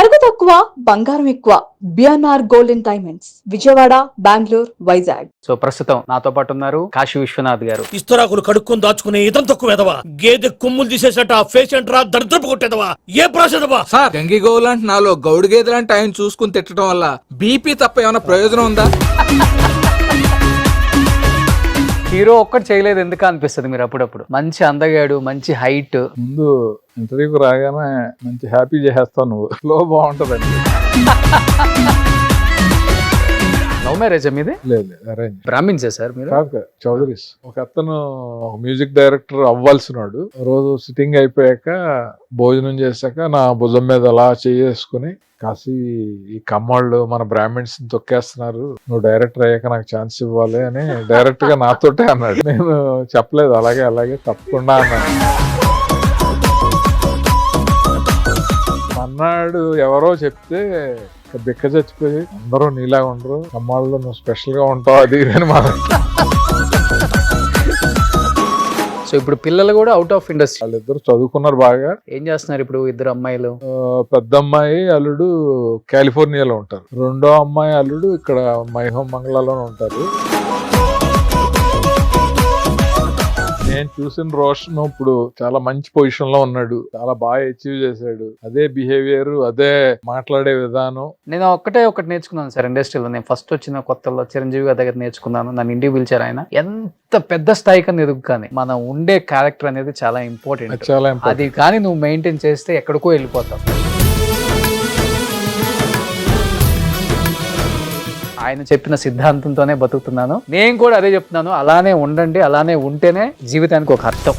నగదు తక్కువ బంగారం ఎక్కువ. BNR golden diamonds, Vijayawada, Bengaluru, Vizag. So ప్రస్తుతం నాతో పాటు ఉన్నారు కాశీ విశ్వనాథ్ గారు. ఇస్తరాకులు కడుక్కొని దాచుకునే ఇతం తక్కువ ఎదవా, గేదె కొమ్ములు తీసేసట పేషెంట్ రా దరిద్రపు కొట్టేదవా, ఏ ప్రాసెదవా సార్? గంగి గోవులాంటి నాలో గౌడు గేదెలాంటి ఆయన చూసుకుని తిట్టడం వల్ల బీపీ తప్ప ఏమైనా ప్రయోజనం ఉందా? హీరో ఒక్కటి చేయలేదు ఎందుకు అనిపిస్తుంది మీరు అప్పుడప్పుడు? మంచి అందగాడు, మంచి హైట్. ముందు ఇంటర్వ్యూకి రాగానే మంచి హ్యాపీ చేసేస్తావు నువ్వు, ఫ్లో బాగుంటదండి. లవ్ మ్యారేజ్ మీది? లేదు అరేంజ్. బ్రాహ్మిన్సే సార్ మీరు? కాదు, చౌదరీస్. ఒక అతను మ్యూజిక్ డైరెక్టర్ అవ్వాల్సినాడు. రోజు సిట్టింగ్ అయిపోయాక భోజనం చేశాక నా భుజం మీద అలా చేసుకుని, కాసి ఈ కమ్మాళ్ళు మన బ్రాహ్మిన్స్ తొక్కేస్తున్నారు, నువ్వు డైరెక్టర్ అయ్యాక నాకు ఛాన్స్ ఇవ్వాలి అని డైరెక్ట్ గా నాతోటే అన్నాడు. నేను చెప్పలేదు, అలాగే అలాగే తప్పకుండా అన్నాను. అన్నాడు ఎవరో చెప్తే బిక్క చచ్చిపోయి, అందరూ నీలా ఉండరు, కమ్మాళ్ళు నువ్వు స్పెషల్ గా ఉంటావు అది అని మనం. సో ఇప్పుడు పిల్లలు కూడా అవుట్ ఆఫ్ ఇండస్ట్రీ. వాళ్ళిద్దరు చదువుకున్నారు బాగా. ఏం చేస్తున్నారు ఇప్పుడు ఇద్దరు అమ్మాయిలు? పెద్ద అమ్మాయి అల్లుడు కాలిఫోర్నియాలో ఉంటారు, రెండో అమ్మాయి అల్లుడు ఇక్కడ మైహోం మంగళలోనే ఉంటారు. నేను చూసిన రోషన్ ఇప్పుడు చాలా మంచి పొజిషన్ లో ఉన్నాడు, చాలా బాగా అచీవ్ చేశాడు. అదే బిహేవియర్, అదే మాట్లాడే విధానం. నేను ఒకటి నేర్చుకున్నాను సార్ ఇండస్ట్రీలో. నేను ఫస్ట్ వచ్చిన కొత్తలో చిరంజీవి గారి దగ్గర నేర్చుకున్నాను. నన్ను ఇంటికి పిలిచారు ఆయన. ఎంత పెద్ద స్థాయికి ఎదుగు కానీ మనం ఉండే క్యారెక్టర్ అనేది చాలా ఇంపార్టెంట్. చాలా అది కానీ నువ్వు మెయింటైన్ చేస్తే ఎక్కడికో వెళ్ళిపోతావు. ఆయన చెప్పిన సిద్ధాంతంతోనే బతుకుతున్నాను. నేను కూడా అదే చెప్తున్నాను, అలానే ఉండండి, అలానే ఉంటేనే జీవితానికి ఒక అర్థం.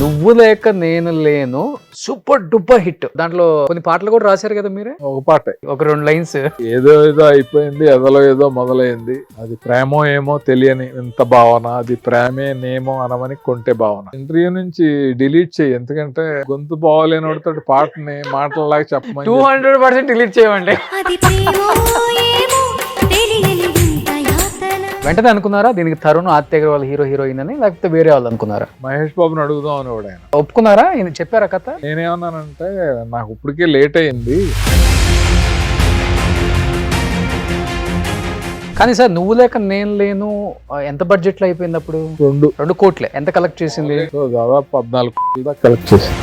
నువ్వు లేక నేను లేను సూపర్ డూపర్ హిట్. దాంట్లో కొన్ని పాటలు కూడా రాశారు కదా మీరే? ఒక పాట, ఒక 2 లైన్స్. ఏదో ఏదో అయిపోయింది, ఎదలో ఏదో మొదలైంది, అది ప్రేమో ఏమో తెలియని ఇంత భావన, అది ప్రేమే నేమో అనమని కొంటే భావన. ఇంటర్వ్యూ నుంచి డిలీట్ చేయి, ఎందుకంటే గొంతు బాగోలేని వాడితో పాటని మాటలలాగా చెప్పమని 200% డిలీట్ చేయమండి. వెంటనే అనుకున్నారా దీనికి తరుణ్ ఆత్య అగర్వాల్ హీరోయిన్ అని, లేకపోతే వేరే వాళ్ళు అనుకున్నారా? మహేష్ బాబుని అడుగుదాం అని కూడా ఆయన ఒప్పుకున్నారా? ఈయన చెప్పారా కథ? నేనేమన్నానంటే, నాకు ఇప్పటికే లేట్ అయింది. కానీ సార్ నువ్వు లేక నేను లేను ఎంత బడ్జెట్ లో అయిపోయింది అప్పుడు? 2 కోట్లే. ఎంత కలెక్ట్ చేసింది? దాదాపు 14 కోట్ల దాకా కలెక్ట్ చేసింది.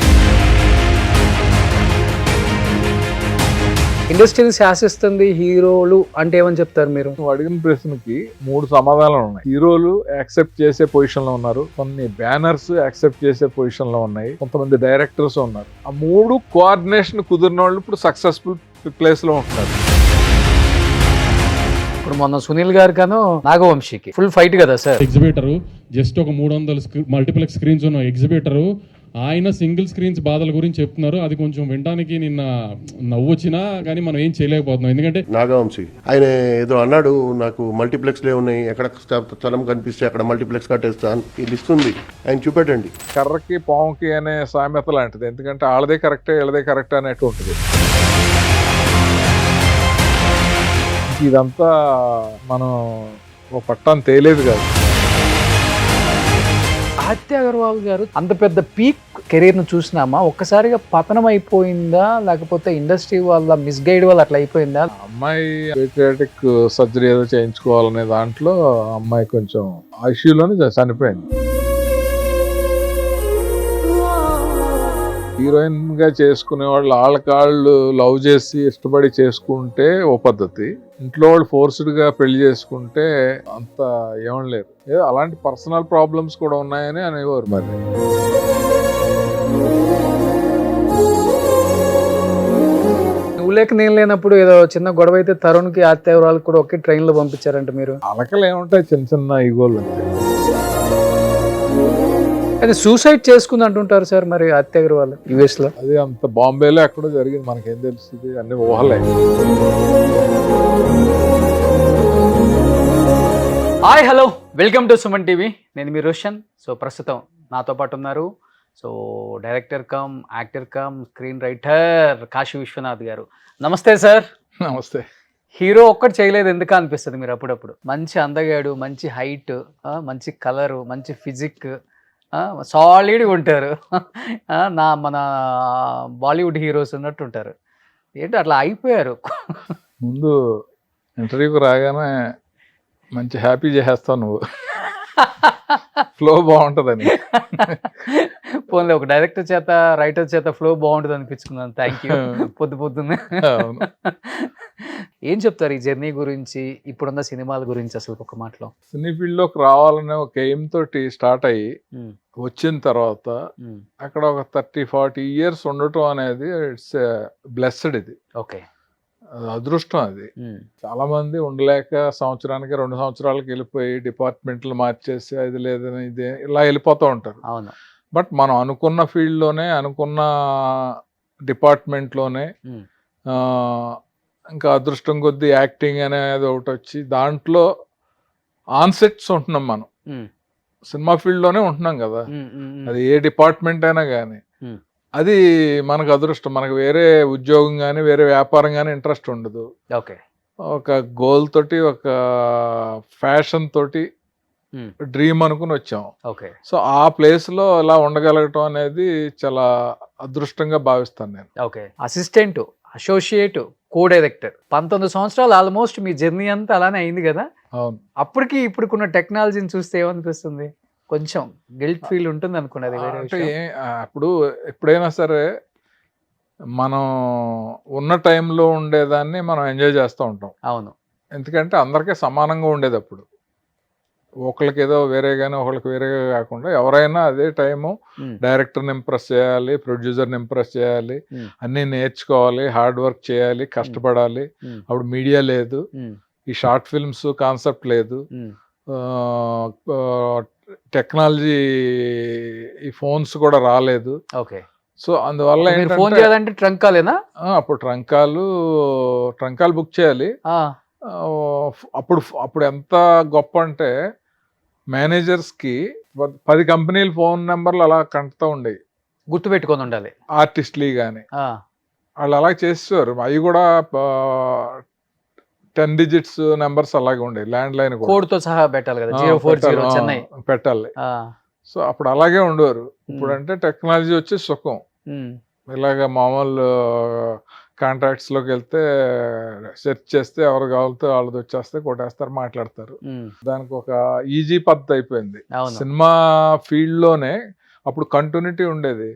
ఇండస్ట్రీని శాసిస్తుంది హీరోలు అంటే ఏమని చెప్తారు మీరు? నువ్వు అడిగిన ప్రశ్నకి 3 సమాధానాలు ఉన్నాయి. హీరోలు యాక్సెప్ట్ చేసే పొజిషన్ లో ఉన్నారు, కొన్ని బ్యానర్స్ యాక్సెప్ట్ చేసే పొజిషన్ లో ఉన్నాయి, కొంతమంది డైరెక్టర్స్ ఉన్నారు. ఆ 3 కోఆర్డినేషన్ కుదిరిన వాళ్ళు ఇప్పుడు సక్సెస్ఫుల్ ప్లేస్ లో ఉంటున్నారు. ఇప్పుడు మొన్న సునీల్ గారు గాను నాగవంశీకి ఫుల్ ఫైట్ కదా సార్. ఎగ్జిబిటర్ జస్ట్ ఒక 300 మల్టీప్లెక్స్ స్క్రీన్స్ ఉన్న ఎగ్జిబిటర్, ఆయన సింగిల్ స్క్రీన్స్ బాధల గురించి చెప్తున్నారు. అది కొంచెం వినడానికి నిన్న నవ్వు వచ్చినా కానీ మనం ఏం చేయలేకపోతున్నాం. ఎందుకంటే నాగవంశీ ఆయన ఏదో అన్నాడు, నాకు మల్టీప్లెక్స్ లే ఉన్నాయి, ఎక్కడ స్థలం కనిపిస్తే అక్కడ మల్టీప్లెక్స్ కట్టేస్తాను, ఈ లిస్ట్ ఉంది, ఆయన చూపెట్టండి. కర్రకి పాముకి అనే సామెత లాంటిది, ఎందుకంటే వాళ్ళదే కరెక్టే వీళ్ళదే కరెక్ట్ అనేట్టు ఉంటుంది. ఇదంతా మనం ఓ పట్టాన్ని తేలేదు కాదు. ఆత్య అగర్వాల్ గారు అంత పెద్ద పీక్ కెరీర్ ను చూసినామా, ఒక్కసారిగా పతనం అయిపోయిందా, లేకపోతే ఇండస్ట్రీ వల్ల మిస్గైడ్ వల్ల అట్లా అయిపోయిందా? అమ్మాయి పేట్రియాటిక్ సర్జరీ ఏదో చేయించుకోవాలనే దాంట్లో అమ్మాయి కొంచెం ఐసీయూలోనే చనిపోయింది. హీరోయిన్ గా చేసుకునే వాళ్ళు వాళ్ళకాళ్ళు లవ్ చేసి ఇష్టపడి చేసుకుంటే ఓ పద్ధతి, ఇంట్లో వాళ్ళు ఫోర్స్డ్ గా పెళ్లి చేసుకుంటే అంత ఏమనలేరు. ఏదో అలాంటి పర్సనల్ ప్రాబ్లమ్స్ కూడా ఉన్నాయని అనేవారు. మరి నువ్వు లేక నేను లేనప్పుడు ఏదో చిన్న గొడవ అయితే తరుణ్ కి ఆత్య అగర్వాల్ కూడా ఒకే ట్రైన్ లో పంపించారంట మీరు. అలకలు ఏముంటాయి, చిన్న చిన్న ఈగోలు అంతే. అది సూసైడ్ చేసుకుంది అంటుంటారు సార్ మరి ఆత్య అగర్వాల్ యుఎస్ లో. అది అంత బాంబేలో ఎక్కడో జరిగింది, మనకేం తెలుస్తుంది, అన్ని ఊహలే. Hi hello, welcome to Suman TV. నేను మీ రోషన్. సో ప్రస్తుతం నాతో పాటు ఉన్నారు so director cum actor cum screen writer Kashi Vishwanath గారు. నమస్తే సార్. నమస్తే. హీరో ఒక్కటి చేయలేదు ఎందుకు అనిపిస్తుంది మీరు అప్పుడప్పుడు? మంచి అందగాడు, మంచి హైట్, మంచి కలరు, మంచి ఫిజిక్, సాలిడ్గా ఉంటారు. మన బాలీవుడ్ హీరోస్ ఉన్నట్టు ఉంటారు. ఏంటో అట్లా అయిపోయారు. ముందు ఇంటర్వ్యూకి రాగానే మంచి హ్యాపీ చేసేస్తావు నువ్వు, ఫ్లో బాగుంటుందని. పోన్లే, ఒక డైరెక్టర్ చేత రైటర్ చేత ఫ్లో బాగుంటుంది అనిపించుకున్నాను. Thank you. పొద్దున్నే అవును. ఏం చెప్తారు ఈ జర్నీ గురించి, ఇప్పుడున్న సినిమాల గురించి అసలు ఒక మాటలో? సినీ ఫీల్డ్లోకి రావాలనే ఒక ఎయిమ్ తోటి స్టార్ట్ అయ్యి వచ్చిన తర్వాత అక్కడ ఒక 30-40 ఇయర్స్ ఉండటం అనేది ఇట్స్ బ్లెస్డ్. ఇది ఓకే, అదృష్టం. అది చాలా మంది ఉండలేక సంవత్సరానికి 2 సంవత్సరాలకి వెళ్ళిపోయి డిపార్ట్మెంట్లు మార్చేసి అది లేదని ఇది ఇలా వెళ్ళిపోతూ ఉంటారు. అవును. బట్ మనం అనుకున్న ఫీల్డ్లోనే అనుకున్న డిపార్ట్మెంట్లోనే ఇంకా అదృష్టం కొద్దీ యాక్టింగ్ అనేది ఒకటి వచ్చి దాంట్లో ఆన్సెట్స్ ఉంటున్నాం. మనం సినిమా ఫీల్డ్లోనే ఉంటున్నాం కదా, అది ఏ డిపార్ట్మెంట్ అయినా కానీ అది మనకు అదృష్టం. మనకు వేరే ఉద్యోగం కానీ వేరే వ్యాపారం కానీ ఇంట్రెస్ట్ ఉండదు. ఓకే, ఒక గోల్ తోటి ఒక ఫ్యాషన్ తోటి డ్రీమ్ అనుకుని వచ్చాం. ఓకే. సో ఆ ప్లేస్లో అలా ఉండగలగటం అనేది చాలా అదృష్టంగా భావిస్తాను నేను. Okay, assistant, associate, co director, 19 సంవత్సరాలు ఆల్మోస్ట్ మీ జర్నీ అంతా అలానే అయింది కదా. అవును. అప్పటికి ఇప్పుడున్న టెక్నాలజీని చూస్తే ఏమనిపిస్తుంది? కొంచెం గిల్ట్ ఫీల్ ఉంటుంది అనుకున్నది వేరే అంటే విషయం. అప్పుడు ఎప్పుడైనా సరే మనం ఉన్న టైంలో ఉండేదాన్ని మనం ఎంజాయ్ చేస్తూ ఉంటాం. అవును. ఎందుకంటే అందరికీ సమానంగా ఉండేది అప్పుడు. ఒకళ్ళకి ఏదో వేరే కానీ ఒకళ్ళకి వేరేగా కాకుండా ఎవరైనా అదే టైము డైరెక్టర్ని ఇంప్రెస్ చేయాలి, ప్రొడ్యూసర్ని ఇంప్రెస్ చేయాలి, అన్నీ నేర్చుకోవాలి, హార్డ్ వర్క్ చేయాలి, కష్టపడాలి. అప్పుడు మీడియా లేదు, ఈ షార్ట్ ఫిల్మ్స్ కాన్సెప్ట్ లేదు, టెక్నాలజీ ఈ ఫోన్స్ కూడా రాలేదు. ఓకే. సో అందువల్ల మీరు ఫోన్ చేయాలంటే ట్రంకాలేనా? అప్పుడు ట్రంకాలు బుక్ చేయాలి. అప్పుడు ఎంత గొప్ప అంటే మేనేజర్స్కి 10 కంపెనీల ఫోన్ నెంబర్లు అలా కంటుతూ ఉండేవి, గుర్తు పెట్టుకొని ఉండాలి. ఆర్టిస్ట్లీ కానీ వాళ్ళు అలా చేసేవారు. అవి కూడా 10 డిజిట్స్ నెంబర్స్ అలాగే ఉండేవి. ల్యాండ్ లైన్ కోడ్ తో సహా పెట్టాలి కదా, 040 చెన్నై పెట్టాలి. సో అప్పుడు అలాగే ఉండేవారు. ఇప్పుడు అంటే టెక్నాలజీ వచ్చి సుఖం. ఇలాగ మామూలు కాంట్రాక్ట్స్లోకి వెళ్తే సెర్చ్ చేస్తే ఎవరు కావాలితే వాళ్ళది వచ్చేస్తే కొట్టేస్తారు, మాట్లాడతారు. దానికి ఒక ఈజీ పద్ధతి అయిపోయింది. సినిమా ఫీల్డ్లోనే అప్పుడు కంటిన్యూటీ ఉండేది.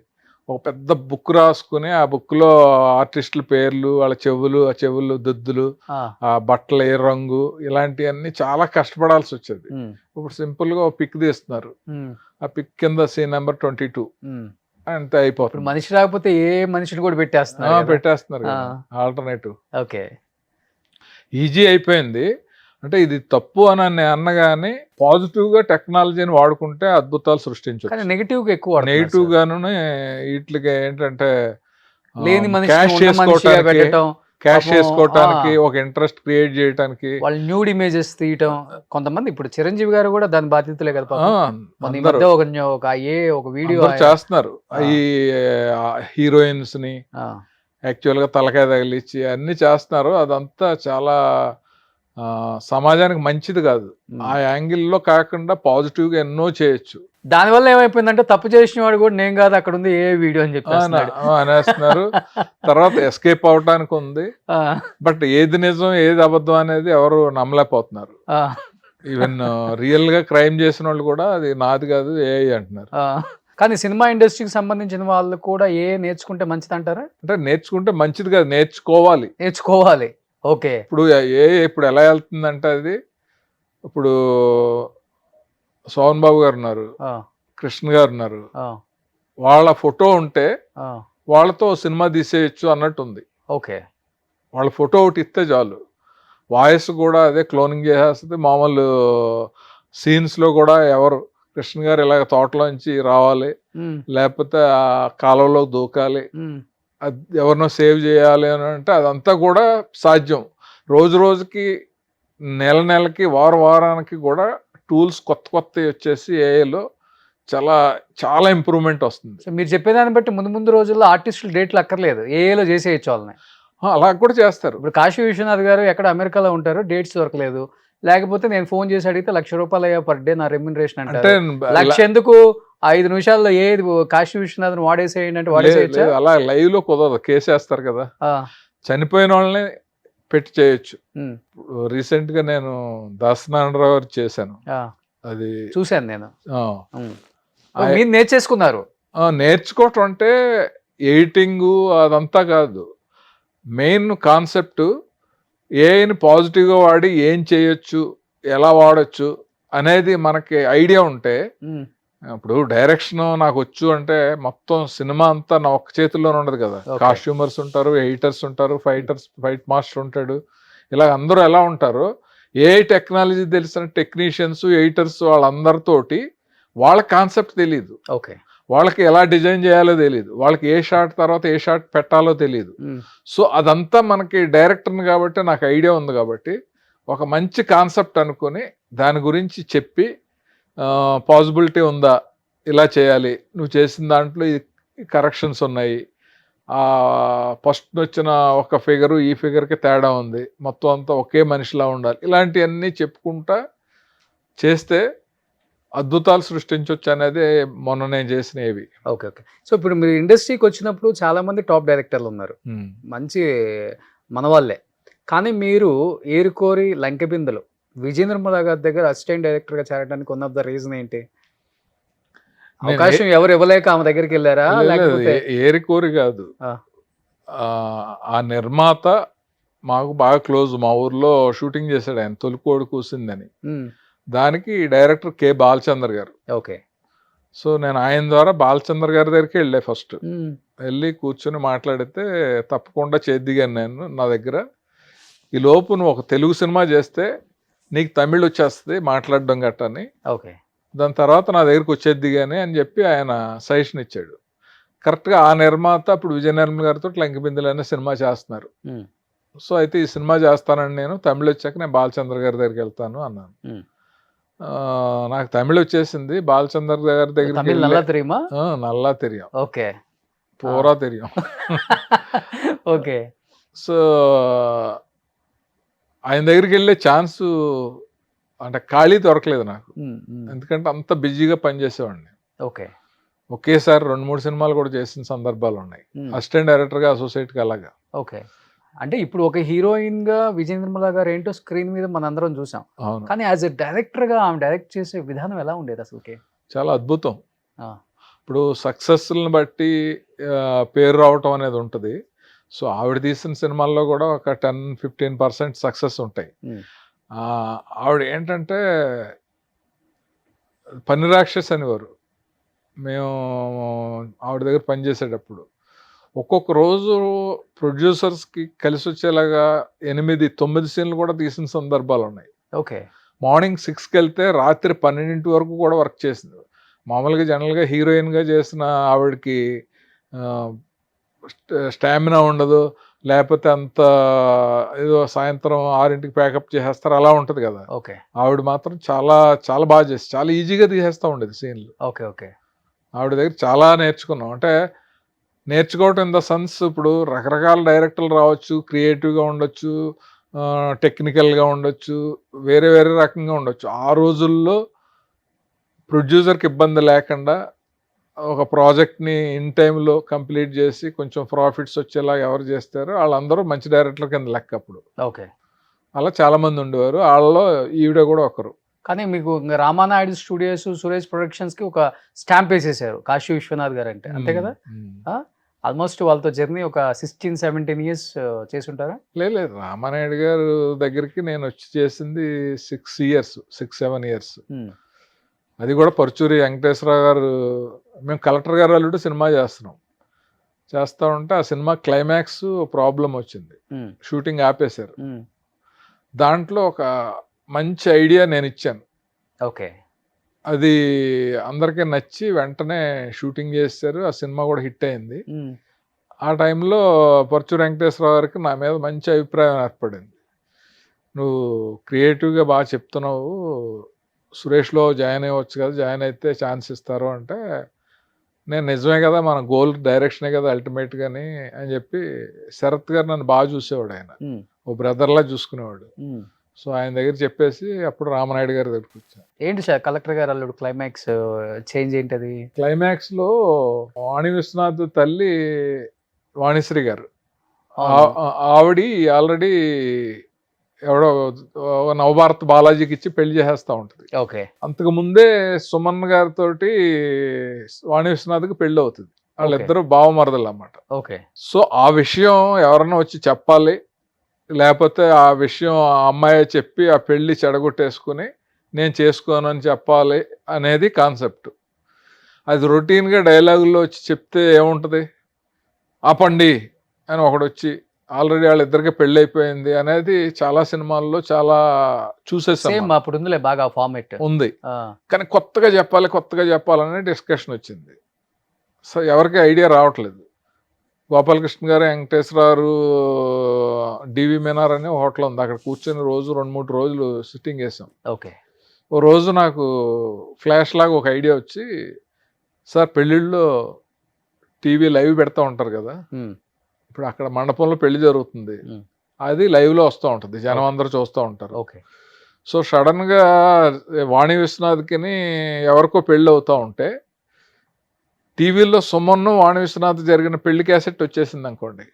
ఒక పెద్ద బుక్ రాసుకుని ఆ బుక్లో ఆర్టిస్టుల పేర్లు, వాళ్ళ చెవులు దుద్దులు, ఆ బట్టల ఏ రంగు, ఇలాంటివన్నీ చాలా కష్టపడాల్సి వచ్చేది. ఇప్పుడు సింపుల్గా ఒక పిక్ తీస్తున్నారు, ఆ పిక్ కింద సీన్ నెంబర్ 22 అంతే అయిపోతుంది. మనిషి రాకపోతే ఏ మనిషిని కూడా పెట్టేస్తున్నారు ఆల్టర్నేటివ్. ఓకే, ఈజీ అయిపోయింది. అంటే ఇది తప్పు అని అన్నగాని పాజిటివ్ గా టెక్నాలజీని వాడుకుంటే అద్భుతాలు సృష్టించవచ్చు. నెగిటివ్ గా ఎక్కువ, నెగిటివ్ గాను వీటికి ఏంటంటే లేని క్యాష్ చేసుకోవటానికి, ఒక ఇంట్రెస్ట్ క్రియేట్ చేయడానికి, వాళ్ళు న్యూడ్ ఇమేజెస్ తీయటం. కొంతమంది ఇప్పుడు చిరంజీవి గారు కూడా దాని బాధ్యతలే కదా. ఒక వీడియో చేస్తున్నారు. ఈ హీరోయిన్స్ ని యాక్చువల్ గా తలకాయ తగిలిచ్చి అన్ని చేస్తున్నారు. అదంతా చాలా సమాజానికి మంచిది కాదు. ఆ యాంగిల్లో కాకుండా పాజిటివ్ గా ఎన్నో చేయొచ్చు. దానివల్ల ఏమైపోయిందంటే తప్పు చేసిన వాడు కూడా నేను కాదు అక్కడ ఉంది ఏ వీడియో అని చెప్పి అనేస్తున్నారు. తర్వాత ఎస్కేప్ అవటానికి ఉంది. బట్ ఏది నిజం ఏది అబద్ధం అనేది ఎవరు నమ్మలేకపోతున్నారు. ఈవెన్ రియల్ గా క్రైమ్ చేసిన వాళ్ళు కూడా అది నాది కాదు ఏఐ అంటున్నారు. కానీ సినిమా ఇండస్ట్రీకి సంబంధించిన వాళ్ళు కూడా ఏ నేర్చుకుంటే మంచిది అంటారా? అంటే నేర్చుకుంటే మంచిది కాదు, నేర్చుకోవాలి. ఓకే. ఇప్పుడు ఎలా వెళ్తుందంటే అది, ఇప్పుడు సోహన్ బాబు గారు ఉన్నారు, కృష్ణ గారు ఉన్నారు, వాళ్ళ ఫోటో ఉంటే వాళ్ళతో సినిమా తీసేయచ్చు అన్నట్టుంది. ఓకే. వాళ్ళ ఫోటో ఒకటి ఇస్తే చాలు, వాయిస్ కూడా అదే క్లోనింగ్ చేసేస్తుంది. మామూలు సీన్స్లో కూడా ఎవరు కృష్ణ గారు ఇలాగ తోటలోంచి రావాలి, లేకపోతే ఆ కాలువలో దూకాలి, ఎవరినో సేవ్ చేయాలి అని అంటే అదంతా కూడా సాధ్యం. రోజుకి నెలకి వారానికి కూడా టూల్స్ కొత్త వచ్చేసి ఏఐలో చాలా ఇంప్రూవ్మెంట్ వస్తుంది. సో మీరు చెప్పేదాన్ని బట్టి ముందు రోజుల్లో ఆర్టిస్టులు డేట్లు అక్కర్లేదు, ఏఐలో చేసేయచ్చు వాళ్ళని. అలా కూడా చేస్తారు. ఇప్పుడు కాశీ విశ్వనాథ్ గారు ఎక్కడ అమెరికాలో ఉంటారు, డేట్స్ దొరకలేదు, లేకపోతే నేను ఫోన్ చేసి అడిగితే ₹1,00,000 పర్ డే నా రెమ్యునరేషన్ అంటే 1,00,000 ఎందుకు 5 నిమిషాల్లో ఏది కాశీ విశ్వనాథన్ వాడేసేయండి అంటే లేదు, వాడేసేయచ్చా? లేదు, అలా లైవ్ లో కుదరదు, కేసేస్తారు కదా. ఆ, చనిపోయిన వాళ్ళని పెట్టి చేయొచ్చు. ఉమ్, రీసెంట్ గా నేను దాసనారాయణరావు గారు చేశాను. ఆ, అది చూశాను నేను. ఆ, ఉమ్. ఓ, మీరు నేర్చేసుకున్నారు. నేర్చుకోవటం అంటే ఎడిటింగ్ అదంతా కాదు. మెయిన్ కాన్సెప్ట్ ఏఐని పాజిటివ్గా వాడి ఏం చేయొచ్చు, ఎలా వాడచ్చు అనేది మనకి ఐడియా ఉంటే, ఉమ్, ఇప్పుడు డైరెక్షన్ నాకు వచ్చు అంటే మొత్తం సినిమా అంతా నా ఒక్క చేతుల్లోనే ఉండదు కదా. Okay. కాస్ట్యూమర్స్ ఉంటారు, ఎడిటర్స్ ఉంటారు, ఫైట్ మాస్టర్ ఉంటాడు, ఇలా అందరూ ఎలా ఉంటారు. ఏ టెక్నాలజీ తెలిసిన టెక్నీషియన్స్, ఎడిటర్స్ వాళ్ళందరితోటి వాళ్ళ కాన్సెప్ట్ తెలియదు, ఓకే. వాళ్ళకి ఎలా డిజైన్ చేయాలో తెలియదు, వాళ్ళకి ఏ షాట్ తర్వాత ఏ షాట్ పెట్టాలో తెలియదు. ఉమ్, సో అదంతా మనకి డైరెక్టర్ని కాబట్టి నాకు ఐడియా ఉంది కాబట్టి ఒక మంచి కాన్సెప్ట్ అనుకొని దాని గురించి చెప్పి పాసిబిలిటీ ఉందా, ఇలా చేయాలి, నువ్వు చేసిన దాంట్లో ఈ కరెక్షన్స్ ఉన్నాయి, ఫస్ట్ వచ్చిన ఒక ఫిగరు ఈ ఫిగర్కి తేడా ఉంది, మొత్తం అంతా ఒకే మనిషిలా ఉండాలి, ఇలాంటివన్నీ చెప్పుకుంటా చేస్తే అద్భుతాలు సృష్టించవచ్చు అనేది మొన్న నేను చేసినవి. Okay, okay. సో ఇప్పుడు మీరు ఇండస్ట్రీకి వచ్చినప్పుడు చాలా మంది టాప్ డైరెక్టర్లు ఉన్నారు, మంచి మనవాళ్ళే. కానీ మీరు ఏరుకోరి లంకెబిందెలు విజయ నిర్మల గారి దగ్గర అసిస్టెంట్ డైరెక్టర్గా చేరడానికి వన్ ఆఫ్ ద రీజన్ ఏంటి? అవకాశం ఎవరు ఇవ్వలేక ఆమె దగ్గరికి వెళ్ళారా, లేకపోతే? ఏరికోరి కాదు, ఆ. ఆ నిర్మాత మాకు బాగా క్లోజ్, మా ఊర్లో షూటింగ్ చేశాడు ఆయన, తొలికోడు కూసిందని. ఉమ్, దానికి డైరెక్టర్ కె బాలచందర్ గారు. ఓకే. సో నేను ఆయన ద్వారా బాలచందర్ గారి దగ్గరికి వెళ్ళే ఫస్ట్, ఉమ్, వెళ్ళి కూర్చొని మాట్లాడితే తప్పకుండా చేద్దిగాను నేను, నా దగ్గర ఈ లోపు నువ్వు ఒక తెలుగు సినిమా చేస్తే నీకు తమిళ్ వచ్చేస్తుంది మాట్లాడడం గట్టని, ఓకే. దాని తర్వాత నా దగ్గరికి వచ్చేద్ది కానీ అని చెప్పి ఆయన సజెషన్ ఇచ్చాడు. కరెక్ట్గా ఆ నిర్మాత ఇప్పుడు విజయ నిర్మల గారితో లంకెబిందెలు అనే సినిమా చేస్తున్నారు. ఉమ్, సో అయితే ఈ సినిమా చేస్తానని నేను తమిళ్ వచ్చాక నేను బాలచంద్ర గారి దగ్గరికి వెళ్తాను అన్నాను. ఉమ్. నాకు తమిళ్ వచ్చేసింది, బాలచంద్ర గారి దగ్గరికి తమిళ్ నల్లా తెలియమా? నల్లా తెలియం, ఓకే. పూరా తెలియం. ఓకే. సో ఆయన దగ్గరికి వెళ్ళే ఛాన్స్ అంటే ఖాళీ దొరకలేదు నాకు, ఉమ్, ఉమ్, ఎందుకంటే అంత బిజీగా పనిచేసేవాడిని. ఓకే. ఒకేసారి 2-3 సినిమాలు కూడా చేసిన సందర్భాలు ఉన్నాయి, ఉమ్, అసిస్టెంట్ డైరెక్టర్గా, అసోసియేట్గా అలాగా. ఓకే. అంటే ఇప్పుడు ఒక హీరోయిన్ గా విజయ నిర్మల గారు ఏంటో స్క్రీన్ మీద మనందరం చూసాం, అవును, కానీ యాజ్ ఎ డైరెక్టర్ గా ఆమె డైరెక్ట్ చేసే విధానం ఎలా ఉండేది అసలుకి? చాలా అద్భుతం. ఆ, ఇప్పుడు సక్సెస్ని బట్టి పేరు రావటం అనేది ఉంటుంది. సో ఆవిడ తీసిన సినిమాల్లో కూడా ఒక 10-15% సక్సెస్ ఉంటాయి. ఉమ్, ఆవిడ ఏంటంటే పని రాక్షస్ అనేవారు మేము ఆవిడ దగ్గర పనిచేసేటప్పుడు. ఒక్కొక్క రోజు ప్రొడ్యూసర్స్కి కలిసి వచ్చేలాగా 8-9 సీన్లు కూడా తీసిన సందర్భాలు ఉన్నాయి. ఓకే. మార్నింగ్ 6కి వెళ్తే రాత్రి 12 వరకు కూడా వర్క్ చేసింది. మామూలుగా జనరల్గా హీరోయిన్గా చేసిన ఆవిడకి స్టామినా ఉండదు, లేకపోతే అంత ఏదో సాయంత్రం 6కి ప్యాకప్ చేసేస్తారు అలా ఉంటుంది కదా. ఓకే. ఆవిడ మాత్రం చాలా చాలా బాగా చేసి చాలా ఈజీగా తీసేస్తూ ఉండేది సీన్లు. ఓకే. ఓకే. ఆవిడ దగ్గర చాలా నేర్చుకున్నాం. అంటే నేర్చుకోవటం ఇన్ ద సెన్స్ ఇప్పుడు రకరకాల డైరెక్టర్లు రావచ్చు, క్రియేటివ్గా ఉండొచ్చు, టెక్నికల్గా ఉండొచ్చు, వేరే వేరే రకంగా ఉండొచ్చు. ఆ రోజుల్లో ప్రొడ్యూసర్కి ఇబ్బంది లేకుండా ఒక ప్రాజెక్ట్ని ఇన్ టైంలో కంప్లీట్ చేసి కొంచెం ప్రాఫిట్స్ వచ్చేలా ఎవరు చేస్తారో వాళ్ళందరూ మంచి డైరెక్టర్ల కింద లెక్క అప్పుడు. ఓకే. అలా చాలామంది ఉండేవారు, వాళ్ళలో ఈవిడ కూడా ఒకరు. కానీ మీకు ఇంకా రామానాయుడు స్టూడియోస్, సురేష్ ప్రొడక్షన్స్కి ఒక స్టాంప్ వేసేసారు కాశీ విశ్వనాథ్ గారు అంటే, అంతే కదా? ఆల్మోస్ట్ వాళ్ళతో జర్నీ ఒక 16-17 ఇయర్స్ చేసి ఉంటారా? లేదు, రామానాయుడు గారు దగ్గరికి నేను వచ్చి చేసింది 6-7 ఇయర్స్. అది కూడా పరుచూరి వెంకటేశ్వరరావు గారు, మేము కలెక్టర్ గారు అల్లుడు సినిమా చేస్తూ ఉంటే ఆ సినిమా క్లైమాక్స్ ప్రాబ్లం వచ్చింది, షూటింగ్ ఆపేశారు. దాంట్లో ఒక మంచి ఐడియా నేను ఇచ్చాను. ఓకే. అది అందరికీ నచ్చి వెంటనే షూటింగ్ చేశారు, ఆ సినిమా కూడా హిట్ అయింది. ఆ టైంలో పరుచూరి వెంకటేశ్వరరావు గారికి నా మీద మంచి అభిప్రాయం ఏర్పడింది. నువ్వు క్రియేటివ్గా బాగా చెప్తున్నావు, సురేష్లో జాయిన్ అయ్యవచ్చు కదా, జాయిన్ అయితే ఛాన్స్ ఇస్తారు అంటే, నేను నిజమే కదా, మన గోల్ డైరెక్షనే కదా అల్టిమేట్గాని అని చెప్పి, శరత్ గారు నన్ను బాగా చూసేవాడు, ఆయన ఓ బ్రదర్లా చూసుకునేవాడు. సో ఆయన దగ్గర చెప్పేసి అప్పుడు రామనాయుడు గారి దగ్గరికి వచ్చాను. ఏంటి సార్ కలెక్టర్ గారు అల్లుడు క్లైమాక్స్ చేంజ్ ఏంటది? క్లైమాక్స్లో వాణి విశ్వనాథ్ తల్లి వాణిశ్రీ గారు, ఆవిడ ఆల్రెడీ ఎవడో నవభారత్ బాలాజీకి ఇచ్చి పెళ్లి చేసేస్తూ ఉంటుంది. ఓకే. అంతకు ముందే సుమన్ గారితో వాణి విశ్వనాథ్కి పెళ్లి అవుతుంది. వాళ్ళిద్దరూ బావమరదలు అన్నమాట. ఓకే. సో ఆ విషయం ఎవరన్నా వచ్చి చెప్పాలి, లేకపోతే ఆ విషయం ఆ అమ్మాయి చెప్పి ఆ పెళ్లి చెడగొట్టేసుకుని నేను చేసుకోను అని చెప్పాలి అనేది కాన్సెప్ట్. అది రొటీన్గా డైలాగుల్లో వచ్చి చెప్తే ఏముంటుంది, ఆపండి అని ఒకడు వచ్చి ఆల్రెడీ వాళ్ళిద్దరికి పెళ్ళి అయిపోయింది అనేది చాలా సినిమాల్లో చాలా చూసేసాం, సేమ్ అప్పుడు ఉందిలే బాగా ఫార్మేట్ ఉంది. కానీ కొత్తగా చెప్పాలనే డిస్కషన్ వచ్చింది. సో ఎవరికి ఐడియా రావట్లేదు. గోపాలకృష్ణ గారు, వెంకటేశ్వరరావు, డివి మినార్ అనే హోటల్ ఉంది, అక్కడ కూర్చొని రోజు 2-3 రోజులు సిట్టింగ్ వేసాం. ఓకే. ఓ రోజు నాకు ఫ్లాష్ లాగా ఒక ఐడియా వచ్చి, సార్ పెళ్ళిళ్ళలో టీవీ లైవ్ పెడతా ఉంటారు కదా, ఇప్పుడు అక్కడ మండపంలో పెళ్లి జరుగుతుంది, అది లైవ్లో వస్తూ ఉంటుంది, జనం అందరూ చూస్తూ ఉంటారు. ఓకే. సో సడన్గా వాణి విశ్వనాథ్కి ఎవరికో పెళ్ళి అవుతూ ఉంటే టీవీలో సుమన్ను వాణి విశ్వనాథ్ జరిగిన పెళ్లి క్యాసెట్ వచ్చేసింది అనుకోండి,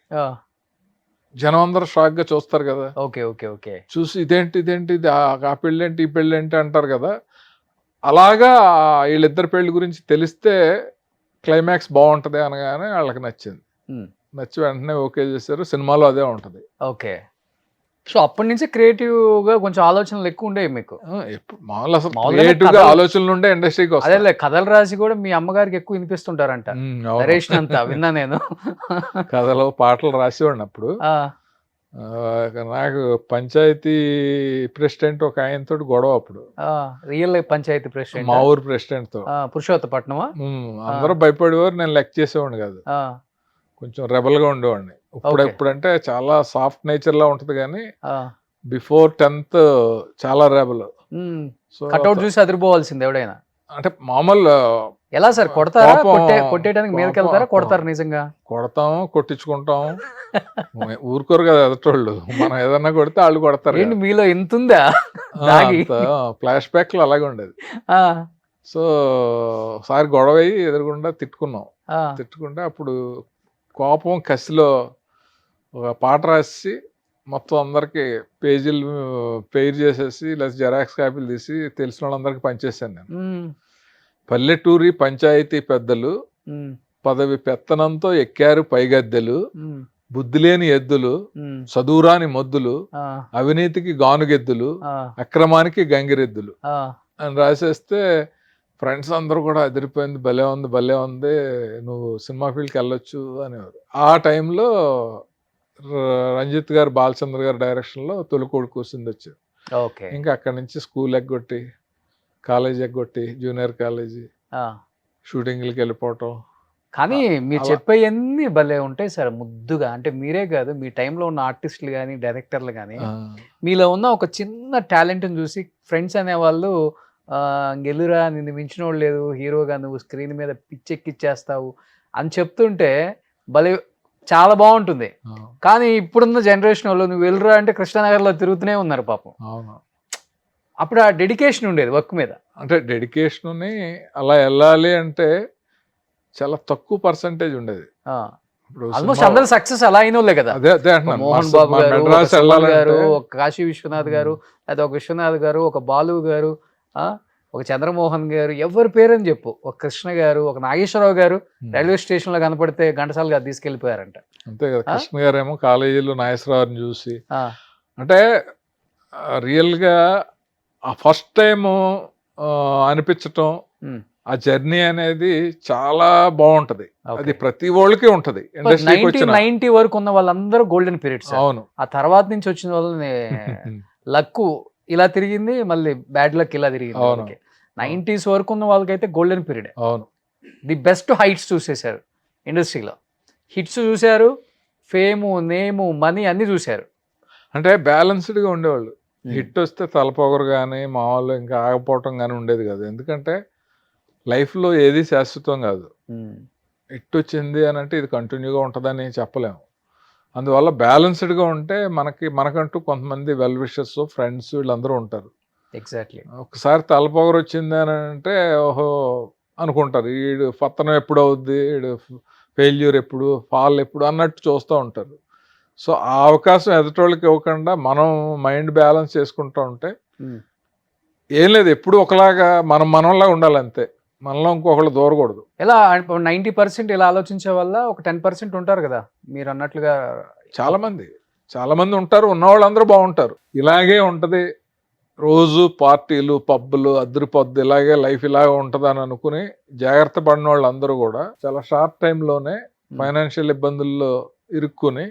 జనం అందరూ షాక్గా చూస్తారు కదా. ఓకే. ఓకే. ఓకే. చూసి ఇదేంటి ఇది ఆ పెళ్ళేంటి ఈ పెళ్ళేంటి అంటారు కదా. అలాగా వీళ్ళిద్దరు పెళ్లి గురించి తెలిస్తే క్లైమాక్స్ బాగుంటుంది అనగానే వాళ్ళకి నచ్చింది. నచ్చి వెంటనే ఓకే చేశారు. సినిమాలో అదే ఉంటుంది. ఓకే. సో అప్పటి నుంచి క్రియేటివ్ గా కొంచెం ఆలోచనలు ఎక్కువ ఉండేవి మీకు? మామూలు అసలు క్రియేటివ్ గా ఆలోచనలు ఉండే ఇండస్ట్రీకి వస్తాయి. అదే కథలు రాసి కూడా మీ అమ్మగారికి ఎక్కువ వినిపిస్తుంటారంట, నరేషన్ అంతా విన్నా నేను. కథలు పాటలు రాసేవాడిని అప్పుడు. నాకు పంచాయతీ ప్రెసిడెంట్ ఒక ఆయనతో గొడవ అప్పుడు, రియల్ పంచాయతీ ప్రెసిడెంట్, మా ఊరు ప్రెసిడెంట్ తో. పురుషోత్తపట్నమా? అందరూ భయపడేవారు, నేను లెక్క చేసేవాడిని కాదు, కొంచెం రెబల్ గా ఉండేవాడిని. ఇప్పుడంటే చాలా సాఫ్ట్ నేచర్ లా ఉంటది, కానీ బిఫోర్ 10th చాలా రెబల్. సో కట్అవుట్ చూసి అదిరిపోవాల్సింది ఎవడైనా. అంటే మామూలు ఎలా సార్ కొడతారా? కొట్టేయడానికి మీదకి వెళ్తారా? కొడతారు నిజంగా? కొడతాం, కొట్టించుకుంటాం, ఊరుకోరు కదా ఎదటోళ్ళు. మనం ఏదన్నా కొడితే వాళ్ళు కొడతారు. ఏంటి మీలో ఎంత ఉందా? ఫ్లాష్ బ్యాక్ లో అలాగే ఉండేది. సో ఒకసారి గొడవ అయ్యి ఎదురుగుండా తిట్టుకుంటే అప్పుడు కోపం కసిలో ఒక పాట రాసి మొత్తం అందరికి పేజీలు పేరు చేసేసి లేదా జెరాక్స్ కాపీలు తీసి తెలిసిన వాళ్ళందరికీ పనిచేశాను నేను. పల్లెటూరి పంచాయతీ పెద్దలు పదవి పెత్తనంతో ఎక్కారు పైగద్దెలు, బుద్ధిలేని ఎద్దులు, చదువురాని మొద్దులు, అవినీతికి గానుగెద్దులు, అక్రమానికి గంగిరెద్దులు అని రాసేస్తే ఫ్రెండ్స్ అందరూ కూడా అదిరిపోయింది, భలే ఉంది, నువ్వు సినిమా ఫీల్డ్కి వెళ్ళొచ్చు అనేవారు. ఆ టైంలో రంజిత్ గారు, బాలచంద్ర గారి డైరెక్షన్లో తొలికోడు కూసింది వచ్చారు. ఇంకా అక్కడి నుంచి స్కూల్ ఎగ్గొట్టి, కాలేజ్ ఎగ్గొట్టి, జూనియర్ కాలేజీ, షూటింగ్లకి వెళ్ళిపోవటం. కానీ మీరు చెప్పేవన్నీ భలే ఉంటాయి సార్, ముద్దుగా. అంటే మీరే కాదు, మీ టైంలో ఉన్న ఆర్టిస్టులు కానీ డైరెక్టర్లు కానీ మీలో ఉన్న ఒక చిన్న టాలెంట్ని చూసి ఫ్రెండ్స్ అనేవాళ్ళు, గెలురా నిన్ను మించిన వాళ్ళు లేదు, హీరోగా నువ్వు స్క్రీన్ మీద పిచ్చెక్కిచ్చేస్తావు అని చెప్తుంటే భలే చాలా బాగుంటుంది. కానీ ఇప్పుడున్న జనరేషన్ వాళ్ళు నువ్వు వెళ్ళురా అంటే కృష్ణానగర్లో తిరుగుతూనే ఉన్నారు పాపం. అప్పుడు ఆ డెడికేషన్ ఉండేది వర్క్ మీద. అంటే డెడికేషన్ అలా వెళ్ళాలి అంటే చాలా తక్కువ పర్సంటేజ్ ఉండేది. ఆల్మోస్ట్ అందరూ సక్సెస్ అలా అయిన వాళ్ళే కదా. మోహన్ బాబు గారు, ఒక కాశీ విశ్వనాథ్ గారు, లేదా ఒక విశ్వనాథ్ గారు, ఒక బాలు గారు, ఒక చంద్రమోహన్ గారు, ఎవరి పేరని చెప్పు, ఒక కృష్ణ గారు, ఒక నాగేశ్వరరావు గారు రైల్వే స్టేషన్ లో కనపడితే ఘంటసాల గారు తీసుకెళ్లిపోయారంట. అంతే కదా. కృష్ణ గారు ఏమో కాలేజీలో నాగేశ్వరరావుని చూసి, అంటే రియల్ గా ఫస్ట్ టైం అనిపించటం, ఆ జర్నీ అనేది చాలా బాగుంటది. అది ప్రతి వాళ్ళకి ఉంటది. 90 వరకు ఉన్న వాళ్ళందరూ గోల్డెన్ పీరియడ్స్. అవును. ఆ తర్వాత నుంచి వచ్చిన వాళ్ళని లక్ ఇలా తిరిగింది, మళ్ళీ బ్యాడ్ లక్ ఇలా తిరిగింది. 90s వరకు ఉన్న వాళ్ళకైతే గోల్డెన్ పీరియడ్. అవును. ది బెస్ట్ హైట్స్ చూసేశారు ఇండస్ట్రీలో, హిట్స్ చూశారు, ఫేము, నేము, మనీ అన్ని చూశారు. అంటే బ్యాలెన్స్డ్గా ఉండేవాళ్ళు. హిట్ వస్తే తలపొగరు కానీ మామూలు ఇంకా ఆగపోవటం కానీ ఉండేది కాదు. ఎందుకంటే లైఫ్లో ఏది శాశ్వతం కాదు. హిట్ వచ్చింది అని అంటే ఇది కంటిన్యూగా ఉంటుందని చెప్పలేము. అందువల్ల బ్యాలెన్స్డ్గా ఉంటే మనకంటూ కొంతమంది వెల్ విషర్స్ ఫ్రెండ్స్ వీళ్ళందరూ ఉంటారు. ఎగ్జాక్ట్లీ. ఒకసారి తలపొగరు వచ్చింది అని అంటే ఓహో అనుకుంటారు, వీడు పతనం ఎప్పుడు అవుద్ది, వీడు ఫెయిల్యూర్ ఎప్పుడు, ఫాల్ ఎప్పుడు అన్నట్టు చూస్తూ ఉంటారు. సో ఆ అవకాశం ఎదుటోళ్ళకి ఇవ్వకుండా మనం మైండ్ బ్యాలెన్స్ చేసుకుంటూ ఉంటే ఏం లేదు, ఎప్పుడు ఒకలాగా మనలా ఉండాలి అంతే, మనలో ఇంకొకళ్ళు దూరకూడదు. ఎలా 90% ఇలా ఆలోచించే వల్ల ఒక 10% ఉంటారు కదా మీరు అన్నట్లుగా. చాలా మంది ఉంటారు, ఉన్నవాళ్ళందరూ బాగుంటారు. ఇలాగే ఉంటది రోజు పార్టీలు పబ్బులు అద్దరిపొద్దు, ఇలాగే లైఫ్ ఇలాగే ఉంటది అని అనుకుని జాగ్రత్త పడిన వాళ్ళందరూ కూడా చాలా షార్ట్ టైంలోనే ఫైనాన్షియల్ ఇబ్బందుల్లో ఇరుక్కుని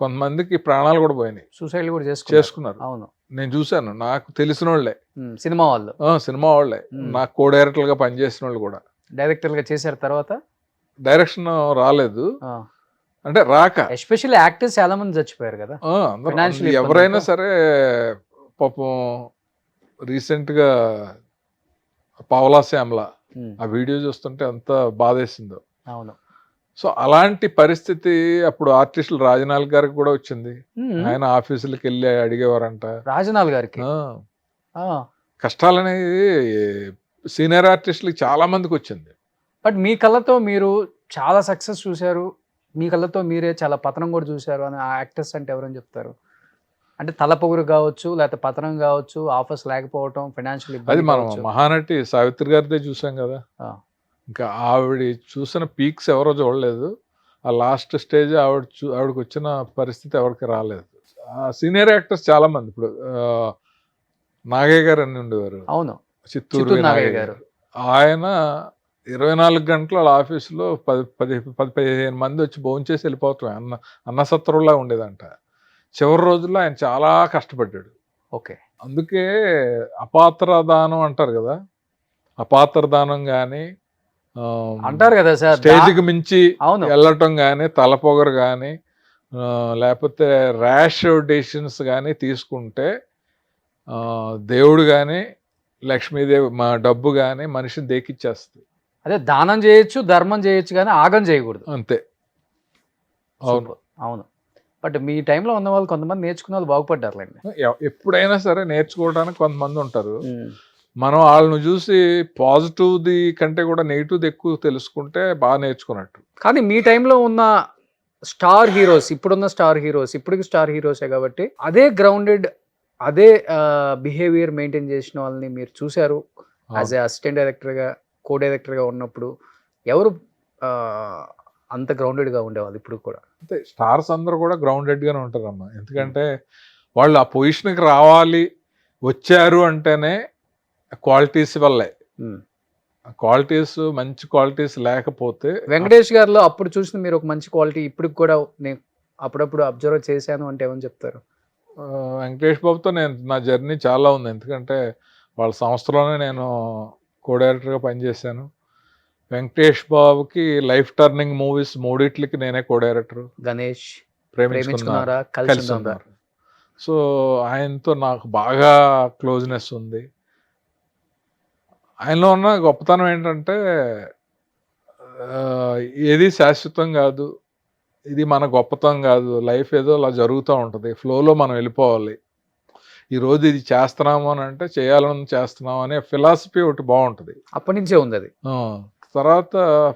కొంతమందికి ప్రాణాలు కూడా పోయినాయి, సూసైడ్ కూడా చేసుకున్నారు. అవును, నేను చూశాను, నాకు తెలిసిన వాళ్ళే, సినిమా వాళ్ళు, సినిమా వాళ్ళే, నాకు కో డైరెక్టర్లుగా పనిచేసిన వాళ్ళు కూడా. డైరెక్టర్గా చేశారు, తర్వాత డైరెక్షన్ రాలేదు, అంటే రాక ఎస్పెషల్లీ యాక్టర్స్ చాలా మంది చచ్చిపోయారు కదా. అందరూ ఎవరైనా సరే పాపం. రీసెంట్గా పావలా శ్యామ్లా ఆ వీడియో చూస్తుంటే ఎంత బాధేసిందో. అవును. సో అలాంటి పరిస్థితి అప్పుడు ఆర్టిస్టులు రాజనాల్ గారికి కూడా వచ్చింది. ఆయన ఆఫీసులకు వెళ్ళి అడిగేవారంట. రాజనాల్ గారికి కష్టాలనేది సీనియర్ ఆర్టిస్టులకి చాలా మందికి వచ్చింది. బట్ మీ కళ్ళతో మీరు చాలా సక్సెస్ చూశారు, మీ కళ్ళతో మీరే చాలా పతనం కూడా చూశారు అని ఆ యాక్టర్స్ అంటే ఎవరని చెప్తారు? అంటే తలపొగురు కావచ్చు, లేకపోతే పతనం కావచ్చు, ఆఫర్స్ లేకపోవటం, ఫైనాన్షియల్ అది మనం మహానటి సావిత్రి గారిదే చూసాం కదా. ఇంకా ఆవిడ చూసిన పీక్స్ ఎవరో చూడలేదు, ఆ లాస్ట్ స్టేజ్ ఆవిడకి వచ్చిన పరిస్థితి ఎవరికి రాలేదు. సీనియర్ యాక్టర్స్ చాలా మంది, ఇప్పుడు నాగయ్య గారు అని ఉండేవారు. అవును, చిత్తూరు నాగయ్య గారు. ఆయన 24 గంటల వాళ్ళ ఆఫీసులో 10-15 మంది వచ్చి భోంచేసి వెళ్ళిపోతాం, అన్నసత్రంలా ఉండేదంట. చివరి రోజుల్లో ఆయన చాలా కష్టపడ్డాడు. ఓకే. అందుకే అపాత్రదానం అంటారు కదా, అపాత్రదానం కానీ అంటారు కదా సార్, స్టేజ్కి మించి వెళ్ళటం కానీ, తలపొగరు కానీ, లేకపోతే ర్యాష్ డెసిషన్స్ కానీ తీసుకుంటే దేవుడు కానీ లక్ష్మీదేవి మా డబ్బు కానీ మనిషిని దేకిచ్చేస్తుంది. అదే దానం చేయొచ్చు, ధర్మం చేయొచ్చు, కానీ ఆగం చేయకూడదు అంతే. అవును అవును. బట్ మీ టైంలో ఉన్న వాళ్ళు కొంతమంది నేర్చుకున్న వాళ్ళు బాగుపడ్డారులేండి. ఎప్పుడైనా సరే నేర్చుకోవడానికి కొంతమంది ఉంటారు. మనం వాళ్ళని చూసి పాజిటివ్ది కంటే కూడా నెగిటివ్ది ఎక్కువ తెలుసుకుంటే బాగా నేర్చుకున్నట్టు. కానీ మీ టైంలో ఉన్న స్టార్ హీరోస్, ఇప్పుడున్న స్టార్ హీరోస్ ఇప్పటికి స్టార్ హీరోసే కాబట్టి అదే గ్రౌండెడ్, అదే బిహేవియర్ మెయింటైన్ చేసిన వాళ్ళని మీరు చూశారు యాజ్ ఏ అసిస్టెంట్ డైరెక్టర్గా, కో డైరెక్టర్గా ఉన్నప్పుడు. ఎవరు అంత గ్రౌండెడ్గా ఉండేవాళ్ళు ఇప్పుడు కూడా? అంతే, స్టార్స్ అందరూ కూడా గ్రౌండెడ్గానే ఉంటారమ్మా. ఎందుకంటే వాళ్ళు ఆ పొజిషన్కి రావాలి, వచ్చారు అంటేనే క్వాలిటీస్ వల్లే. క్వాలిటీస్, మంచి క్వాలిటీస్ లేకపోతే. వెంకటేష్ గారిలో అప్పుడు చూసిన మీరు ఒక మంచి క్వాలిటీ ఇప్పటికి కూడా నేను అప్పుడప్పుడు అబ్జర్వ్ చేశాను అంటే ఏమని చెప్తారు? వెంకటేష్ బాబుతో నా జర్నీ చాలా ఉంది, ఎందుకంటే వాళ్ళ సంస్థలోనే నేను కో డైరెక్టర్గా పనిచేశాను. వెంకటేష్ బాబుకి లైఫ్ టర్నింగ్ మూవీస్ 3 నేనే కో డైరెక్టర్. గణేష్, ప్రేమించుకున్నారా, కలిసి ఉన్నారు. సో ఆయనతో నాకు బాగా క్లోజ్నెస్ ఉంది. ఆయనలో ఉన్న గొప్పతనం ఏంటంటే ఏది శాశ్వతం కాదు, ఇది మన గొప్పతనం కాదు, లైఫ్ ఏదో అలా జరుగుతూ ఉంటుంది, ఫ్లోలో మనం వెళ్ళిపోవాలి. ఈరోజు ఇది చేస్తున్నాము అని అంటే చేయాలని చేస్తున్నాం అనే ఫిలాసఫీ ఒకటి బాగుంటుంది, అప్పటి నుంచే ఉంది అది. తర్వాత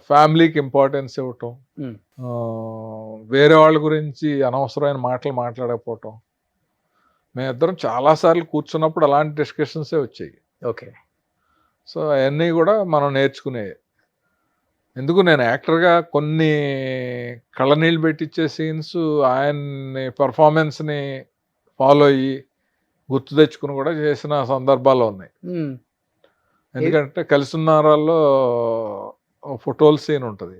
ఫ్యామిలీకి ఇంపార్టెన్స్ ఇవ్వటం, వేరే వాళ్ళ గురించి అనవసరమైన మాటలు మాట్లాడకపోవటం. మేమిద్దరం చాలాసార్లు కూర్చున్నప్పుడు అలాంటి డిస్కషన్సే వచ్చాయి. ఓకే. సో అవన్నీ కూడా మనం నేర్చుకునే. ఎందుకు నేను యాక్టర్గా కొన్ని కళ్ళనీళ్ళు పెట్టించే సీన్స్ ఆయన్ని పెర్ఫార్మెన్స్ని ఫాలో అయ్యి గుర్తు తెచ్చుకుని కూడా చేసిన సందర్భాలు ఉన్నాయి. ఎందుకంటే కలిసి ఉన్నారాల్లో ఫోటోల సీన్ ఉంటుంది,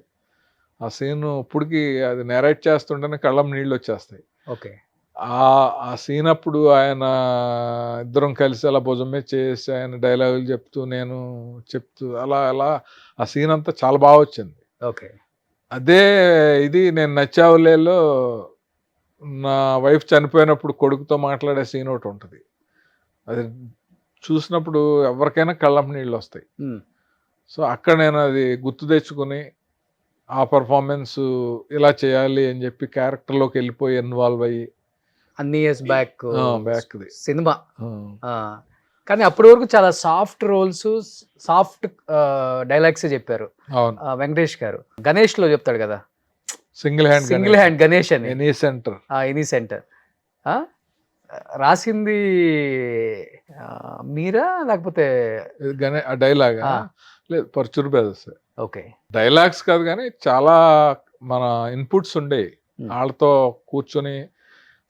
ఆ సీన్ ఇప్పటికి అది నెరేట్ చేస్తుంటేనే కళ్ళం నీళ్ళు వచ్చేస్తాయి. ఓకే. ఆ సీన్ అప్పుడు ఆయన ఇద్దరం కలిసి అలా భుజం మీద చేసి ఆయన డైలాగులు చెప్తూ నేను చెప్తూ అలా అలా ఆ సీన్ అంతా చాలా బాగా వచ్చింది. ఓకే. అదే ఇది నేను నచ్చావులేలో నా వైఫ్ చనిపోయినప్పుడు కొడుకుతో మాట్లాడే సీన్ ఒకటి ఉంటుంది. అది చూసినప్పుడు ఎవరికైనా కళ్ళం నీళ్ళు వస్తాయి. సో అక్కడ నేను అది గుర్తు తెచ్చుకుని ఆ పర్ఫార్మెన్స్ ఇలా చేయాలి అని చెప్పి క్యారెక్టర్లోకి వెళ్ళిపోయి ఇన్వాల్వ్ అయ్యి అన్ని ఇయర్స్ బ్యాక్ బ్యాక్ది సినిమా. కానీ అప్పటి వరకు చాలా సాఫ్ట్ రోల్స్, సాఫ్ట్ డైలాగ్స్ చెప్పారు అవును. వెంకటేష్ గారు. గణేష్ లో చెప్తాడు కదా, సింగిల్ సింగిల్ హ్యాండ్ గణేష్ అని, ఎనీ సెంటర్ ఎనీ సెంటర్. రాసింది మీరా లేకపోతే? డైలాగ్ లేదు, పర్చూర్ బ్రదర్స్. ఓకే. డైలాగ్స్ కాదు కానీ చాలా మన ఇన్పుట్స్ ఉండేవి. Hmm. వాళ్ళతో కూర్చొని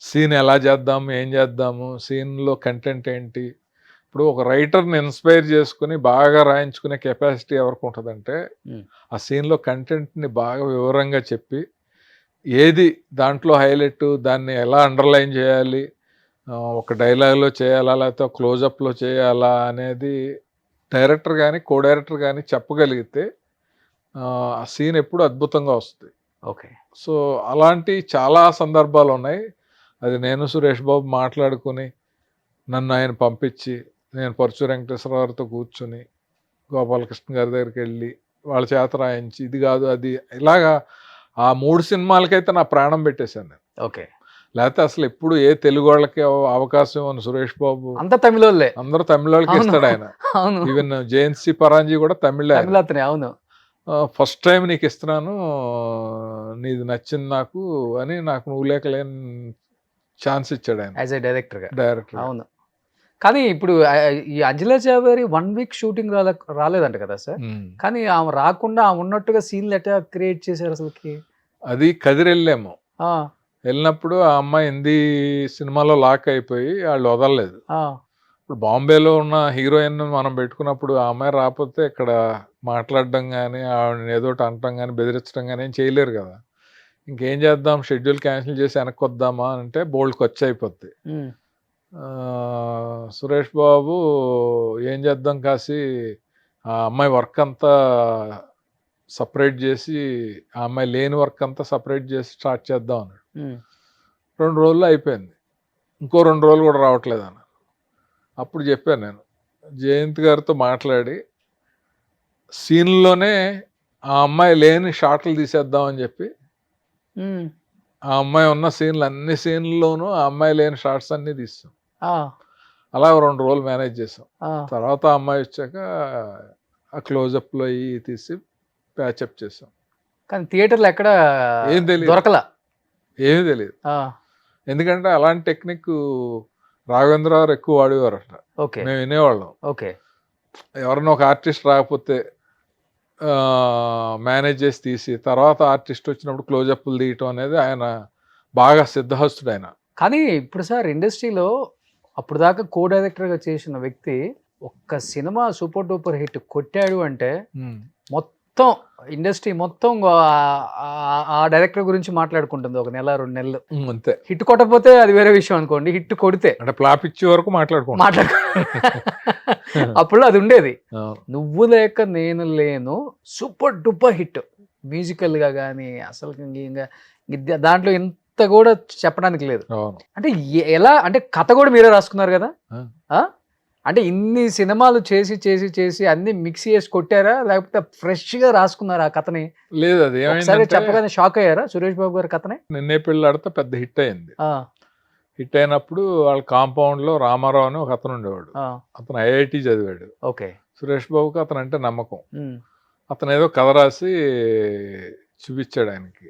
సీన్ ఎలా చేద్దాము, ఏం చేద్దాము, సీన్లో కంటెంట్ ఏంటి. ఇప్పుడు ఒక రైటర్ని ఇన్స్పైర్ చేసుకుని బాగా రాయించుకునే కెపాసిటీ ఎవరికి ఉంటుందంటే ఆ సీన్లో కంటెంట్ని బాగా వివరంగా చెప్పి ఏది దాంట్లో హైలైట్, దాన్ని ఎలా అండర్లైన్ చేయాలి, ఒక డైలాగ్లో చేయాలా లేకపోతే క్లోజప్లో చేయాలా అనేది డైరెక్టర్ కానీ కో డైరెక్టర్ కానీ చెప్పగలిగితే ఆ సీన్ ఎప్పుడు అద్భుతంగా వస్తుంది. ఓకే. సో అలాంటి చాలా సందర్భాలు ఉన్నాయి. అది నేను సురేష్ బాబు మాట్లాడుకుని నన్ను ఆయన పంపించి నేను పరచూరు వెంకటేశ్వర గారితో కూర్చుని గోపాలకృష్ణ గారి దగ్గరికి వెళ్ళి వాళ్ళ చేత రాయించి ఇది కాదు అది ఇలాగా ఆ 3 సినిమాలకైతే నా ప్రాణం పెట్టేశాను నేను. ఓకే. లేకపోతే అసలు ఎప్పుడు ఏ తెలుగు వాళ్ళకి అవకాశం అని సురేష్ బాబు అంతా తమిళ వాళ్ళే, అందరూ తమిళ వాళ్ళకి ఇస్తాడు ఆయన. అవును, ఈవెన్ జేఎన్సీ పరాంజీ కూడా తమిళ. తమిళ. అవును. ఫస్ట్ టైం నీకు ఇస్తున్నాను, నీది నచ్చింది నాకు అని నాకు నువ్వు లేకలేని ఛాన్స్ ఇచ్చాడు ఆయన యాజ్ ఏ డైరెక్టర్ గా. డైరెక్టర్. అవును. కానీ ఇప్పుడు ఈ అంజలా చావేరి 1 వీక్ షూటింగ్ రాలేదంట కదా సార్. కానీ ఆమె రాకుండా ఆమె ఉన్నట్టుగా సీన్లు ఎట్లా క్రియేట్ చేశారు అసలుకి? అది కదిరెళ్ళాము. వెళ్ళినప్పుడు ఆ అమ్మాయి హిందీ సినిమాలో లాక్ అయిపోయి వాళ్ళు వదలలేదు. ఇప్పుడు బాంబేలో ఉన్న హీరోయిన్ మనం పెట్టుకున్నప్పుడు ఆ అమ్మాయి రాకపోతే ఇక్కడ మాట్లాడడం కానీ ఆవిడని ఏదోటి అనటం కానీ బెదిరించడం కానీ ఏం చేయలేరు కదా. ఇంకేం చేద్దాం, షెడ్యూల్ క్యాన్సిల్ చేసి వెనక్కి వద్దామా అంటే బోల్డ్ ఖర్చు అయిపోద్ది. సురేష్ బాబు ఏం చేద్దాం కాసి ఆ అమ్మాయి వర్క్ అంతా సపరేట్ చేసి ఆ అమ్మాయి లేని వర్క్ అంతా సపరేట్ చేసి స్టార్ట్ చేద్దాం అన్నాడు. 2 రోజులు అయిపోయింది, ఇంకో 2 రోజులు కూడా రావట్లేదు అన్న. అప్పుడు చెప్పాను నేను జయంత్ గారితో మాట్లాడి సీన్లోనే ఆ అమ్మాయి లేని షాట్లు తీసేద్దామని చెప్పి ఆ అమ్మాయి ఉన్న సీన్లు అన్ని సీన్లలోనూ ఆ అమ్మాయి లేని షార్ట్స్ అన్నీ తీస్తాం. అలా 2 రోజులు మేనేజ్ చేసాం. తర్వాత ఆ అమ్మాయి వచ్చాక ఆ క్లోజప్లో అయ్యి తీసి ప్యాచప్ చేసాం. కానీ థియేటర్లో ఎక్కడ ఏం తెలియదు, దొరకలా, ఏమీ తెలియదు. ఎందుకంటే అలాంటి టెక్నిక్ రాఘవేంద్రరావు ఎక్కువ వాడేవారు అట్లా. ఓకే. మేము వినేవాళ్ళం. ఓకే. ఎవరైనా ఒక ఆర్టిస్ట్ రాకపోతే మేనేజ్ చేసి తీసి తర్వాత ఆర్టిస్ట్ వచ్చినప్పుడు క్లోజప్లు తీయటం అనేది ఆయన బాగా సిద్ధహస్తుడు ఆయన. కానీ ఇప్పుడు సార్ ఇండస్ట్రీలో అప్పుడు దాకా కో డైరెక్టర్గా చేసిన వ్యక్తి ఒక్క సినిమా సూపర్ డూపర్ హిట్ కొట్టాడు అంటే మొత్తం ఇండస్ట్రీ మొత్తం ఆ డైరెక్టర్ గురించి మాట్లాడుకుంటుంది 1 నెల 2 నెలలు. అంతే. హిట్ కొట్టకపోతే అది వేరే విషయం అనుకోండి, హిట్ కొడితే అంటే ఫ్లాప్ ఇచ్చే వరకు మాట్లాడుకో అప్పుడు అది ఉండేది. నువ్వు లేక నేను లేను సూపర్ డూపర్ హిట్, మ్యూజికల్ గా కానీ అసలు ఇంకా దాంట్లో ఇంత కూడా చెప్పడానికి లేదు. అంటే ఎలా అంటే కథ కూడా మీరే రాసుకున్నారు కదా, అంటే ఇన్ని సినిమాలు చేసి చేసి చేసి అన్ని మిక్స్ చేసి కొట్టారా లేకపోతే ఫ్రెష్ గా రాసుకున్నారా ఆ కథని? లేదు, అది ఒకసారి చెప్పగానే షాక్ అయ్యారా సురేష్ బాబు గారి కథని? నిన్నే పెళ్ళాడితే పెద్ద హిట్ అయింది. హిట్ అయినప్పుడు వాళ్ళ కాంపౌండ్ లో రామారావు అని ఒక అతను ఉండేవాడు. అతను ఐఐటి చదివాడు. ఓకే. సురేష్ బాబుకి అతను అంటే నమ్మకం. అతను ఏదో కథ రాసి చూపించాడు ఆయనకి.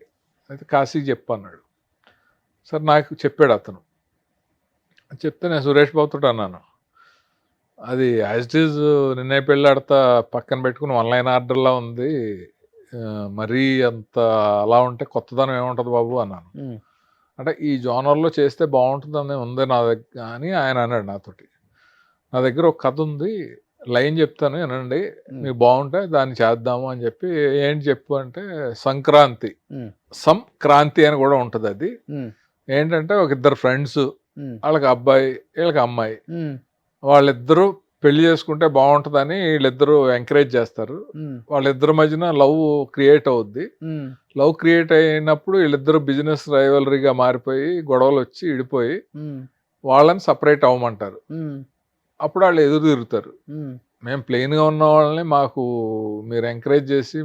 అయితే కాశీకి చెప్పన్నాడు. సరే నాకు చెప్పాడు అతను. చెప్తే నేను సురేష్ బాబుతో అన్నాను, అది యాజ్ ఇట్ ఈజ్ నిన్నే పెళ్ళాడతా పక్కన పెట్టుకుని 1 లైన్ ఆర్డర్లా ఉంది, మరీ అంత అలా ఉంటే కొత్తదనం ఏముంటుంది బాబు అన్నాను. అంటే ఈ జోనర్లో చేస్తే బాగుంటుందని ఉంది నా దగ్గర అని ఆయన అన్నాడు నాతోటి. నా దగ్గర ఒక కథ ఉంది, లైన్ చెప్తాను వినండి, మీకు బాగుంటే దాన్ని చేద్దాము అని చెప్పి. ఏంటి చెప్పు అంటే సంక్రాంతి, సంక్రాంతి అని కూడా ఉంటుంది. అది ఏంటంటే ఒక 2 ఫ్రెండ్స్, వాళ్ళకి అబ్బాయి వీళ్ళకి అమ్మాయి, వాళ్ళిద్దరూ పెళ్లి చేసుకుంటే బాగుంటుందని వీళ్ళిద్దరూ ఎంకరేజ్ చేస్తారు. వాళ్ళిద్దరి మధ్యన లవ్ క్రియేట్ అవుద్ది. లవ్ క్రియేట్ అయినప్పుడు వీళ్ళిద్దరూ బిజినెస్ రైవలరీగా మారిపోయి గొడవలు వచ్చి విడిపోయి వాళ్ళని సపరేట్ అవ్వమంటారు. అప్పుడు వాళ్ళు ఎదురు తిరుగుతారు. మేము ప్లెయిన్గా ఉన్న వాళ్ళని మాకు మీరు ఎంకరేజ్ చేసి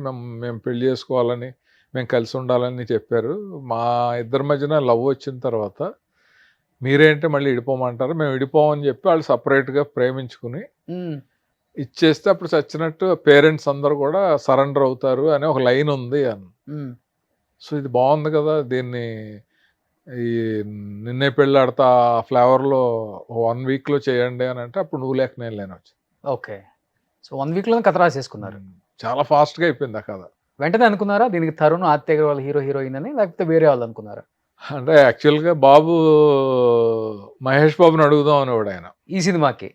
మేము పెళ్లి చేసుకోవాలని మేము కలిసి ఉండాలని చెప్పారు. మా ఇద్దరి మధ్యన లవ్ వచ్చిన తర్వాత మీరేంటి మళ్ళీ విడిపోమంటారు, మేము విడిపోమని చెప్పి వాళ్ళు సపరేట్గా ప్రేమించుకుని ఇచ్చేస్తే అప్పుడు చచ్చినట్టు పేరెంట్స్ అందరూ కూడా సరెండర్ అవుతారు అనే ఒక లైన్ ఉంది అని. సో ఇది బాగుంది కదా, దీన్ని ఈ నిన్నే పెళ్ళాడతా ఫ్లేవర్లో 1 వీక్లో చేయండి అని అంటే అప్పుడు నువ్వు లేక నేను లేని వచ్చింది. ఓకే. సో 1 వీక్లో కథ రాసేసుకున్నారు. చాలా ఫాస్ట్గా అయిపోయింది ఆ కథ. వెంటనే అనుకున్నారా దీనికి తరుణ్ ఆదిత్య అగర్వాల్ హీరో హీరోయిన్ అని, లేకపోతే వేరే వాళ్ళు అనుకున్నారా? అంటే యాక్చువల్గా బాబు మహేష్ బాబుని అడుగుదాం అనేవాడు ఆయన. ఈ సినిమాకి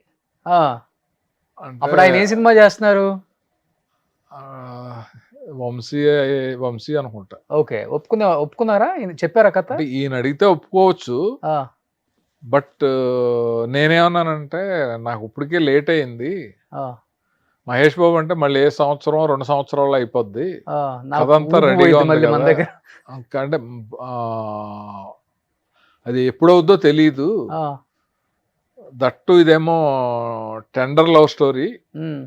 అంటే అప్పుడు ఆయన ఏ సినిమా చేస్తున్నారు? ఆ, వంశీ అనుకుంటా. ఓకే. ఒప్పుకున్నారా? చెప్పారా కథ? అంటే ఈయన అడిగితే ఒప్పుకోవచ్చు, ఆ, బట్ నేనేమన్నానంటే నాకు ఇప్పటికే లేట్ అయింది, ఆ, మహేష్ బాబు అంటే మళ్ళీ ఏ సంవత్సరం 2 సంవత్సరాలు అయిపోద్ది, ఆ, నాకు కథంతా ఊపు రెడీగా పోయింది ఉంది మళ్ళీ మన కదా. దగ్గర. అంటే ఆ, అది ఎప్పుడవుద్దో తెలీదు, ఆ, దట్టు ఇదేమో టెండర్ లవ్ స్టోరీ, ఉమ్,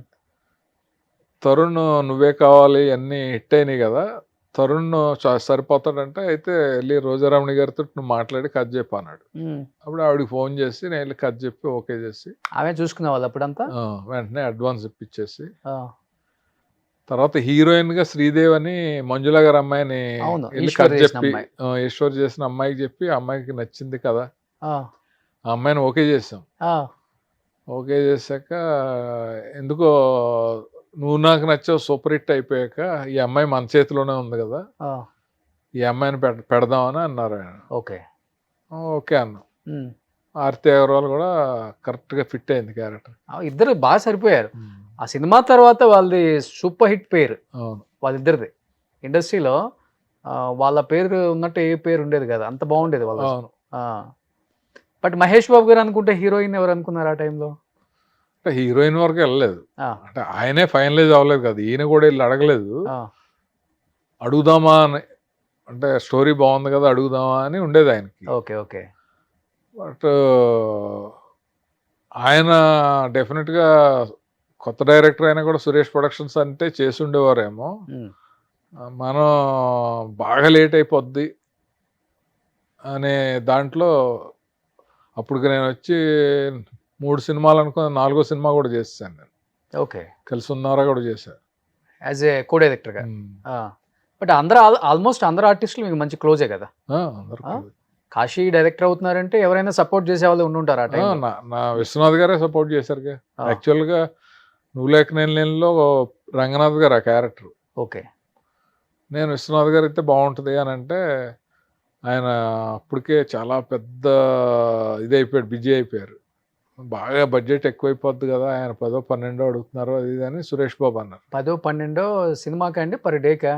తరుణ్ నువ్వే కావాలి అన్నీ హిట్ అయినాయి కదా, తరుణ్ సరిపోతాడంటే అయితే వెళ్ళి రోజారామణి గారితో నువ్వు మాట్లాడి కథ చెప్పు అన్నాడు. ఉమ్. అప్పుడు ఆవిడకి ఫోన్ చేసి నేను వెళ్ళి కథ చెప్పి ఓకే చేసి ఆమె చూసుకునే వాళ్ళు అప్పుడంతా. వెంటనే అడ్వాన్స్ ఇప్పించేసి ఆ, తర్వాత హీరోయిన్ గా శ్రీదేవి అని మంజుల గారి అమ్మాయిని అవును, వెళ్ళి ఈశ్వర్ కథ చేసిన చెప్పి అమ్మాయి. ఈశ్వర్ చేసిన అమ్మాయికి చెప్పి ఆ అమ్మాయికి నచ్చింది కదా, ఆ, ఆ అమ్మాయిని ఓకే చేసాం. ఆ, ఓకే చేశాక ఎందుకో నువ్వు నాకు నచ్చావు సూపర్ హిట్ అయిపోయాక ఈ అమ్మాయి మన చేతిలోనే ఉంది కదా, ఆ, ఈ అమ్మాయిని పెడదామని అన్నారు ఆయన. ఓకే. ఓకే అన్నాం. ఉమ్. ఆర్తి అగర్వాల్ కూడా కరెక్ట్గా ఫిట్ అయింది క్యారెక్టర్. ఇద్దరు బాగా సరిపోయారు. ఆ సినిమా తర్వాత వాళ్ళది సూపర్ హిట్ పేరు అవును. వాళ్ళిద్దరిది. ఇండస్ట్రీలో వాళ్ళ పేరు ఉన్నట్టు ఏ పేరు ఉండేది కదా, అంత బాగుండేది వాళ్ళ. అవును. బట్ మహేష్ బాబు గారు అనుకుంటే హీరోయిన్ ఎవరు అనుకున్నారు ఆ టైంలో? అంటే హీరోయిన్ వరకు వెళ్ళలేదు, అంటే ఆయనే ఫైనలైజ్ అవ్వలేదు కదా, ఈయన కూడా వెళ్ళి అడగలేదు, అడుగుదామా అని, అంటే స్టోరీ బాగుంది కదా అడుగుదామా అని ఉండేది ఆయనకి. Okay, okay. బట్ ఆయన డెఫినెట్గా కొత్త డైరెక్టర్ అయినా కూడా సురేష్ ప్రొడక్షన్స్ అంటే చేసి ఉండేవారేమో, మనం బాగా లేట్ అయిపోద్ది అనే దాంట్లో అప్పుడు నేను వచ్చి 3 సినిమాలు అనుకున్న 4వ సినిమా కూడా చేసాను నేను. ఓకే. కలిసి ఉన్నారా కూడా చేశాను యాజ్ ఏ కో డైరెక్టర్గా. బట్ అందరూ ఆల్మోస్ట్ అందరు ఆర్టిస్టులు మీకు మంచి క్లోజే కదా. కాశీ డైరెక్టర్ అవుతున్నారంటే ఎవరైనా సపోర్ట్ చేసే వాళ్ళు ఉండుంటారు ఆ టైం. నా విశ్వనాథ్ గారే సపోర్ట్ చేశారు. యాక్చువల్గా నువ్వు లేక నేను లేనిలో రంగనాథ్ గారు ఆ క్యారెక్టర్. ఓకే. నేను విశ్వనాథ్ గారు అయితే బాగుంటుంది అని అంటే ఆయన అప్పటికే చాలా పెద్ద ఇది అయిపోయాడు, బిజీ అయిపోయారు, బాగా బడ్జెట్ ఎక్కువైపోద్ది కదా, ఆయన 10, 12 అడుగుతున్నారు అది ఇది అని సురేష్ బాబు అన్నారు. 10, 12 సినిమాకి అండి, పర్ డేకా?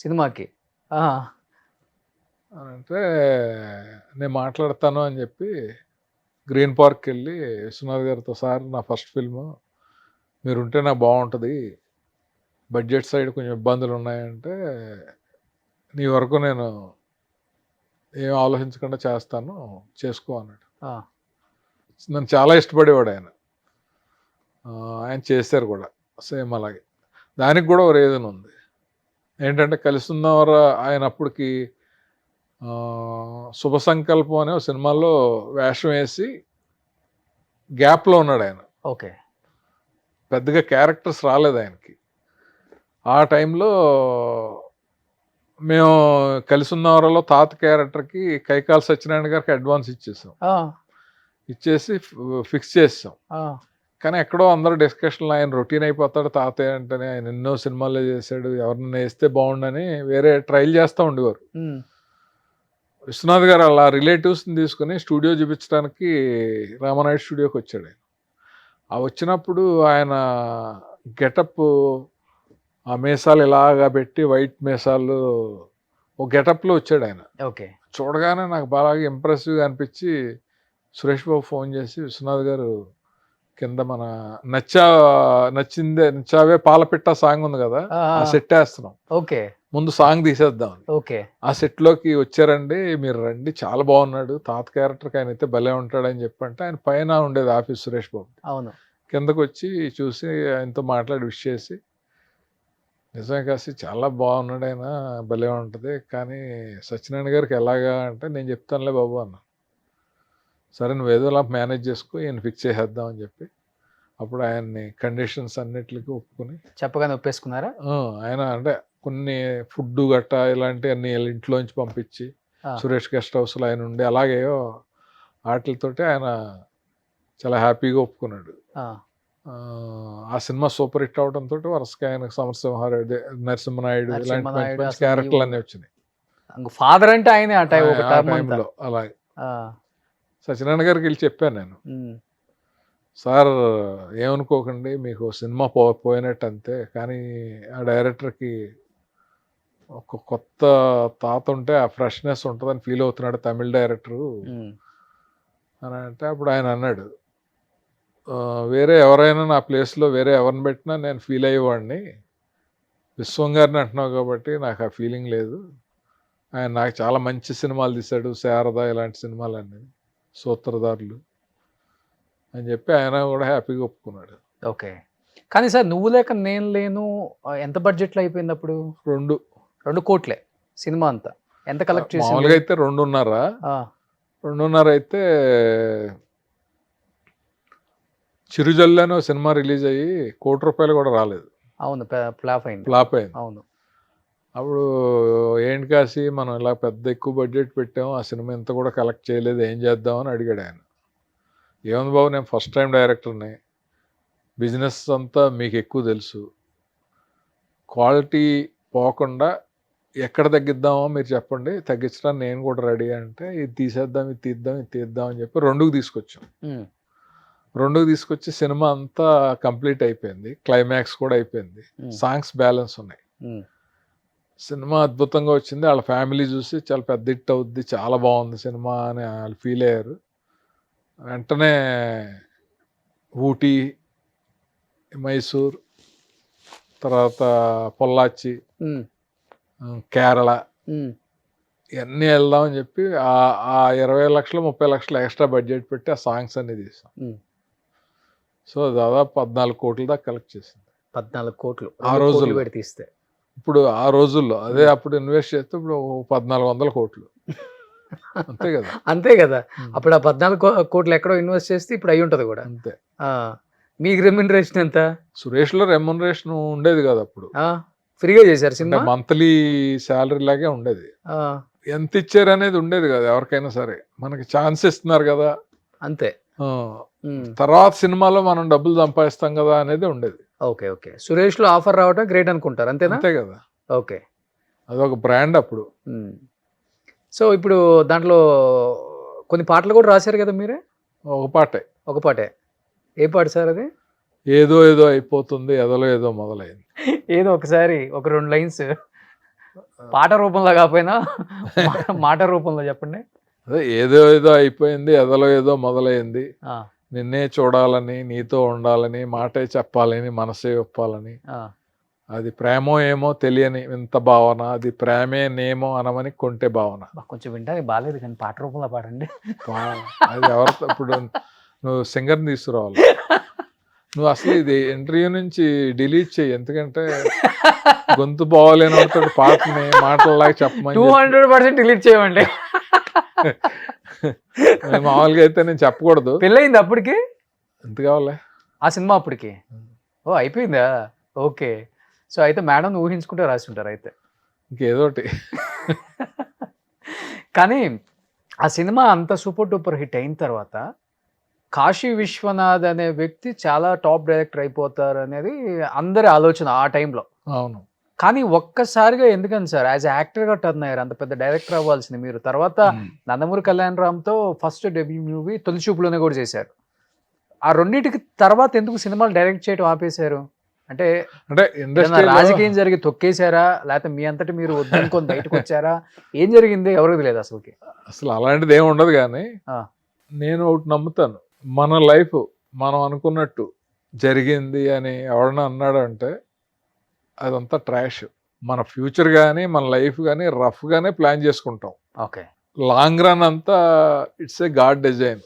సినిమాకి అంటే నేను మాట్లాడతాను అని చెప్పి గ్రీన్ పార్క్కి వెళ్ళి విశ్వనాథ్ గారితో సార్ నా ఫస్ట్ ఫిల్మ్ మీరుంటే నాకు బాగుంటుంది, బడ్జెట్ సైడ్ కొంచెం ఇబ్బందులు ఉన్నాయంటే నీ వరకు నేను ఏం ఆలోచించకుండా చేస్తాను, చేసుకో అన్నాడు. నన్ను చాలా ఇష్టపడేవాడు ఆయన. ఆయన చేశారు కూడా సేమ్ అలాగే. దానికి కూడా ఒక రీజన్ ఉంది ఏంటంటే కలిసి ఉన్నవారు ఆయన అప్పటికి శుభ సంకల్పం అనే సినిమాలో వేషం వేసి గ్యాప్లో ఉన్నాడు ఆయన. ఓకే. పెద్దగా క్యారెక్టర్స్ రాలేదు ఆయనకి. ఆ టైంలో మేము కలిసి ఉన్నవారిలో తాత క్యారెక్టర్కి కైకాల సత్యనారాయణ గారికి అడ్వాన్స్ ఇచ్చేసాం, ఇచ్చేసి ఫిక్స్ చేసాం. కానీ ఎక్కడో అందరూ డిస్కషన్లో ఆయన రొటీన్ అయిపోతాడు తాతయ్య అంటేనే, ఆయన ఎన్నో సినిమాల్లో చేశాడు, ఎవరినైనా వేస్తే బాగుండని వేరే ట్రైల్ చేస్తూ ఉండేవారు. విశ్వనాథ్ గారు అలా రిలేటివ్స్ని తీసుకుని స్టూడియో చూపించడానికి రామానాయుడు స్టూడియోకి వచ్చాడు ఆయన. ఆ వచ్చినప్పుడు ఆయన గెటప్ ఆ మీసాలు ఇలాగా పెట్టి వైట్ మీసాలు ఒక గెటప్లో వచ్చాడు ఆయన. ఓకే. చూడగానే నాకు బాగా ఇంప్రెసివ్గా అనిపించి సురేష్ బాబు ఫోన్ చేసి విశ్వనాథ్ గారు కింద మన నచ్చావే పాలపిట్ట సాంగ్ ఉంది కదా, ఆ సెట్ వేస్తున్నాం, ఓకే, ముందు సాంగ్ తీసేద్దాం. ఓకే. ఆ సెట్లోకి వచ్చారండి, మీరు రండి, చాలా బాగున్నాడు, తాత క్యారెక్టర్కి ఆయన అయితే భలే ఉంటాడని చెప్పంటే ఆయన పైన ఉండేది ఆఫీస్ సురేష్ బాబు. అవును. కిందకు వచ్చి చూసి ఆయనతో మాట్లాడి విష్ చేసి నిజమే కాసి చాలా బాగున్నాడు ఆయన, భలే ఉంటుంది. కానీ సత్యనారాయణ గారికి ఎలాగా అంటే నేను చెప్తానులే బాబు అన్న. సరే నువ్వు ఏదోలా మేనేజ్ చేసుకో, ఈయన ఫిక్స్ చేసేద్దాం అని చెప్పి అప్పుడు ఆయన్ని కండిషన్స్ అన్నిటికీ ఒప్పుకొని చెప్పగానే ఒప్పేసుకున్నారా? ఆయన అంటే కొన్ని ఫుడ్ గట్టా ఇలాంటివన్నీ వీళ్ళ ఇంట్లోంచి పంపించి సురేష్ గెస్ట్ హౌస్లో ఆయన ఉండి అలాగే వాటితోటి ఆయన చాలా హ్యాపీగా ఒప్పుకున్నాడు. ఆ సినిమా సూపర్ హిట్ అవడంతో వరుసగా ఆయనకు సమరసింహారెడ్డి, నరసింహనాయుడు ఇలాంటి మంచి మంచి క్యారెక్టర్లు అన్నీ వచ్చినాయి. ఫాదర్ అంటే ఆయనే ఆ టైంలో. అలాగే సత్యనారాయణ గారికి వెళ్ళి చెప్పాను నేను, సార్ ఏమనుకోకండి మీకు సినిమా పోయినట్టు అంతే, కానీ ఆ డైరెక్టర్కి ఒక కొత్త తాత ఉంటే ఆ ఫ్రెష్నెస్ ఉంటుందని ఫీల్ అవుతున్నాడు తమిళ డైరెక్టరు అని అంటే అప్పుడు ఆయన అన్నాడు, వేరే ఎవరైనా నా ప్లేస్లో వేరే ఎవరిని పెట్టినా నేను ఫీల్ అయ్యేవాడిని, విశ్వం గారిని అంటున్నావు కాబట్టి నాకు ఆ ఫీలింగ్ లేదు. ఆయన నాకు చాలా మంచి సినిమాలు తీశాడు, శారద ఇలాంటి సినిమాలన్నీ, సూత్రధారులు అని చెప్పి ఆయన కూడా హ్యాపీగా ఒప్పుకున్నాడు. ఓకే. కానీ సార్ నువ్వు లేక నేను లేను ఎంత బడ్జెట్లో అయిపోయింది అప్పుడు? 2 కోట్లే సినిమా అంతా. ఎంత కలెక్ట్ చేసి? మామూలుగా అయితే 2.5 అయితే చిరుజల్లు సినిమా రిలీజ్ అయ్యి ₹1 కూడా రాలేదు. అవును, ఫ్లాప్ అయింది. అవును. అప్పుడు ఏంటి కాసి మనం ఇలా పెద్ద ఎక్కువ బడ్జెట్ పెట్టాము, ఆ సినిమా ఎంత కూడా కలెక్ట్ చేయలేదు, ఏం చేద్దామని అడిగాడు ఆయన. ఏముంది బాబు, నేను ఫస్ట్ టైం డైరెక్టర్ని, బిజినెస్ అంతా మీకు ఎక్కువ తెలుసు, క్వాలిటీ పోకుండా ఎక్కడ తగ్గిద్దామో మీరు చెప్పండి, తగ్గించడానికి నేను కూడా రెడీ అంటే ఇది తీసేద్దాం, ఇది తీద్దాం అని చెప్పి 2కి తీసుకొచ్చాం. 2కి తీసుకొచ్చి సినిమా అంతా కంప్లీట్ అయిపోయింది, క్లైమాక్స్ కూడా అయిపోయింది, సాంగ్స్ బ్యాలెన్స్ ఉన్నాయి. సినిమా అద్భుతంగా వచ్చింది. వాళ్ళ ఫ్యామిలీ చూసి చాలా పెద్ద హిట్ అవుద్ది, చాలా బాగుంది సినిమా అని వాళ్ళు ఫీల్ అయ్యారు. వెంటనే ఊటీ, మైసూర్, తర్వాత పొల్లాచి, కేరళ ఇవన్నీ వెళ్దామని చెప్పి ఆ 20 లక్షలు 30 లక్షలు ఎక్స్ట్రా బడ్జెట్ పెట్టి ఆ సాంగ్స్ అన్ని తీసాం. సో దాదాపు 14 కోట్ల దాకా కలెక్ట్ చేసింది. 14 కోట్లు ఆ రోజుల్లో పెట్టి తీస్తే. ఇప్పుడు ఆ రోజుల్లో అదే అప్పుడు ఇన్వెస్ట్ చేస్తే ఇప్పుడు 1400 కోట్లు అంతే కదా. అంతే కదా. అప్పుడు ఆ 14 కోట్లు ఎక్కడో ఇన్వెస్ట్ చేస్తే ఇప్పుడు అయి ఉంటుంది కూడా. అంతే. మీకు రెమ్యునరేషన్ ఎంత? సురేష్లో రెమ్యునరేషన్ ఉండేది కదా అప్పుడు, ఫ్రీగా చేశారు సినిమా, మంత్లీ శాలరీ లాగే ఉండేది. ఎంత ఇచ్చారు అనేది ఉండేది కదా, ఎవరికైనా సరే మనకి ఛాన్స్ ఇస్తున్నారు కదా అంతే. తర్వాత సినిమాలో మనం డబ్బులు సంపాదిస్తాం కదా అనేది ఉండేది. ఓకే. సురేష్ లో ఆఫర్ రావడం గ్రేట్ అనుకుంటారు, అంతేనా? అంతే కదా. ఓకే, అదొక బ్రాండ్ అప్పుడు. సో ఇప్పుడు దాంట్లో కొన్ని పాటలు కూడా రాశారు కదా మీరే? ఒక పాటే. ఏ పాట సార్ అది? ఏదో అయిపోతుంది, ఏదో మొదలైంది. ఏదో ఒకసారి ఒక 2 లైన్స్ పాట రూపంలో కాకపోయినా మాట రూపంలో చెప్పండి. అదే ఏదో అయిపోయింది, ఏదో మొదలైంది, నిన్నే చూడాలని, నీతో ఉండాలని, మాటే చెప్పాలని, మనసే ఒప్పాలని, అది ప్రేమో ఏమో తెలియని వింత భావన, అది ప్రేమేనేమో అనమని కొంటే భావన. కొంచెం వింటానికి బాగాలేదు కానీ పాట రూపంలో పాడండి. అది ఎవరితో ఇప్పుడు నువ్వు సింగర్ని తీసుకురావాలి. నువ్వు అసలు ఇది ఇంటర్వ్యూ నుంచి డిలీట్ చేయి, ఎందుకంటే గొంతు బాగోలేని పాటని మాటలలాగా చెప్పమని 200% డిలీట్ చేయమండి. మామూలుగా అయితే నేను చెప్పకూడదు. పెళ్ళయింది అప్పటికి? ఎంత కావాలి ఆ సినిమా అప్పటికి? ఓ అయిపోయిందా? ఓకే. సో అయితే మేడం ఊహించుకుంటే రాసి ఉంటారు అయితే ఇంకేదోటి. కానీ ఆ సినిమా అంత సూపర్ డూపర్ హిట్ అయిన తర్వాత కాశీ విశ్వనాథ్ అనే వ్యక్తి చాలా టాప్ డైరెక్టర్ అయిపోతారు అనేది అందరి ఆలోచన ఆ టైంలో. అవును. కానీ ఒక్కసారిగా ఎందుకని సార్ యాజ్ యాక్టర్గా టర్న్ అయ్యారు? అంత పెద్ద డైరెక్టర్ అవ్వాల్సింది మీరు. తర్వాత నందమూరి కళ్యాణ్ రామ్తో first debut movie Tholi Choopulone కూడా చేశారు. ఆ రెండింటికి తర్వాత ఎందుకు సినిమాలు డైరెక్ట్ చేయడం ఆపేశారు? అంటే ఇండస్ట్రీ రాజకీయం జరిగి తొక్కేశారా, లేకపోతే మీ అంతటి మీరు వద్దనుకొని బయటకు వచ్చారా, ఏం జరిగింది ఎవరికి తెలియదు అసలుకి. అసలు అలాంటిది ఏమి ఉండదు. కానీ నేను ఒకటి నమ్ముతాను, మన లైఫ్ మనం అనుకున్నట్టు జరిగింది అని ఎవడన్నా అన్నాడు అంటే అదంతా ట్రాష్. మన ఫ్యూచర్ కానీ మన లైఫ్ కానీ రఫ్గానే ప్లాన్ చేసుకుంటాం. ఓకే. లాంగ్ రన్ అంతా it's a God design.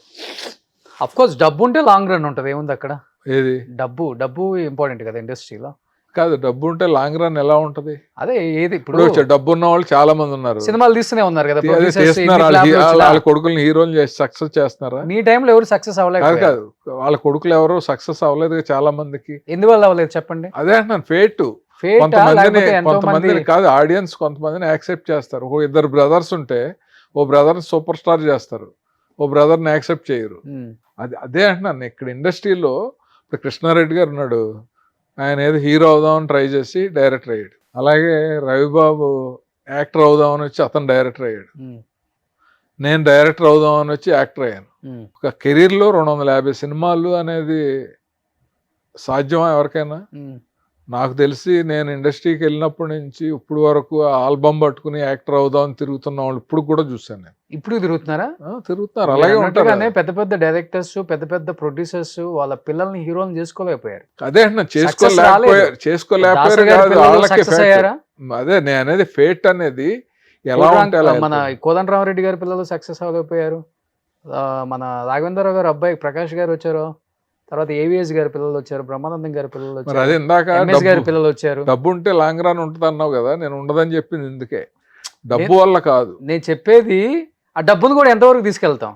Of course డబ్బు ఉంటే లాంగ్ రన్ ఉంటుంది, ఏముంది అక్కడ? ఏది డబ్బు ఇంపార్టెంట్ కదా ఇండస్ట్రీలో. కాదు, డబ్బు ఉంటే లాంగ్ రన్ ఎలా ఉంటది? అదే ఏది ఇప్పుడు ఇప్పుడు డబ్బు ఉన్న వాళ్ళు చాలా మంది ఉన్నారు, సినిమాలు తీస్తూనే ఉన్నారు కదా అదే producers, చేస్తున్నారు. ఎన్ని flop లు వచ్చినా. వాళ్ళ కొడుకుల్ని హీరోలు చేసి సక్సెస్ చేస్తున్నారా? మీ టైంలో ఎవరు సక్సెస్ కాదు అవ్వలేదు. కాదు, వాళ్ళ కొడుకులు ఎవరు సక్సెస్ అవ్వలేదు చాలా మందికి. ఎందువల్ల అవ్వలేదు చెప్పండి? అదే అంటున్నాను, ఫేట్. ఫేట్ లేకపోతే ఎంతో మంది కొంతమందిని కాదు, ఆడియన్స్ కొంతమందిని యాక్సెప్ట్ చేస్తారు. ఒక ఇద్దరు బ్రదర్స్ ఉంటే ఓ బ్రదర్ సూపర్ స్టార్ చేస్తారు, ఓ బ్రదర్ని యాక్సెప్ట్ చేయరు. అదే అంటున్నాను, ఇక్కడ ఇండస్ట్రీలో ఇప్పుడు కృష్ణారెడ్డి గారు ఉన్నాడు, ఆయన ఏదో హీరో అవుదామని ట్రై చేసి డైరెక్టర్ అయ్యాడు. అలాగే రవిబాబు యాక్టర్ అవుదామని వచ్చి అతను డైరెక్టర్ అయ్యాడు. నేను డైరెక్టర్ అవుదామని వచ్చి యాక్టర్ అయ్యాను. ఒక కెరీర్లో 250 సినిమాలు అనేది సాధ్యమా ఎవరికైనా? నాకు తెలిసి నేను ఇండస్ట్రీకి వెళ్ళినప్పటి నుంచి ఇప్పుడు వరకు ఆల్బమ్ పట్టుకుని యాక్టర్ అవుదామని తిరుగుతున్న వాళ్ళు ఇప్పుడు కూడా చూశాను నేను. ఇప్పుడు తిరుగుతున్నారా? తిరుగుతున్నారు, అలాగే ఉంటారు. పెద్ద పెద్ద డైరెక్టర్స్, పెద్ద పెద్ద ప్రొడ్యూసర్స్ వాళ్ళ పిల్లల్ని హీరోలను చేసుకోలేకపోయారు. అదే అంటున్నా, చేసుకోలేకపోయారు దాసరి గారి కాదు, పిల్లలు వాళ్ళకే success fate. అయ్యారా? అదే నేను అనేది ఫేట్ అనేది ఎలా ఉంటే అలా మన వెళ్తుంది. కోదండరామరెడ్డి గారి పిల్లలు సక్సెస్ అవ్వలేకపోయారు. మన రాఘవేంద్రరావు గారు అబ్బాయి ప్రకాష్ గారు వచ్చారు, తర్వాత ఏవిఎస్ గారి పిల్లలు వచ్చారు, బ్రహ్మానందం గారి పిల్లలు మరి వచ్చారు, అదే ఇందాక ఎంఎస్ గారి పిల్లలు వచ్చారు. డబ్బు ఉంటే లాంగ్ రన్ ఉంటుంది అన్నావు కదా, నేను ఉండదని చెప్పింది ఇందుకే, డబ్బు వల్ల కాదు. నేను చెప్పేది ఆ డబ్బును కూడా ఎంతవరకు తీసుకెళ్తాం?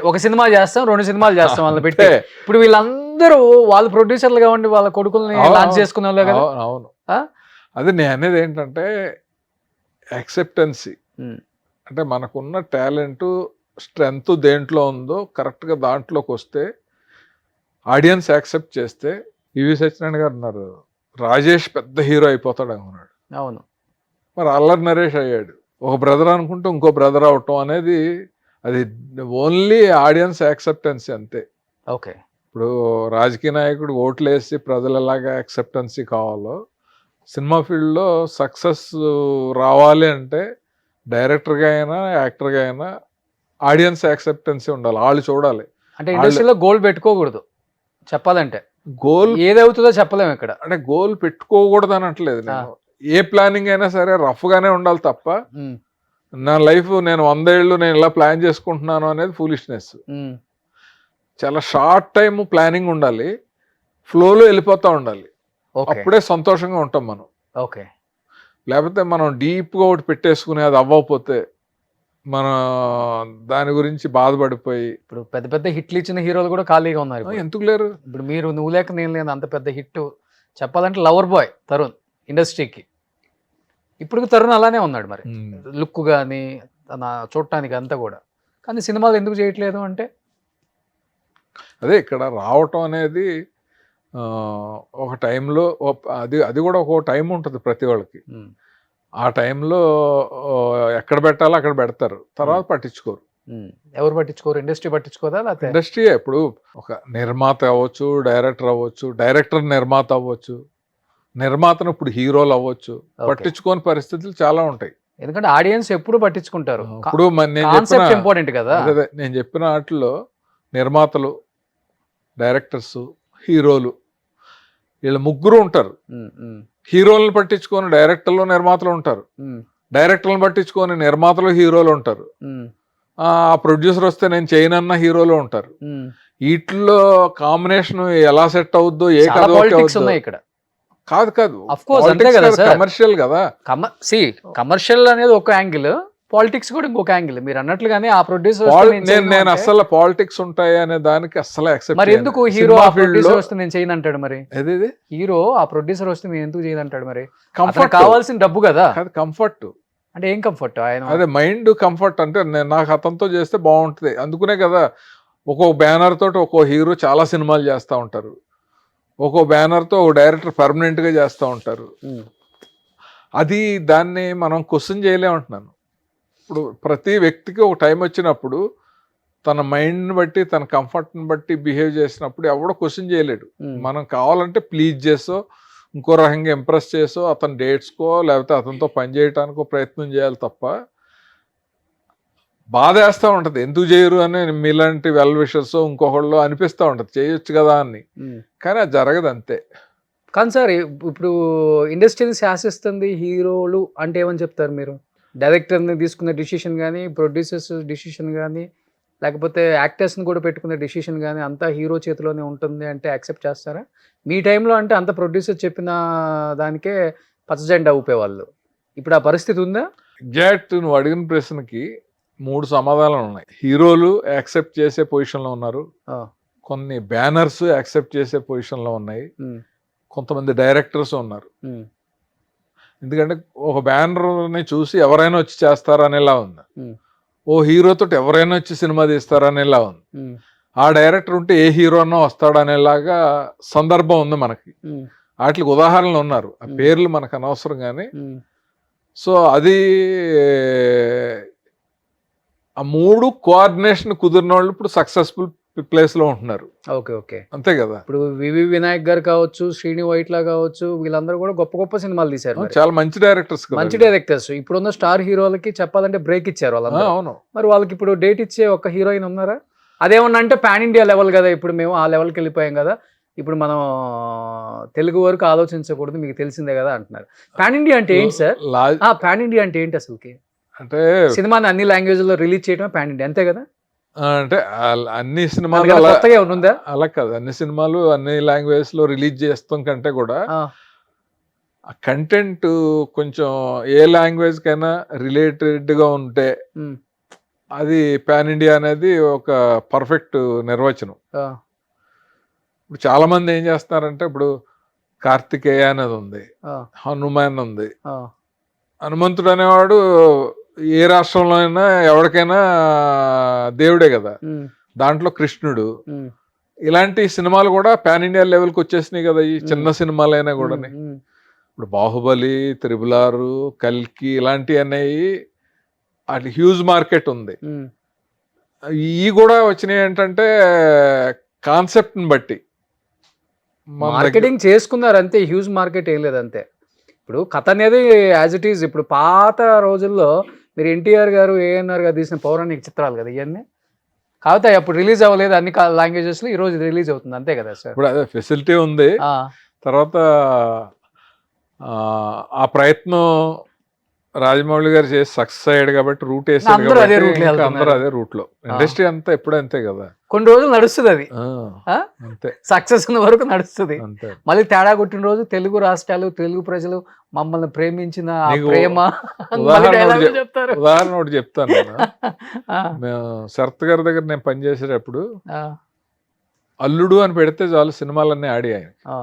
ఒక సినిమా చేస్తాం, 2 సినిమాలు చేస్తాం వాళ్ళని పెట్టి. ఇప్పుడు వీళ్ళందరూ వాళ్ళు ప్రొడ్యూసర్లుగా ఉండి వాళ్ళ కొడుకుల్ని లాంచ్ చేసుకునే వాళ్ళే కదా. అవును, ఆ? అదే నేను అనేది ఏంటంటే యాక్సెప్టెన్సీ. అంటే మనకున్న టాలెంట్ స్ట్రెంగ్త్ దేంట్లో ఉందో కరెక్ట్గా దాంట్లోకి వస్తే, ఆడియన్స్ యాక్సెప్ట్ చేస్తే. ఈవి సత్యనారాయణ గారు ఉన్నారు, రాజేష్ పెద్ద హీరో అయిపోతాడు అనుకున్నాడు, అవును. మరి అల్లరి నరేష్ అయ్యాడు. ఒక బ్రదర్ అనుకుంటే ఇంకో బ్రదర్ అవటం అనేది అది ఓన్లీ ఆడియన్స్ యాక్సెప్టెన్సీ అంతే. ఓకే. ఇప్పుడు రాజకీయ నాయకుడు ఓట్లు వేసి ప్రజలు ఎలాగా యాక్సెప్టెన్సీ కావాలో, సినిమా ఫీల్డ్లో సక్సెస్ రావాలి అంటే డైరెక్టర్గా అయినా యాక్టర్గా అయినా ఆడియన్స్ యాక్సెప్టెన్సీ ఉండాలి, వాళ్ళు చూడాలి. అంటే ఇండస్ట్రీలో గోల్ పెట్టుకోకూడదు చెప్పాలంటే. గోల్ ఏదవుతుందో చెప్పలేము ఇక్కడ. అంటే గోల్ పెట్టుకోకూడదు అనట్లేదు నేను. ఏ ప్లానింగ్ అయినా సరే రఫ్గానే ఉండాలి తప్ప, నా లైఫ్ నేను 100 ఏళ్ళు నేను ఇలా ప్లాన్ చేసుకుంటున్నాను అనేది ఫూలిష్నెస్. చాలా షార్ట్ టైం ప్లానింగ్ ఉండాలి, ఫ్లోలో వెళ్ళిపోతూ ఉండాలి, అప్పుడే సంతోషంగా ఉంటాం మనం. ఓకే. లేకపోతే మనం డీప్గా ఒకటి పెట్టేసుకుని అది అవ్వకపోతే మన దాని గురించి బాధపడిపోయి. ఇప్పుడు పెద్ద పెద్ద హిట్లు ఇచ్చిన హీరోలు కూడా ఖాళీగా ఉన్నారు ఇప్పుడు. ఎందుకు లేరు? ఇప్పుడు మీరు నువ్వు లేక నేను లేని అంత పెద్ద హిట్ చెప్పాలంటే లవర్ బాయ్ తరుణ్ ఇండస్ట్రీకి. ఇప్పుడు తరుణ్ అలానే ఉన్నాడు, మరి లుక్ కానీ తన చూడటానికి అంతా కూడా. కానీ సినిమాలు ఎందుకు చేయట్లేదు అంటే అదే ఇక్కడ రావటం అనేది ఒక టైంలో అది కూడా ఒక టైం ఉంటుంది ప్రతి వాళ్ళకి. ఆ టైంలో ఎక్కడ పెట్టాలో అక్కడ పెడతారు, తర్వాత పట్టించుకోరు. ఎవరు పట్టించుకోరు? ఇండస్ట్రీ పట్టించుకోదా? లేకపోతే ఇండస్ట్రీ ఇప్పుడు ఒక నిర్మాత అవ్వచ్చు, డైరెక్టర్ అవ్వచ్చు, డైరెక్టర్ నిర్మాత అవ్వచ్చు, నిర్మాతను ఇప్పుడు హీరోలు అవ్వచ్చు, పట్టించుకోని పరిస్థితులు చాలా ఉంటాయి. ఎందుకంటే ఆడియన్స్ ఎప్పుడు పట్టించుకుంటారు. ఇప్పుడు ఇంపార్టెంట్ కదా. నేను చెప్పిన వాటిలో నిర్మాతలు, డైరెక్టర్స్, హీరోలు వీళ్ళు ముగ్గురు ఉంటారు. హీరోలను పట్టించుకొని డైరెక్టర్లు, నిర్మాతలు ఉంటారు, డైరెక్టర్లను పట్టించుకొని నిర్మాతలు, హీరోలు ఉంటారు. ఆ ప్రొడ్యూసర్ వస్తే నేను చేయనన్న హీరోలు ఉంటారు. వీటిలో కాంబినేషన్ ఎలా సెట్ అవుద్దో ఏ ఇక్కడ కాదు కాదు కమర్షియల్ కదా. కమర్షియల్ అనేది ఒక యాంగిల్, పాలిటిక్స్ కూడా ఇంకొక యాంగిల్. మీరు అన్నట్లుగానే ఆ ప్రొడ్యూసర్ నేను అసలు పాలిటిక్స్ ఉంటాయి అనే దానికి అసలు యాక్సెప్ట్. మరి ఎందుకు హీరో ఆ ప్రొడ్యూసర్ వస్తే నేను చేయను అంటాడు? మరి హీరో ఆ ప్రొడ్యూసర్ వస్తే నేను ఎందుకు చేయను అంటాడు? మరి కంఫర్ట్ కావాల్సిన డబ్బు కదా. కంఫర్ట్ అంటే ఏం కంఫర్ట్? ఆయన అదే మైండ్ కంఫర్ట్ అంటే నాకు అతనితో చేస్తే బాగుంటుంది అందుకునే కదా. ఒక్కో బ్యానర్ తోటి ఒక్కో హీరో చాలా సినిమాలు చేస్తూ ఉంటారు, ఒక్కో బ్యానర్తో ఓ డైరెక్టర్ పర్మనెంట్గా చేస్తూ ఉంటారు. అది దాన్ని మనం క్వశ్చన్ చేయలేమంటున్నాను. ఇప్పుడు ప్రతి వ్యక్తికి ఒక టైం వచ్చినప్పుడు తన మైండ్ని బట్టి, తన కంఫర్ట్ని బట్టి బిహేవ్ చేసినప్పుడు ఎవడో క్వశ్చన్ చేయలేడు. మనం కావాలంటే ప్లీజ్ చేసో, ఇంకో రకంగా ఇంప్రెస్ చేసో, అతని డేట్స్కో లేకపోతే అతనితో పనిచేయటానికో ప్రయత్నం చేయాలి తప్ప, బాధ వేస్తూ ఉంటుంది ఎందుకు చేయరు అని మీలాంటి వెల్ విషర్స్ ఇంకొకళ్ళు అనిపిస్తూ ఉంటుంది చేయొచ్చు కదా అని. కానీ అది జరగదు అంతే. కానీ సార్ ఇప్పుడు ఇండస్ట్రీని శాసిస్తుంది హీరోలు అంటే ఏమని చెప్తారు మీరు? డైరెక్టర్ని తీసుకున్న డిసిషన్ కానీ, ప్రొడ్యూసర్స్ డిసిషన్ కానీ, లేకపోతే యాక్టర్స్ని కూడా పెట్టుకునే డెసిషన్ కానీ అంతా హీరో చేతిలోనే ఉంటుంది అంటే యాక్సెప్ట్ చేస్తారా? మీ టైంలో అంటే అంత ప్రొడ్యూసర్ చెప్పిన దానికే పచ్చజెండా ఊపేవాళ్ళు. ఇప్పుడు ఆ పరిస్థితి ఉందా? ఎగ్జాక్ట్ నువ్వు అడిగిన ప్రశ్నకి 3 సమాధానాలు ఉన్నాయి. హీరోలు యాక్సెప్ట్ చేసే పొజిషన్లో ఉన్నారు, ఆ, కొన్ని బ్యానర్స్ యాక్సెప్ట్ చేసే పొజిషన్లో ఉన్నాయి, ఉమ్, కొంతమంది డైరెక్టర్స్ ఉన్నారు. ఉమ్, ఎందుకంటే ఒక బ్యానర్ని చూసి ఎవరైనా వచ్చి చేస్తారనేలా ఉంది, ఉమ్, ఓ హీరోతో ఎవరైనా వచ్చి సినిమా తీస్తారనేలా ఉంది, ఉమ్, ఆ డైరెక్టర్ ఉంటే ఏ హీరో అన్నా వస్తాడనేలాగా సందర్భం ఉంది మనకి. ఉమ్, వాటికి ఉదాహరణలు ఉన్నారు, ఆ పేర్లు మనకు అనవసరం కానీ. ఉమ్, సో అది ఆ 3 కోఆర్డినేషన్ కుదిరిన వాళ్ళు ఇప్పుడు సక్సెస్ఫుల్ ప్లేస్లో ఉంటున్నారు. Okay okay. అంతే కదా. ఇప్పుడు వివి వినాయక్ గారు కావచ్చు, శ్రీని వైట్లా కావచ్చు, వీళ్ళందరూ కూడా గొప్ప గొప్ప సినిమాలు తీశారు. మరి చాలా మంచి డైరెక్టర్స్ మంచి డైరెక్టర్స్. ఇప్పుడున్న స్టార్ హీరోలకి చెప్పాలంటే బ్రేక్ ఇచ్చారు వాళ్ళందరూ. అవును. మరి వాళ్ళకి ఇప్పుడు డేట్ ఇచ్చే ఒక హీరోయిన్ ఉన్నారా? అదేమన్నా అంటే పాన్ ఇండియా లెవెల్ కదా, ఇప్పుడు మేము ఆ లెవెల్కి వెళ్ళిపోయాం కదా, ఇప్పుడు మనం తెలుగు వరకు ఆలోచించకూడదు, మీకు తెలిసిందే కదా అంటున్నారు. పాన్ ఇండియా అంటే ఏంటి సార్? పాన్ ఇండియా అంటే ఏంటి అసలుకి? అంటే సినిమాని అన్ని లాంగ్వేజ్లో రిలీజ్ చేయడం పాన్ ఇండియా అంతే కదా? అంటే అన్ని సినిమాలు అందుకని కొత్తగా ఏమైనా ఉందా? అలా కాదు, అన్ని సినిమాలు అన్ని లాంగ్వేజ్ లో రిలీజ్ చేస్తాం కంటే కూడా ఆ, ఆ కంటెంట్ కొంచెం ఏ లాంగ్వేజ్ కైనా రిలేటెడ్ గా ఉంటే ఉమ్, అది పాన్ ఇండియా అనేది ఒక పర్ఫెక్ట్ నిర్వచనం. ఆ, ఇప్పుడు చాలా మంది ఏం చేస్తున్నారంటే, ఇప్పుడు కార్తికేయ అనేది ఉంది, ఆ, హనుమాన్ ఉంది. ఆ, హనుమంతుడు అనేవాడు ఏ రాష్ట్రంలో అయినా ఎవరికైనా దేవుడే కదా. ఉమ్, దాంట్లో కృష్ణుడు, ఉమ్, ఇలాంటి సినిమాలు కూడా పాన్ ఇండియా లెవెల్కి వచ్చేసినాయి కదా, ఈ చిన్న సినిమాలైనా కూడా. ఉమ్, ఇప్పుడు బాహుబలి, త్రిబుల్ కల్కి ఇలాంటివి అనేవి వాటి హ్యూజ్ మార్కెట్ ఉంది. ఉమ్, ఇవి కూడా వచ్చినాయి ఏంటంటే కాన్సెప్ట్ని బట్టి. మన దగ్గర మార్కెటింగ్ చేసుకున్నారు అంతే, హ్యూజ్ మార్కెట్ ఏం లేదు అంతే. ఇప్పుడు కథ అనేది యాజ్ ఇట్ ఈజ్. ఇప్పుడు పాత రోజుల్లో మీరు ఎన్టీఆర్ గారు, ఏఎన్ఆర్ గారు తీసిన పౌరాణిక చిత్రాలు కదా ఇవన్నీ. కాకపోతే అప్పుడు రిలీజ్ అవ్వలేదు అన్ని లాంగ్వేజెస్లో, ఈ రోజు రిలీజ్ అవుతుంది అంతే కదా సార్. ఇప్పుడు అదే ఫెసిలిటీ ఉంది. ఆ, తర్వాత ఆ ప్రయత్నం రాజమౌళి గారు చేసి సక్సెస్ అయ్యాడు కాబట్టి రూట్ వేసాడు అందరూ అదే route లో కాబట్టి వెళ్తున్నారు. అందరూ అదే రూట్ లో. ఇండస్ట్రీ అంతా ఎప్పుడు అంతే కదా. కొన్ని రోజులు నడుస్తుంది అది, అంతే సక్సెస్ ఉన్న వరకు నడుస్తుంది. అంతే. మళ్ళీ తేడా కొట్టిన రోజు తెలుగు రాష్ట్రాలు, తెలుగు ప్రజలు మమ్మల్ని ప్రేమించిన ఆ నీకు ప్రేమ ఉదాహరణ మళ్ళీ ఒకటి dialogue చెప్తారు. ఉదాహరణ ఒకటి చెప్తాను నేను. ఆ, మేము శరత్ గారి దగ్గర నేను పనిచేసేటప్పుడు ఆ, అల్లుడు అని పెడితే చాలు సినిమాలన్నీ ఆడి ఆయన. ఆ,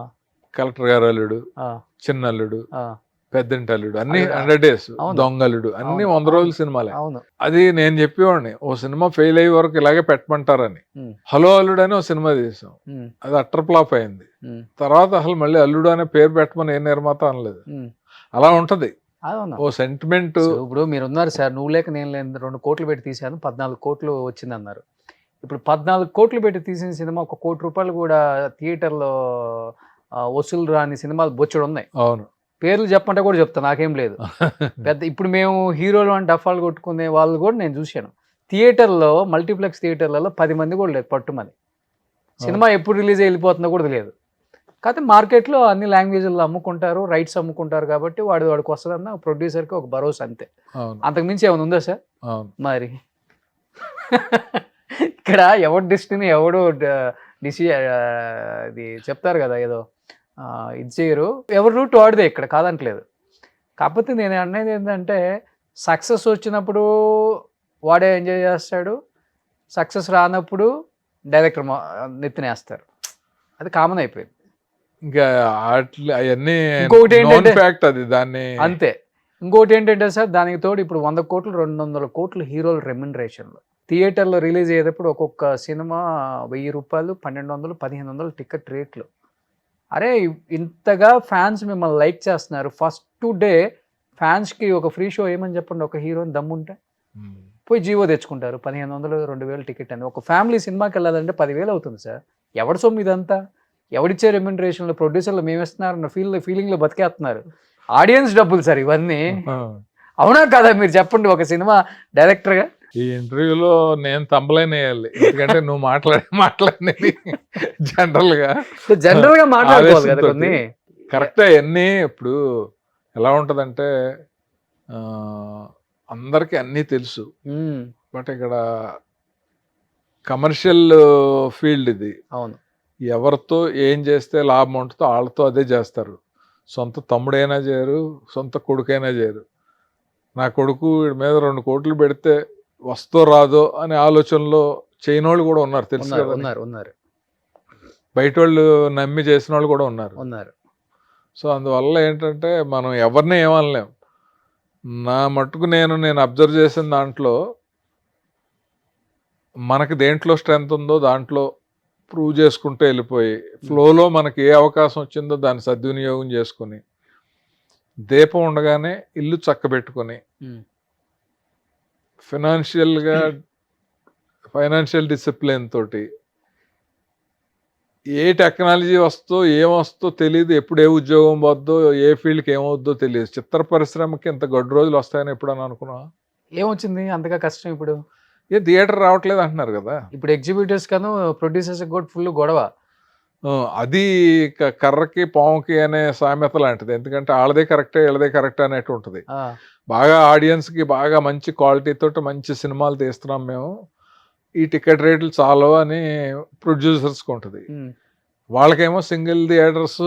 కలెక్టర్ గారు అల్లుడు, ఆ, చిన్న అల్లుడు, ఆ, పెద్దంటి అల్లుడు, అన్ని అల్లుడు. 100 days, అవును. దొంగలుడు, అన్ని అవును. 100 రోజుల సినిమాలే. అవును. అది నేను చెప్పేవాడిని, ఓ సినిమా ఫెయిల్ అయ్యే వరకు ఇలాగే పెట్టమంటారని. ఉమ్, హలో అల్లుడు అని ఒక సినిమా తీసాం, ఉమ్, అది అట్టర్ ఫ్లాప్ అయింది. ఉమ్, తర్వాత అసలు మళ్ళీ అల్లుడు అనే పేరు పెట్టమని ఏ నిర్మాత అనలేదు. ఉమ్. అలా ఉంటది అవును. ఓ సెంటిమెంట్. సో ఇప్పుడు మీరు ఉన్నారు సార్, నువ్వు లేక నేను లేని 2 కోట్లు పెట్టి తీశాను, 14 కోట్లు వచ్చింది అన్నారు. ఇప్పుడు 14 కోట్లు పెట్టి తీసిన సినిమా ₹1 కోటి కూడా థియేటర్లో వసూలు రాని సినిమాలు బొచ్చుడు ఉన్నాయి. అవును. పేర్లు చెప్పమంటే కూడా చెప్తాను, నాకేం లేదు పెద్ద. ఇప్పుడు మేము హీరోలు అని డఫాలు కొట్టుకునే వాళ్ళు కూడా నేను చూశాను. థియేటర్లో, మల్టీప్లెక్స్ థియేటర్లలో 10 మంది కూడా లేదు పట్టుమని. సినిమా ఎప్పుడు రిలీజ్ వెళ్ళిపోతుందో కూడా తెలియదు. కాకపోతే మార్కెట్లో అన్ని లాంగ్వేజ్ల్లో అమ్ముకుంటారు, రైట్స్ అమ్ముకుంటారు కాబట్టి వాడికి వస్తుందన్న ప్రొడ్యూసర్కి ఒక భరోసా అంతే. అవును. అంతకుమించి ఏమైనా ఉందా సార్? అవును. మరి ఇక్కడ ఎవడు డెస్టినీ ఎవడు ఇది చెప్తారు కదా, ఏదో ఇది చేయరు, ఎవరు రూట్ వాడిదే ఇక్కడ, కాదంటలేదు. కాకపోతే నేను అనేది ఏంటంటే, సక్సెస్ వచ్చినప్పుడు వాడే ఎంజాయ్ చేస్తాడు, సక్సెస్ రానప్పుడు డైరెక్టర్ నెత్తినేస్తారు. అది కామన్ అయిపోయింది. ఇంకా అవన్నీ ఇంకొకటి ఏంటంటే ఫ్యాక్ట్ అది, దాన్ని అంతే. ఇంకోటి ఏంటంటే సార్, దానికి తోడు ఇప్పుడు 100 కోట్లు 200 కోట్లు హీరోల రెమ్యునరేషన్లో. థియేటర్లో రిలీజ్ అయ్యేటప్పుడు ఒక్కొక్క సినిమా ₹1000, ₹1200, ₹1500 టికెట్ రేట్లు. అరే ఇంతగా ఫ్యాన్స్ మిమ్మల్ని లైక్ చేస్తున్నారు, ఫస్ట్ డే ఫ్యాన్స్కి ఒక ఫ్రీ షో ఏమని చెప్పండి, ఒక హీరోని దమ్ముంటే పోయి జీవో తెచ్చుకుంటారు. 1500, 2000 టికెట్ అని. ఒక ఫ్యామిలీ సినిమాకి వెళ్ళాలంటే 10,000 అవుతుంది సార్. ఎవడి సొమ్ము ఇదంతా? ఎవడిచ్చే రెమ్యునరేషన్లో? ప్రొడ్యూసర్లు మేమేస్తున్నారు ఫీలింగ్లో బతికేస్తున్నారు. ఆడియన్స్ డబ్బులు సార్ ఇవన్నీ. అవునా కదా? మీరు చెప్పండి ఒక సినిమా డైరెక్టర్గా. ఈ ఇంటర్వ్యూలో నేను తంబలైన వేయాలి, ఎందుకంటే నువ్వు మాట్లాడినది జనరల్గా మాట్లాడుకోవాలి కదా కొన్ని. కరెక్టే. అన్నీ ఇప్పుడు ఎలా ఉంటదంటే, అందరికి అన్నీ తెలుసు, బట్ ఇక్కడ కమర్షియల్ ఫీల్డ్ ఇది. అవును. ఎవరితో ఏం చేస్తే లాభం ఉంటుందో వాళ్ళతో అదే చేస్తారు. సొంత తమ్ముడైనా చేయరు, సొంత కొడుకైనా చేయరు. నా కొడుకు వీడి మీద 2 కోట్లు పెడితే వస్తో రాదో అనే ఆలోచనలో చేయనోళ్ళు కూడా ఉన్నారు, తెలుసు ఉన్నారు కదా. ఉన్నారు ఉన్నారు బయట వాళ్ళు నమ్మి చేసిన వాళ్ళు కూడా ఉన్నారు. ఉన్నారు. సో అందువల్ల ఏంటంటే మనం ఎవరిని ఏమనలేం. నా మట్టుకు నేను అబ్జర్వ్ చేసిన దాంట్లో మనకి దేంట్లో స్ట్రెంత్ ఉందో దాంట్లో ప్రూవ్ చేసుకుంటూ వెళ్ళిపోయి ఫ్లోలో మనకి ఏ అవకాశం వచ్చిందో దాన్ని సద్వినియోగం చేసుకుని దీపం ఉండగానే ఇల్లు చక్కబెట్టుకొని ఫైనాన్షియల్ డిసిప్లిన్ తోటి ఏ టెక్నాలజీ వస్తో ఏమొస్తో తెలియదు, ఎప్పుడు ఏ ఉద్యోగం పోద్దో, ఏ ఫీల్డ్కి ఏమవుద్దో తెలియదు. చిత్ర పరిశ్రమకి ఇంత గడ్డు రోజులు వస్తాయని ఎప్పుడని అనుకున్నా? ఏమొచ్చింది అంతగా కష్టం? ఇప్పుడు ఏ థియేటర్ రావట్లేదు అంటున్నారు కదా. ఇప్పుడు ఎగ్జిబిటర్స్ కను ప్రొడ్యూసర్స్ కూడా ఫుల్ గొడవ. అది కర్రకి పాముకి అనే సామెత లాంటిది. ఎందుకంటే వాళ్ళదే కరెక్టే వీళ్ళదే కరెక్ట్ అనేట్టు ఉంటుంది. బాగా ఆడియన్స్కి బాగా మంచి క్వాలిటీ తోటి మంచి సినిమాలు తీస్తున్నాం మేము, ఈ టికెట్ రేట్లు చాలు అని ప్రొడ్యూసర్స్కి ఉంటుంది. వాళ్ళకేమో సింగిల్ థియేటర్స్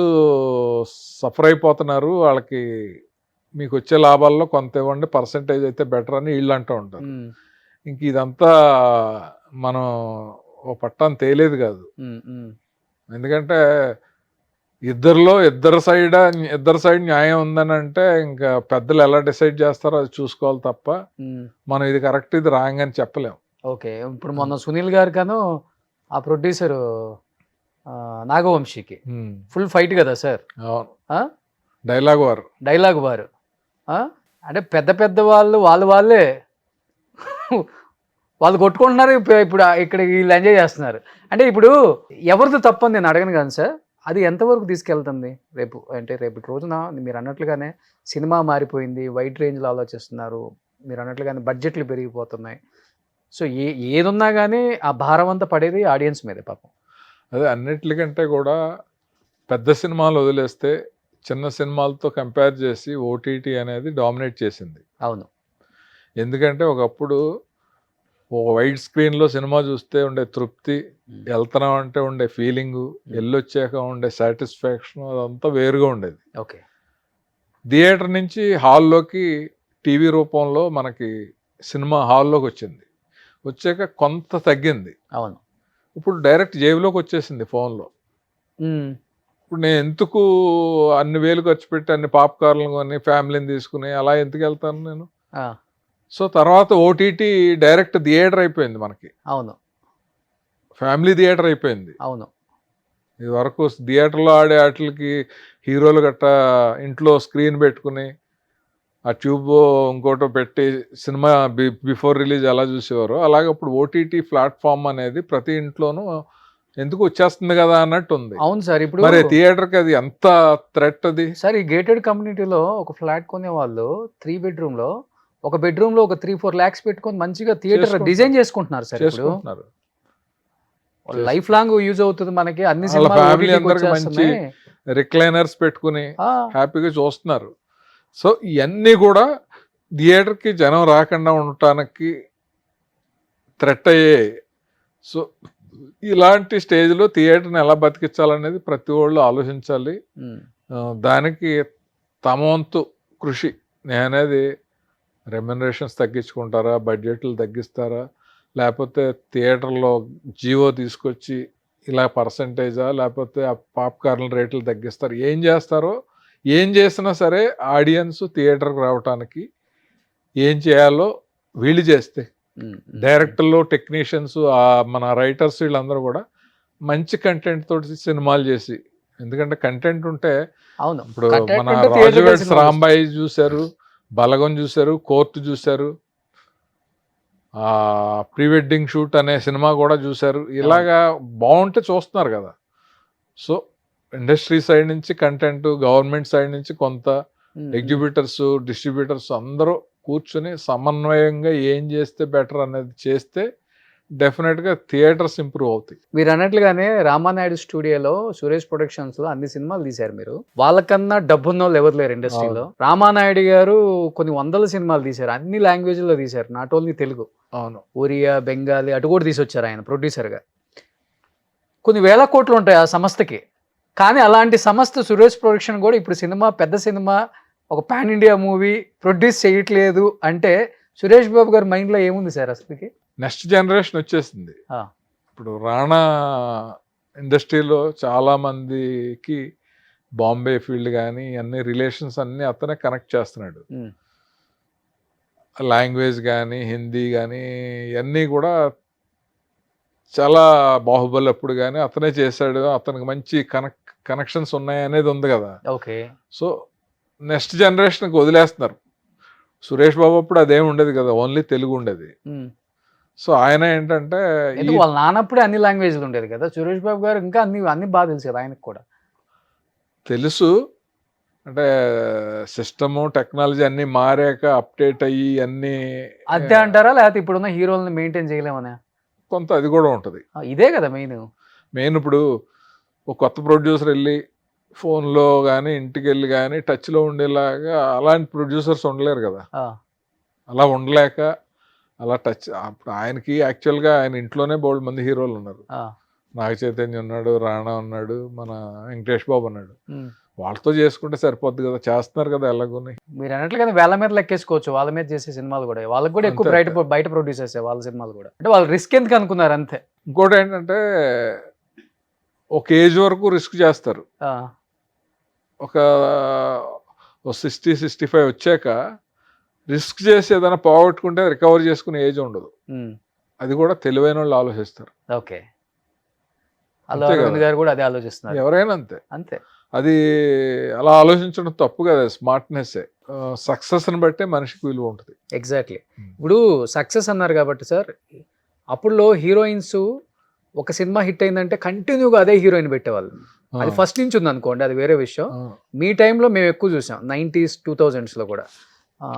సఫర్ అయిపోతున్నారు, వాళ్ళకి మీకు వచ్చే లాభాల్లో కొంత ఇవ్వండి, పర్సంటేజ్ అయితే బెటర్ అని వీళ్ళు అంటూ ఉంటారు. ఇంక ఇదంతా మనం ఓ పట్టాన్ని తేలేదు కాదు. ఎందుకంటే ఇద్దరు సైడ్ న్యాయం ఉందని అంటే ఇంకా పెద్దలు ఎలా డిసైడ్ చేస్తారో అది చూసుకోవాలి తప్ప మనం ఇది కరెక్ట్ ఇది రాంగ్ అని చెప్పలేం. ఓకే, ఇప్పుడు మొన్న సునీల్ గారు కాను ఆ ప్రొడ్యూసరు నాగవంశీకి ఫుల్ ఫైట్ కదా సార్. అవును, డైలాగ్ వారు అంటే పెద్ద పెద్ద వాళ్ళే వాళ్ళు కొట్టుకుంటున్నారు. ఇప్పుడు ఇక్కడ వీళ్ళు ఎంజాయ్ చేస్తున్నారు. అంటే ఇప్పుడు ఎవరిది తప్పని నేను అడగను కానీ సార్, అది ఎంతవరకు తీసుకెళ్తుంది రేపు? అంటే రేపటి రోజున మీరు అన్నట్లుగానే సినిమా మారిపోయింది, వైడ్ రేంజ్లో ఆలోచిస్తున్నారు, మీరు అన్నట్లుగానే బడ్జెట్లు పెరిగిపోతున్నాయి. సో ఏదున్నా కానీ ఆ భారం అంతా పడేది ఆడియన్స్ మీదే పాపం. అదే అన్నిటికంటే కూడా పెద్ద సినిమాలు వదిలేస్తే చిన్న సినిమాలతో కంపేర్ చేసి ఓటీటీ అనేది డామినేట్ చేసింది. అవును, ఎందుకంటే ఒకప్పుడు ఒక వైడ్ స్క్రీన్లో సినిమా చూస్తే ఉండే తృప్తి, వెళ్తున్నాం అంటే ఉండే ఫీలింగు, వెళ్ళొచ్చాక ఉండే సాటిస్ఫాక్షన్ అదంతా వేరుగా ఉండేది. ఓకే, థియేటర్ నుంచి హాల్లోకి టీవీ రూపంలో మనకి సినిమా హాల్లోకి వచ్చాక కొంత తగ్గింది. అవును, ఇప్పుడు డైరెక్ట్ జేబులోకి వచ్చేసింది ఫోన్లో. ఇప్పుడు నేను ఎందుకు అన్ని వేలు ఖర్చు పెట్టి అన్ని పాప్కార్న్లు కొని ఫ్యామిలీని తీసుకుని అలా ఎందుకు వెళ్తాను నేను? సో తర్వాత ఓటీటీ డైరెక్ట్ థియేటర్ అయిపోయింది మనకి. అవును, ఫ్యామిలీ థియేటర్ అయిపోయింది. అవును, ఇది వరకు థియేటర్లో ఆడే వాటికి హీరోలు గట్ట ఇంట్లో స్క్రీన్ పెట్టుకుని ఆ ట్యూబ్ ఇంకోటో పెట్టి సినిమా బిఫోర్ రిలీజ్ ఎలా చూసేవారో అలాగే ఇప్పుడు ఓటీటీ ప్లాట్ఫామ్ అనేది ప్రతి ఇంట్లోనూ ఎందుకు వచ్చేస్తుంది కదా అన్నట్టు ఉంది. అవును సార్. ఇప్పుడు మరి థియేటర్కి అది ఎంత థ్రెట్ అది సార్. ఈ గేటెడ్ కమ్యూనిటీలో ఒక ఫ్లాట్ కొనే వాళ్ళు 3 బెడ్రూమ్లో ఒక బెడ్రూమ్లో ఒక 3-4 lakhs పెట్టుకొని మంచిగా థియేటర్ డిజైన్ చేసుకుంటున్నారు సార్. ఇప్పుడు లైఫ్ లాంగ్ యూజ్ అవుతుంది మనకి. అన్ని ఫ్యామిలీ అందరికి మంచి రిక్లైనర్స్ పెట్టుకుని హ్యాపీగా చూస్తున్నారు. సో ఇవన్నీ కూడా థియేటర్కి జనం రాకుండా ఉండటానికి థ్రెట్ అయ్యాయి. సో ఇలాంటి స్టేజ్లో థియేటర్ని ఎలా బతికించాలనేది ప్రతి వాళ్ళు ఆలోచించాలి. దానికి తమ వంతు కృషి నేనేది రెమ్యునరేషన్స్ తగ్గించుకుంటారా, బడ్జెట్లు తగ్గిస్తారా, లేకపోతే థియేటర్లో జీవో తీసుకొచ్చి ఇలా పర్సంటేజా, లేకపోతే ఆ పాప్కార్న్ రేట్లు తగ్గిస్తారు, ఏం చేస్తారో ఏం చేసినా సరే ఆడియన్స్ థియేటర్కి రావటానికి ఏం చేయాలో వీళ్ళు చేస్తే డైరెక్టర్లు, టెక్నీషియన్స్, మన రైటర్స్ వీళ్ళందరూ కూడా మంచి కంటెంట్ తోటి సినిమాలు చేసి, ఎందుకంటే కంటెంట్ ఉంటే అవును. ఇప్పుడు మన రాజువేడ్స్ రాంబాయి చూశారు, బలగం చూశారు, కోర్టు చూశారు, ప్రీ వెడ్డింగ్ షూట్ అనే సినిమా కూడా చూశారు. ఇలాగా బాగుంటే చూస్తున్నారు కదా. సో ఇండస్ట్రీ సైడ్ నుంచి కంటెంట్, గవర్నమెంట్ సైడ్ నుంచి కొంత, ఎగ్జిబిటర్స్, డిస్ట్రిబ్యూటర్స్ అందరూ కూర్చొని సమన్వయంగా ఏం చేస్తే బెటర్ అనేది చేస్తే డెఫినెట్గా థియేటర్స్ ఇంప్రూవ్ అవుతాయి. మీరు అన్నట్లుగానే రామానాయుడు స్టూడియోలో సురేష్ ప్రొడక్షన్స్ లో అన్ని సినిమాలు తీశారు మీరు. వాళ్ళకన్నా డబ్బున్న వాళ్ళు ఎవరు లేరు ఇండస్ట్రీలో. రామానాయుడు గారు కొన్ని వందల సినిమాలు తీశారు, అన్ని లాంగ్వేజ్లో తీశారు, నాట్ ఓన్లీ తెలుగు. అవును, ఒరియా, బెంగాలీ అటు కూడా తీసుకొచ్చారు ఆయన ప్రొడ్యూసర్గా. కొన్ని వేల కోట్లు ఉంటాయి ఆ సంస్థకి. కానీ అలాంటి సంస్థ సురేష్ ప్రొడక్షన్ కూడా ఇప్పుడు సినిమా, పెద్ద సినిమా, ఒక పాన్ ఇండియా మూవీ ప్రొడ్యూస్ చేయట్లేదు అంటే సురేష్ బాబు గారి మైండ్లో ఏముంది సార్ అసలుకి? నెక్స్ట్ జనరేషన్ వచ్చేసింది. ఆ. ఇప్పుడు రాణా ఇండస్ట్రీలో చాలా మందికి బాంబే ఫీల్డ్ కానీ అన్ని రిలేషన్స్ అన్ని అతనే కనెక్ట్ చేస్తున్నాడు. ఉమ్. లాంగ్వేజ్ కానీ హిందీ కానీ ఇవన్నీ కూడా చాలా బాహుబలి అప్పుడు కానీ అతనే చేశాడు, అతనికి మంచి కనెక్షన్స్ ఉన్నాయి అనేది ఉంది కదా. ఓకే. సో నెక్స్ట్ జనరేషన్కి వదిలేస్తున్నారు. సురేష్ బాబు అప్పుడు అదేం ఉండేది కదా, ఓన్లీ తెలుగు ఉండేది. ఉమ్. సో ఆయన ఏంటంటే ఎందుకు వాళ్ళ నాన్నప్పుడే అన్ని లాంగ్వేజ్లు ఉండేది కదా, సురేష్ బాబు గారు ఇంకా అన్ని అన్ని బాగా తెలుసు కదా ఆయనకు కూడా. తెలుసు అంటే సిస్టము టెక్నాలజీ అన్నీ మారాక అప్డేట్ అయ్యి అన్నీ అదే అంటారా, లేకపోతే ఇప్పుడున్న హీరోలను మెయింటైన్ చేయలేమనే? కొంత అది కూడా ఉంటుంది. ఇదే కదా మెయిన్. ఇప్పుడు ఒక కొత్త ప్రొడ్యూసర్ వెళ్ళి ఫోన్లో కానీ ఇంటికి వెళ్ళి కానీ టచ్లో ఉండేలాగా అలాంటి ప్రొడ్యూసర్స్ ఉండలేరు కదా. అలా ఉండలేక అలా టచ్ అప్పుడు ఆయనకి యాక్చువల్గా ఆయన ఇంట్లోనే బోల్డ్ మంది హీరోలు ఉన్నారు. నాగ చైతన్య ఉన్నాడు, రాణా ఉన్నాడు, మన వెంకటేష్ బాబు ఉన్నాడు. వాళ్ళతో చేసుకుంటే సరిపోద్ది కదా, చేస్తున్నారు కదా ఎలాగోని. మీరు అన్నట్లుగా వేల మీద లెక్కేసుకోవచ్చు వాళ్ళ మీద చేసే సినిమాలు కూడా. వాళ్ళకి కూడా ఎక్కువ బయట ప్రొడ్యూసర్స్ వాళ్ళ సినిమాలు కూడా. అంటే వాళ్ళు రిస్క్ ఎందుకు అనుకున్నారు అంతే. ఇంకోటి ఏంటంటే ఒక ఏజ్ వరకు రిస్క్ చేస్తారు. ఒక 60-65 వచ్చాక రిస్క్ చేసి ఏదైనా పోగొట్టుకుంటే రికవర్ చేసుకునే ఏజ్ ఉండదు. అది కూడా తెలివైన వాళ్ళు ఆలోచిస్తారు. ఓకే. అల్లు గారు కూడా అదే ఆలోచిస్తున్నారు. ఎవరైనా అంతే అంతే. అది అలా ఆలోచించడం తప్పు కదా, స్మార్ట్నెస్. సక్సెస్ని బట్టే మనిషికి విలువ ఉంటుంది. ఎగ్జాక్ట్లీ. ఇప్పుడు సక్సెస్ అన్నారు కాబట్టి సార్, అప్పుడులో హీరోయిన్స్ ఒక సినిమా హిట్ అయిందంటే కంటిన్యూగా అదే హీరోయిన్ పెట్టేవాళ్ళు. అది ఫస్ట్ నుంచి ఉంది అనుకోండి, అది వేరే విషయం. మీ టైంలో మేము ఎక్కువ చూసాం 90s 2000s కూడా.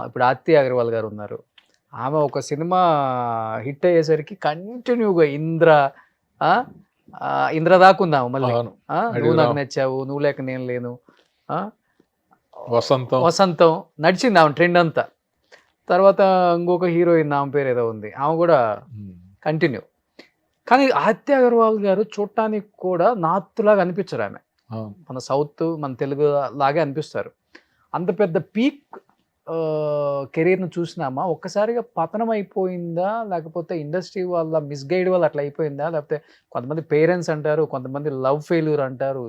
ఇప్పుడు ఆర్తి అగర్వాల్ గారు ఉన్నారు, ఆమె ఒక సినిమా హిట్ అయ్యేసరికి కంటిన్యూగా ఇంద్ర దాకా ఉందాము మళ్ళీ. నువ్వు నాకు నచ్చావు, నువ్వు లేక నేను లేను, వసంతం నడిచింది ఆమె ట్రెండ్ అంతా. తర్వాత ఇంకొక హీరోయిన్ ఆమె పేరు ఏదో ఉంది, ఆమె కూడా కంటిన్యూ. కానీ ఆదిత్య అగర్వాల్ గారు చూడటానికి కూడా నార్త్ లాగా అనిపించరు. ఆమె మన సౌత్, మన తెలుగు లాగే అనిపిస్తారు. అంత పెద్ద పీక్ కెరీర్ను చూసినామా ఒక్కసారిగా పతనం అయిపోయిందా, లేకపోతే ఇండస్ట్రీ వల్ల మిస్గైడ్ వల్ల అట్లా అయిపోయిందా, లేకపోతే కొంతమంది పేరెంట్స్ అంటారు, కొంతమంది లవ్ ఫెయిల్యూర్ అంటారు.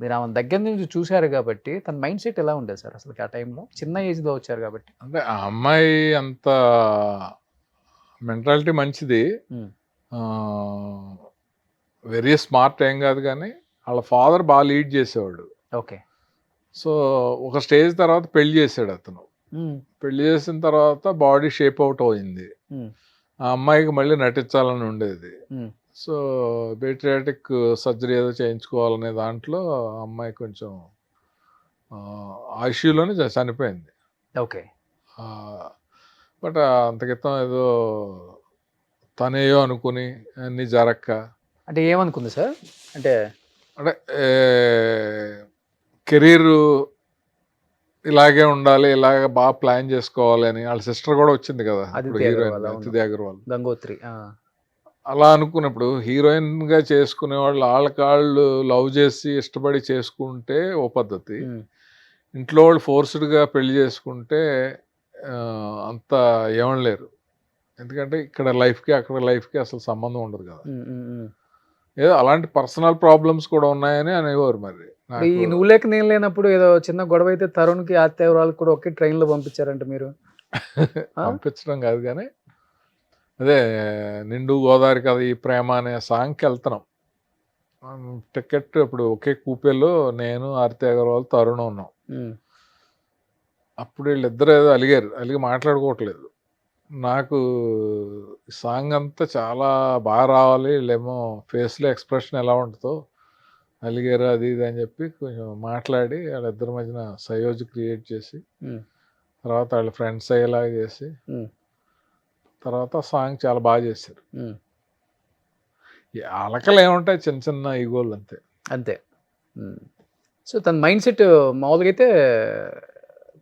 మీరు ఆమె దగ్గర నుంచి చూశారు కాబట్టి తన మైండ్ సెట్ ఎలా ఉండేది సార్ అసలు ఆ టైంలో? చిన్న ఏజ్లో వచ్చారు కాబట్టి. అంటే ఆ అమ్మాయి అంత మెంటాలిటీ మంచిది, వెరీ స్మార్ట్ ఏం కాదు, కానీ వాళ్ళ ఫాదర్ బాగా లీడ్ చేసేవాడు. ఓకే. సో ఒక స్టేజ్ తర్వాత పెళ్లి చేసాడు అతను. పెళ్లి చేసిన తర్వాత బాడీ షేప్ అవుట్ అయింది. ఆ అమ్మాయికి మళ్ళీ నటించాలని ఉండేది. సో బేట్రియాటిక్ సర్జరీ ఏదో చేయించుకోవాలనే దాంట్లో అమ్మాయి కొంచెం ఐసీయూలోనే చనిపోయింది. ఓకే. బట్ అంత క్రితం ఏదో తనేయో అనుకుని అన్నీ జరక్క. అంటే ఏమనుకుంది సార్? అంటే కెరీరు ఇలాగే ఉండాలి, ఇలాగ బాగా ప్లాన్ చేసుకోవాలి అని. వాళ్ళ సిస్టర్ కూడా వచ్చింది కదా హీరోయిన్, అతిథి అగర్వాల్, గంగోత్రి. అలా అనుకున్నప్పుడు హీరోయిన్గా చేసుకునే వాళ్ళు వాళ్ళకాళ్ళు లవ్ చేసి ఇష్టపడి చేసుకుంటే ఓ పద్ధతి, ఇంట్లో వాళ్ళు ఫోర్స్డ్గా పెళ్లి చేసుకుంటే అంత ఏమనలేరు. ఎందుకంటే ఇక్కడ లైఫ్కి అక్కడ లైఫ్కి అసలు సంబంధం ఉండదు కదా. ఏదో అలాంటి పర్సనల్ ప్రాబ్లమ్స్ కూడా ఉన్నాయని అనేవారు. మరి ఈ నువ్వు లేక నేను లేనప్పుడు ఏదో చిన్న గొడవ అయితే తరుణ్కి ఆదిత్య అగర్వాల్ కూడా ఒకే ట్రైన్లో పంపించారంట మీరు? పంపించడం కాదు కానీ అదే నిండు గోదావరి కదా ఈ ప్రేమ అనే సాంగ్కి వెళ్తున్నాం. టికెట్ ఇప్పుడు ఒకే కూపేలో నేను, ఆదిత్య అగర్వాల్, తరుణ్ ఉన్నాం. అప్పుడు వీళ్ళిద్దరు ఏదో అలిగి మాట్లాడుకోవట్లేదు. నాకు సాంగ్ అంతా చాలా బాగా రావాలి, వీళ్ళేమో ఫేస్లో ఎక్స్ప్రెషన్ ఎలా ఉంటుందో, అలిగారు అది ఇది అని చెప్పి కొంచెం మాట్లాడి వాళ్ళిద్దరి మధ్యన సయోజ్ క్రియేట్ చేసి తర్వాత వాళ్ళ ఫ్రెండ్స్ అయ్యేలాగా చేసి తర్వాత సాంగ్ చాలా బాగా చేశారు. ఈ అలకలు ఏముంటాయి, చిన్న చిన్న ఈగోలు అంతే. అంతే. సో తన మైండ్ సెట్ మామూలుగా అయితే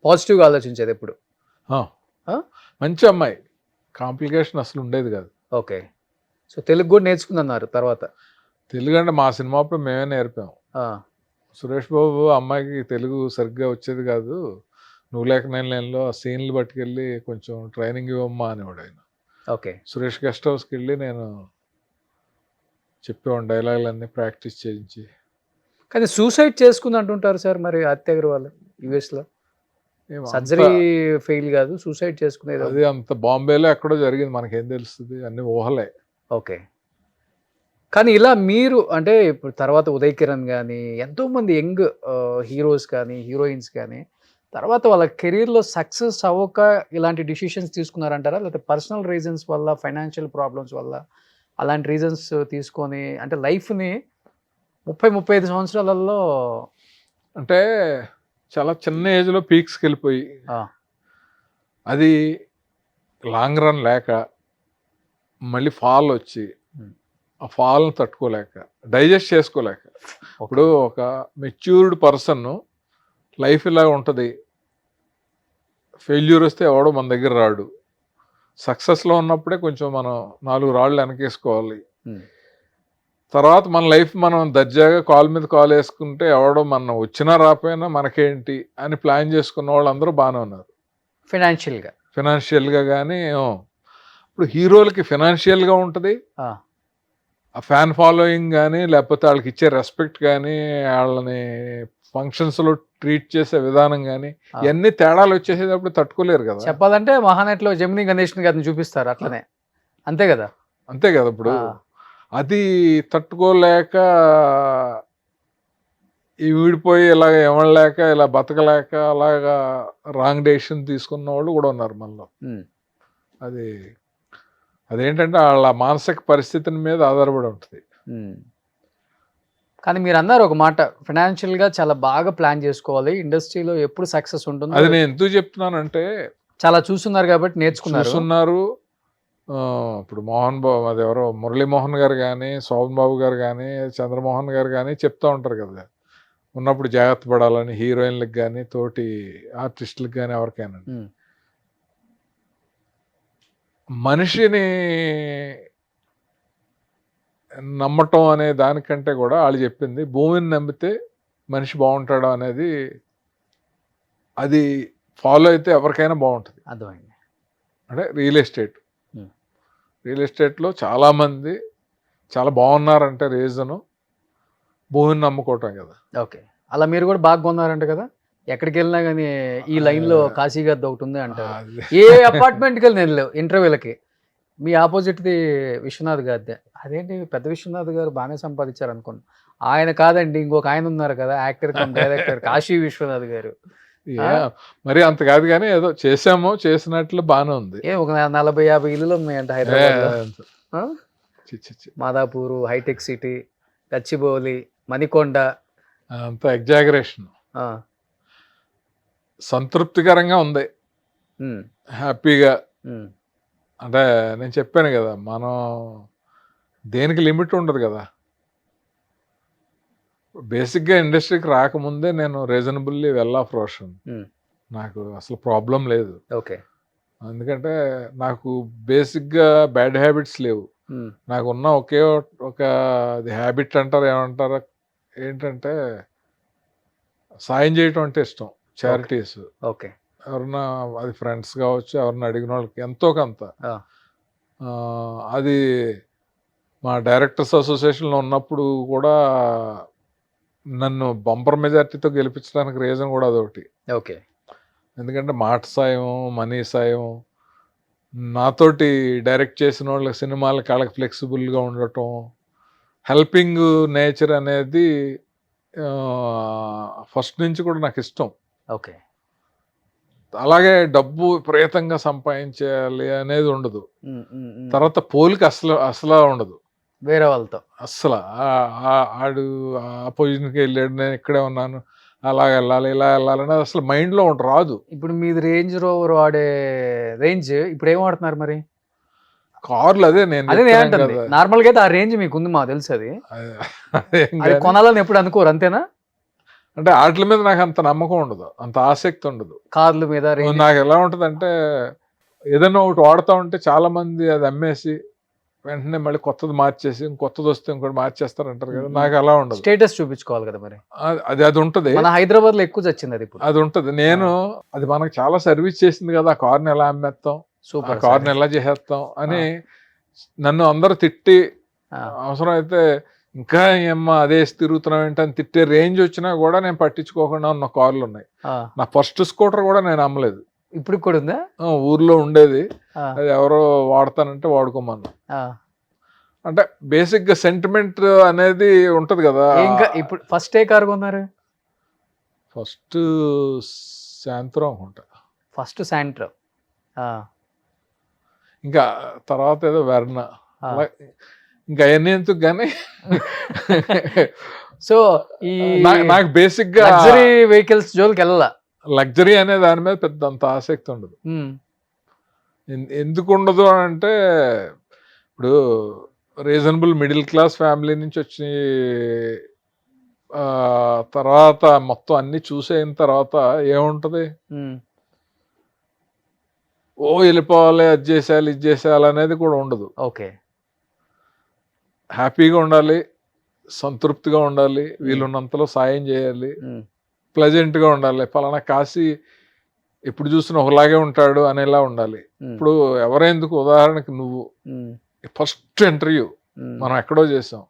పాజిటివ్గా ఆలోచించేది ఎప్పుడు. ఆ, ఆ? మంచి అమ్మాయి, కాంప్లికేషన్ అసలు ఉండేది కాదు. ఓకే. సో తెలుగు కూడా నేర్చుకుందన్నారు తర్వాత. తెలుగు అంటే మా సినిమా అప్పుడు మేమే నేర్పాం. ఆ, సురేష్ బాబు అమ్మాయికి తెలుగు సరిగ్గా వచ్చేది కాదు, నువ్వు లేక నేను లేనిలో ఆ సీన్లు పట్టుకెళ్ళి కొంచెం ట్రైనింగ్ ఇవ్వమ్మా అనేవాడు ఆయన. ఓకే. సురేష్ గెస్ట్ హౌస్కి వెళ్ళి నేను చెప్పేవాడిని డైలాగులన్నీ ప్రాక్టీస్ చేయించి. కానీ సూసైడ్ చేసుకుంది అంటుంటారు సార్ మరి ఆదిత్య అగర్వాల్ యూఎస్లో. ఏం అంత- సర్జరీ ఫెయిల్ కాదు, సూసైడ్ చేసుకునేది. అది అంత బాంబేలో ఎక్కడో జరిగింది, మనకేం తెలుస్తుంది, అన్ని ఊహలే. ఓకే. కానీ ఇలా మీరు అంటే ఇప్పుడు తర్వాత ఉదయ్ కిరణ్ కానీ ఎంతోమంది యంగ్ హీరోస్ కానీ హీరోయిన్స్ కానీ తర్వాత వాళ్ళ కెరీర్లో సక్సెస్ అవ్వక ఇలాంటి డిసిషన్స్ తీసుకున్నారంటారా, లేకపోతే పర్సనల్ రీజన్స్ వల్ల, ఫైనాన్షియల్ ప్రాబ్లమ్స్ వల్ల అలాంటి రీజన్స్ తీసుకొని అంటే లైఫ్ని 30-35 సంవత్సరాలలో అంటే చాలా చిన్న ఏజ్లో పీక్స్కి వెళ్ళిపోయి ఆ, అది లాంగ్ రన్ లేక మళ్ళీ ఫాల్ వచ్చి Hmm. ఆ ఫాల్ని తట్టుకోలేక డైజెస్ట్ చేసుకోలేక, ఇప్పుడు ఒక మెచ్యూర్డ్ పర్సన్ లైఫ్ ఇలా ఉంటుంది, ఫెయిల్యూర్ వస్తే ఎవడో మన దగ్గర రాడు, సక్సెస్లో ఉన్నప్పుడే కొంచెం మనం 4 రాళ్ళు వెనకేసుకోవాలి, Hmm. తర్వాత మన లైఫ్ మనం దర్జాగా కాల్ మీద కాల్ వేసుకుంటే ఎవడో మనం వచ్చినా రాపోయినా మనకేంటి అని ప్లాన్ చేసుకున్న వాళ్ళందరూ బాగానే ఉన్నారు ఫైనాన్షియల్గా. ఫినాన్షియల్గా. కానీ ఇప్పుడు హీరోలకి ఫినాన్షియల్గా ఉంటుంది, ఆ, ఆ ఫ్యాన్ ఫాలోయింగ్ కానీ లేకపోతే వాళ్ళకి ఇచ్చే రెస్పెక్ట్ కానీ వాళ్ళని ఫంక్షన్స్లో ట్రీట్ చేసే విధానం కానీ ఆ. ఇవన్నీ తేడాలు వచ్చేసేటప్పుడు తట్టుకోలేరు కదా. చెప్పాలంటే మహానటిలో జమినీ గణేష్ గారిని చూపిస్తారు అట్లనే, అంతే కదా. అంతే కదా. ఇప్పుడు ఆ. అది తట్టుకోలేక ఈ విడిపోయి ఇలాగ ఇవ్వలేక ఇలా బతకలేక అలాగా రాంగ్ డెసిషన్ తీసుకున్న వాళ్ళు కూడా ఉన్నారు మనలో. ఉమ్. అది అదేంటంటే వాళ్ళ మానసిక పరిస్థితిని మీద ఆధారపడి ఉంటుంది. ఉమ్. కానీ మీరు అన్నారు ఒక మాట, ఫైనాన్షియల్గా చాలా బాగా ప్లాన్ చేసుకోవాలి, ఇండస్ట్రీలో ఎప్పుడు సక్సెస్ అది ఉంటుందో నేను ఎందుకు చెప్తున్నానంటే చాలా చూస్తున్నారు కాబట్టి నేర్చుకున్నారు. చూస్తున్నారు. ఇప్పుడు మోహన్ బాబు, అది ఎవరో మురళీమోహన్ గారు కానీ శోభన్ బాబు గారు కానీ చంద్రమోహన్ గారు కానీ చెప్తూ ఉంటారు కదా, ఉన్నప్పుడు జాగ్రత్త పడాలని హీరోయిన్లకు కానీ తోటి ఆర్టిస్టులకు కానీ ఎవరికైనా. ఉమ్. మనిషిని నమ్మటం అనే దానికంటే కూడా వాళ్ళు చెప్పింది భూమిని నమ్మితే మనిషి బాగుంటాడు అనేది, అది ఫాలో అయితే ఎవరికైనా బాగుంటుంది. అర్థమైంది. అంటే రియల్ ఎస్టేట్, Hmm. రియల్ ఎస్టేట్లో చాలామంది చాలా బాగున్నారంటే రీజను భూమిని నమ్ముకోవటం కదా. ఓకే. అలా మీరు కూడా బాగా కొన్నారంట కదా, ఎక్కడికి వెళ్ళినా కానీ ఈ లైన్లో కాశీ గారిది ఒకటి ఉంది అంటారు. అది ఏ అపార్ట్మెంట్కి వెళ్ళి నేను ఇంటర్వ్యూలకి మీ ఆపోజిట్ది విశ్వనాథ్ గారిదే. అదేంటి పెద్ద విశ్వనాథ్ గారు బాగానే సంపాదించారు అనుకున్నాను. ఆయన కాదండి, ఇంకొక ఆయన ఉన్నారు కదా actor cum director, Kashi Vishwanath గారు. మరి అంత కాదు కానీ ఏదో చేసామో చేసినట్లు బాగానే ఉంది. ఒక 40-50 ఇల్లులు ఉన్నాయంట హైదరాబాద్లో. ఆ? చి, చి, చి. Madhapur, hitech city, Gachibowli, Manikonda. అంత ఎగ్జాగరేషన్. ఆ. సంతృప్తికరంగా ఉంది, ఉమ్. హ్యాపీగా. ఉమ్. అంటే నేను చెప్పాను కదా, మనం దేనికి లిమిట్ ఉండదు కదా. బేసిక్గా ఇండస్ట్రీకి రాకముందే నేను రీజనబుల్లీ వెల్ ఆఫ్ రోషన్, ఉమ్. నాకు అసలు ప్రాబ్లం లేదు. ఓకే. ఎందుకంటే నాకు బేసిక్గా బ్యాడ్ హ్యాబిట్స్ లేవు. ఉమ్. నాకు ఉన్న ఒకే ఒక హ్యాబిట్ అంటారు, ఏమంటారు, ఏంటంటే సాయం చేయటం అంటే ఇష్టం, చారిటీస్. ఓకే. ఎవరన్నా అది ఫ్రెండ్స్ కావచ్చు, ఎవరన్నా అడిగిన వాళ్ళకి ఎంతో కొంత. ఆ. అది మా డైరెక్టర్స్ అసోసియేషన్లో ఉన్నప్పుడు కూడా నన్ను బంపర్ మెజార్టీతో గెలిపించడానికి రీజన్ కూడా అదొకటి. ఓకే. ఎందుకంటే మాట సాయం, మనీ సాయం, నాతోటి డైరెక్ట్ చేసిన వాళ్ళకి సినిమాలకి వాళ్ళకి ఫ్లెక్సిబుల్గా ఉండటం, హెల్పింగ్ నేచర్ అనేది ఫస్ట్ నుంచి కూడా నాకు ఇష్టం. ఓకే. అలాగే డబ్బు విపరీతంగా సంపాదించాలి అనేది ఉండదు. ఉమ్. ఉమ్. ఉమ్. తర్వాత పోలిక అసలు ఉండదు వేరే వాళ్ళతో. అస్సలు. ఆడు ఆ పొజిషన్కి వెళ్ళాడు, నేను ఇక్కడే ఉన్నాను, అలా వెళ్ళాలి ఇలా వెళ్ళాలని అసలు మైండ్లో రాదు. ఇప్పుడు మీది రేంజ్ రోవర్ వాడే రేంజ్ ఇప్పుడు ఏం వాడుతున్నారు మరి? కార్లు అదే నేను అదే చెప్తున్నాను ఏమంటుంది కదా. నార్మల్ గా అయితే ఆ రేంజ్ మీకు ఉంది మాకు తెలుసు అది అదేం అది కాదు. కొనాలని ఎప్పుడు అనుకోరు అంతేనా? అంటే వాటి మీద నాకు అంత నమ్మకం ఉండదు, అంత ఆసక్తి ఉండదు. కార్ల మీద range. నాకు ఎలా ఉంటది అంటే ఏదైనా ఒకటి వాడుతూ ఉంటే చాలా మంది అది అమ్మేసి వెంటనే మళ్ళీ కొత్తది మార్చేసి ఇంకొత్తది వస్తే ఇంకోటి మార్చేస్తారు అంటారు కదా, నాకు అలా ఉండదు. స్టేటస్ చూపించుకోవాలి కదా మరి. అది అది ఉంటది, మన హైదరాబాద్ లో ఎక్కువ చచ్చింది అది ఇప్పుడు. అది ఉంటది. నేను అది మనకు చాలా సర్వీస్ చేసింది కదా, ఆ కార్ని ఎలా అమ్మేస్తాం, ఆ సూపర్ కార్ని ఎలా చేసేస్తాం అని నన్ను అందరూ తిట్టి అవసరం అయితే ఇంకా ఏమ్మా అదే తిరుగుతున్నాం ఏంటని తిట్టే రేంజ్ వచ్చినా కూడా నేను పట్టించుకోకుండా ఉన్న కార్లు ఉన్నాయి. నా ఫస్ట్ స్కూటర్ కూడా నేను అమ్మలేదు, ఇప్పుడు కూడా ఉందా? ఊర్లో ఉండేది, ఆ, అది ఎవరో వాడతానంటే వాడుకోమన్నా. ఆ. అంటే బేసిక్ గా సెంటిమెంట్ అనేది ఉంటది కదా. ఇంకా ఇప్పుడు ఫస్ట్ ఏ కార్ కొన్నారు? ఫస్ట్ శాంత్రం అనుకుంటా, ఫస్ట్ శాంట్రో. ఇంకా తర్వాత ఏదో వెర్నా, అలా ఇంకా అవన్నీ ఎందుకు కానీ సో ఈ నాకు బేసిక్ గా లగ్జరీ వెహికల్స్ జోలికి వెళ్ళాల. లగ్జరీ అనే దాని మీద పెద్ద అంత ఆసక్తి ఉండదు. ఎందుకు ఉండదు అని అంటే ఇప్పుడు రీజనబుల్ మిడిల్ క్లాస్ ఫ్యామిలీ నుంచి వచ్చి తర్వాత మొత్తం అన్ని చూసేయిన తర్వాత ఏముంటది, ఓ వెళ్ళిపోవాలి, అది చేసేయాలి ఇది చేసేయాలి అనేది కూడా ఉండదు. ఓకే, హ్యాపీగా ఉండాలి, సంతృప్తిగా ఉండాలి, వీలున్నంతలో సాయం చేయాలి, ప్లెజెంట్గా ఉండాలి. పలానా కాశీ ఎప్పుడు చూసినా ఒకలాగే ఉంటాడు అనేలా ఉండాలి. ఇప్పుడు ఎవరెందుకు, ఉదాహరణకి నువ్వు ఫస్ట్ ఇంటర్వ్యూ మనం ఎక్కడో చేసాం,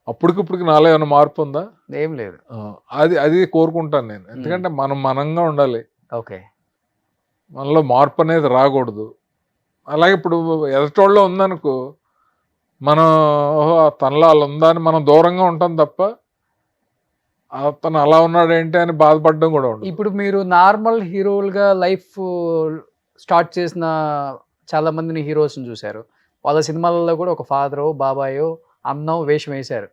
అప్పటికిప్పటికి నాలో ఏమైనా మార్పు ఉందా? ఏం లేదు. అది అది కోరుకుంటాను నేను, ఎందుకంటే మనం మనంగా ఉండాలి, ఓకే, మనలో మార్పు అనేది రాకూడదు. అలాగే ఇప్పుడు ఎదటోళ్ళలో ఉందనుకో, మనం ఓహో తనలో అలా ఉందా అని మనం దూరంగా ఉంటాం తప్ప అతను అలా ఉన్నాడు ఏంటి అని బాధపడడం కూడా ఉండదు. ఇప్పుడు మీరు నార్మల్ హీరోలుగా లైఫ్ స్టార్ట్ చేసిన చాలా మందిని హీరోస్ని చూశారు. వాళ్ళ సినిమాలలో కూడా ఒక ఫాదరో బాబాయో అన్నో వేషం వేశారు.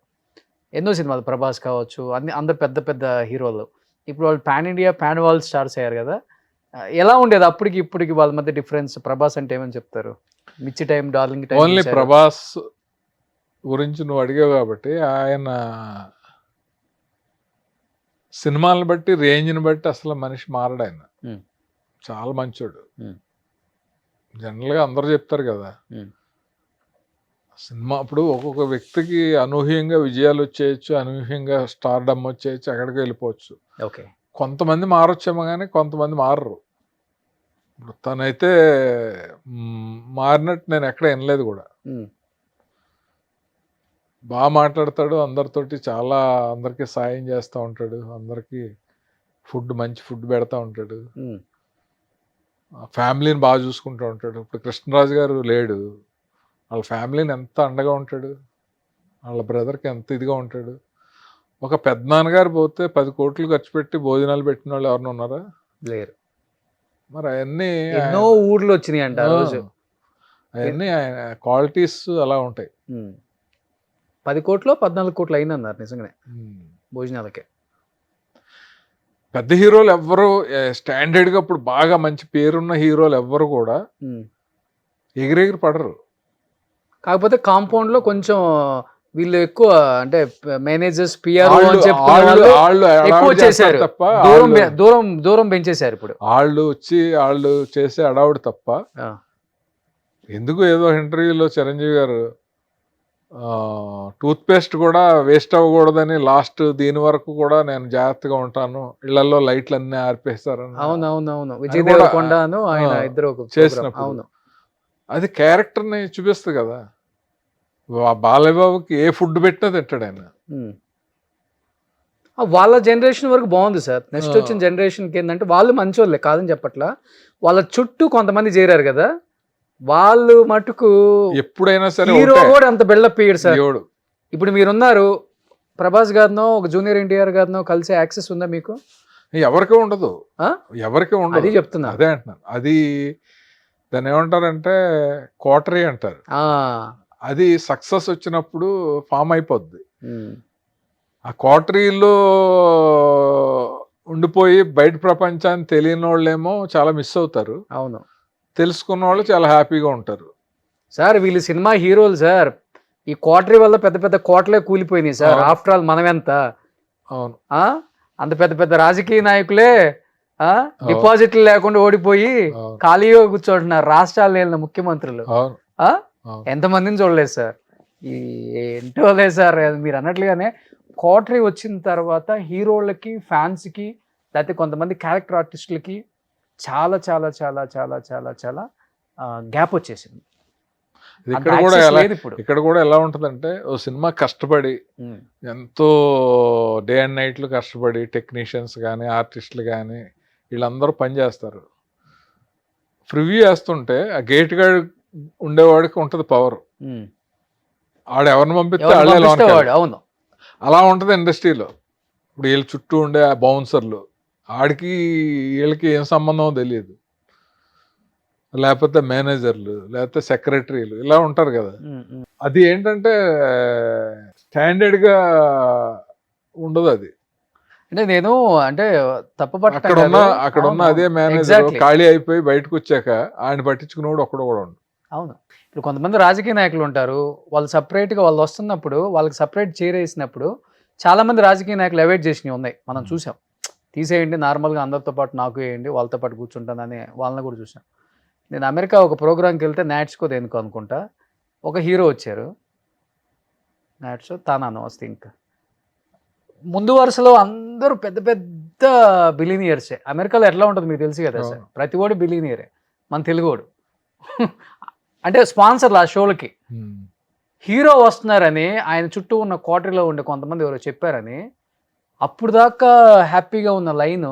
ఎన్నో సినిమాలు, ప్రభాస్ కావచ్చు, అందరు పెద్ద పెద్ద హీరోలు. ఇప్పుడు వాళ్ళు pan India pan world stars అయ్యారు కదా. ఎలా ఉండేది అప్పటికి ఇప్పటికి వాళ్ళ మధ్య డిఫరెన్స్? ప్రభాస్ అంటే ఏమని చెప్తారు? మిర్చి time, darling time. Only Prabhas గురించి నువ్వు అడిగావు కాబట్టి, ఆయన సినిమాలను బట్టి రేంజ్ని బట్టి అసలు మనిషి మారడు. ఆయన చాలా మంచోడు. జనరల్గా అందరూ చెప్తారు కదా, సినిమా ఇప్పుడు ఒక్కొక్క వ్యక్తికి అనూహ్యంగా విజయాలు వచ్చేయచ్చు, అనూహ్యంగా స్టార్డమ్ వచ్చేయచ్చు, ఎక్కడికి వెళ్ళిపోవచ్చు. ఓకే, కొంతమంది మారొచ్చేమో కానీ కొంతమంది మారరు. ఇప్పుడు తనైతే మారినట్టు నేను ఎక్కడ వినలేదు కూడా. బాగా మాట్లాడతాడు, అందరితోటి చాలా అందరికీ సాయం చేస్తూ ఉంటాడు, అందరికీ మంచి ఫుడ్ పెడతా ఉంటాడు, ఫ్యామిలీని బాగా చూసుకుంటూ ఉంటాడు. ఇప్పుడు కృష్ణరాజు గారు లేడు, వాళ్ళ ఫ్యామిలీని ఎంత అండగా ఉంటాడు, వాళ్ళ బ్రదర్కి ఎంత ఇదిగా ఉంటాడు. ఒక పెద్దనాన్నగారు పోతే 10 కోట్లు ఖర్చు పెట్టి భోజనాలు పెట్టిన వాళ్ళు ఎవరైనా ఉన్నారా? లేరు. మరి అవన్నీ ఎన్నో ఊర్లు వచ్చినాయి అంట ఆ రోజు. అవన్నీ క్వాలిటీస్ అలా ఉంటాయి. 10 కోట్లు 14 కోట్లు అయిందన్నారు నిజంగానే భోజనాలకే. పెద్ద హీరోలు ఎవ్వరు స్టాండర్డ్గా ఇప్పుడు బాగా మంచి పేరున్న హీరోలు ఎవ్వరు కూడా ఎగిరెగిరి పడరు. కాకపోతే కాంపౌండ్ లో కొంచెం వీళ్ళు ఎక్కువ, అంటే మేనేజర్స్, పిఆర్ ఎక్కువ చేశారు, దూరం పెంచేశారు. ఇప్పుడు వాళ్ళు చేసే అడావుడు తప్ప. ఎందుకు ఏదో ఇంటర్వ్యూలో చిరంజీవి గారు టూత్ పేస్ట్ కూడా వేస్ట్ అవ్వకూడదని లాస్ట్ దీని వరకు కూడా నేను జాగ్రత్తగా ఉంటాను, ఇళ్లలో లైట్లు అన్ని ఆర్పేస్తారని. అవునవునవును, విజయ్ దేవరకొండను ఆయన ఇద్దరు చేసినప్పుడు అవును, అది క్యారెక్టర్ని చూపిస్తుంది కదా. బాలయ్యబాబుకి ఏ ఫుడ్ పెట్టినా తింటాడు ఆయన. వాళ్ళ జనరేషన్ వరకు బాగుంది సార్. నెక్స్ట్ వచ్చిన జనరేషన్కి ఏంటంటే వాళ్ళు మంచోళ్ళే కాదని చెప్పట్లా, వాళ్ళ చుట్టూ కొంతమంది చేరారు కదా, వాళ్ళు మటుకు ఎప్పుడైనా సరే హీరో కూడా అంత బిల్డప్ ఇయ్యాడు సార్. ఇప్పుడు మీరున్నారు, ప్రభాస్ గారినో ఒక జూనియర్ ఎన్టీఆర్ గారినో కలిసే యాక్సెస్ ఉందా మీకు? ఎవరికి ఉండదు, ఎవరికి ఉండదు. అది చెప్తున్నా, అదే అంటున్నాను. అది దాన్ని ఏమంటారంటే కోటరీ అంటారు. అది సక్సెస్ వచ్చినప్పుడు ఫామ్ అయిపోద్ది. ఆ కోటరీలో ఉండిపోయి బయట ప్రపంచాన్ని తెలియని వాళ్ళేమో చాలా మిస్ అవుతారు. అవును, తెలుసుకున్న వాళ్ళు చాలా హ్యాపీగా ఉంటారు. సార్ వీళ్ళు సినిమా హీరోలు సార్, ఈ క్వార్టరీ వల్ల పెద్ద పెద్ద కోటలే కూలిపోయినాయి సార్. అవును. ఆఫ్టర్ ఆల్ మనమెంత అవును. అంత పెద్ద పెద్ద రాజకీయ నాయకులే డిపాజిట్లు లేకుండా ఓడిపోయి అవును. ఖాళీగా కూర్చోంటున్నారు రాష్ట్రాలు వెళ్ళిన ముఖ్యమంత్రులు. అవును. ఆ? అవును. ఎంతమందిని చూడలేదు సార్. ఈ ఏంటో లేదు సార్, మీరు అన్నట్లుగానే క్వార్టరీ వచ్చిన తర్వాత హీరోలకి ఫ్యాన్స్కి లేకపోతే కొంతమంది క్యారెక్టర్ ఆర్టిస్టులకి చాలా చాలా చాలా చాలా చాలా చాలా గ్యాప్ వచ్చేసింది. ఇది అంత ఇక్కడ కూడా access ఎలా లేదు ఇప్పుడు. ఇక్కడ కూడా ఎలా ఉంటుందంటే, ఓ సినిమా కష్టపడి ఉమ్, ఎంతో డే అండ్ నైట్లు కష్టపడి టెక్నీషియన్స్ కానీ ఆర్టిస్టులు కానీ వీళ్ళందరూ పనిచేస్తారు. ప్రివ్యూ వేస్తుంటే ఆ గేట్ గార్డ్ ఉండేవాడికి ఉంటుంది పవర్. ఉమ్. ఆడు ఎవరిని పంపిస్తే ఎవరిని వాళ్ళే పంపిస్తే లోనికి వాడు, అవును. అలా ఉంటుంది ఇండస్ట్రీలో. ఇప్పుడు వీళ్ళ చుట్టూ ఉండే ఆ బౌన్సర్లు, ఆడికి వీళ్ళకి ఏం సంబంధమో తెలియదు. లేకపోతే మేనేజర్లు, లేకపోతే సెక్రటరీలు ఇలా ఉంటారు కదా. ఉమ్, ఉమ్. అది ఏంటంటే స్టాండర్డ్గా ఉండదు అది. అంటే నేను అంటే తప్పు అక్కడ ఉన్న అదే మేనేజర్ ఖాళీ అయిపోయి బయటకు వచ్చాక ఆయన పట్టించుకునేవాడు ఒక్కడు కూడా ఉండడు. అవును. ఇప్పుడు కొంతమంది రాజకీయ నాయకులు ఉంటారు, వాళ్ళు సపరేట్గా వాళ్ళు వస్తున్నప్పుడు వాళ్ళకి సపరేట్ చైర్ వేసినప్పుడు చాలా మంది రాజకీయ నాయకులు అవాయిడ్ చేసినవి ఉన్నాయి, మనం చూసాం. తీసేయండి, నార్మల్గా అందరితో పాటు నాకు వేయండి, వాళ్ళతో పాటు కూర్చుంటానని వాళ్ళని కూడా చూసాం. నేను అమెరికా ఒక ప్రోగ్రామ్కి వెళ్తే నాట్స్కో దేనికో అనుకుంటా, ఒక హీరో వచ్చారు. నాట్స్ తానాను వస్తే ఇంకా ముందు వరుసలో అందరూ పెద్ద పెద్ద బిలీనియర్సే. అమెరికాలో ఎట్లా ఉంటుంది మీకు తెలుసు కదా సార్, ప్రతి ఓడి బిలీనియరే. మన తెలుగువాడు అంటే స్పాన్సర్లు ఆ షోలకి. హీరో వస్తున్నారని ఆయన చుట్టూ ఉన్న క్వార్టర్లో ఉండే కొంతమంది ఎవరో చెప్పారని అప్పుడు దాకా హ్యాపీగా ఉన్న లైను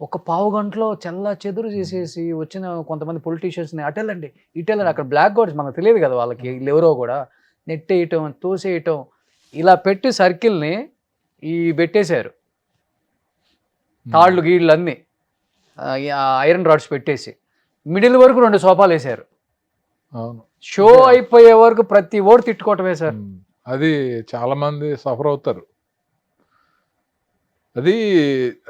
ఒక పావు గంటలో చెల్లా చెదురు చేసేసి వచ్చిన కొంతమంది పొలిటీషియన్స్ని అటెళ్ళండి ఇటెళ్ళండి, అక్కడ బ్లాక్ గోడ్స్ మనకు తెలియదు కదా వాళ్ళకి, వీళ్ళు ఎవరో కూడా నెట్టేయటం తోసేయటం ఇలా పెట్టి సర్కిల్ని ఈ పెట్టేశారు. తాళ్ళు గీళ్ళు అన్నీ ఐరన్ రాడ్స్ పెట్టేసి మిడిల్ వరకు 2 సోఫాలు వేశారు. అవును. షో అయిపోయే వరకు ప్రతి ఓడి తిట్టుకోవటమే సార్. అది చాలా మంది సఫర్ అవుతారు. అది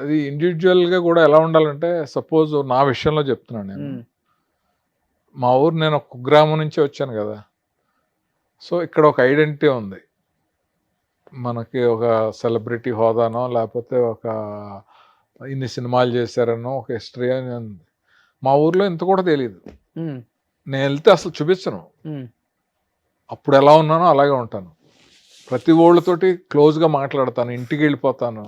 అది ఇండివిజువల్గా కూడా ఎలా ఉండాలంటే, సపోజ్ నా విషయంలో చెప్తున్నాను నేను. మా ఊరు, నేను ఒక కుగ్రామం నుంచి వచ్చాను కదా. సో ఇక్కడ ఒక ఐడెంటిటీ ఉంది మనకి, ఒక సెలబ్రిటీ హోదానో లేకపోతే ఒక ఇన్ని సినిమాలు చేశారనో ఒక హిస్టరీ అని ఉంది. మా ఊర్లో ఇంత కూడా తెలియదు. నేను వెళ్తే అసలు చూపించను. అప్పుడు ఎలా ఉన్నానో అలాగే ఉంటాను. ప్రతి ఓళ్ళతోటి క్లోజ్గా మాట్లాడతాను, ఇంటికి వెళ్ళిపోతాను.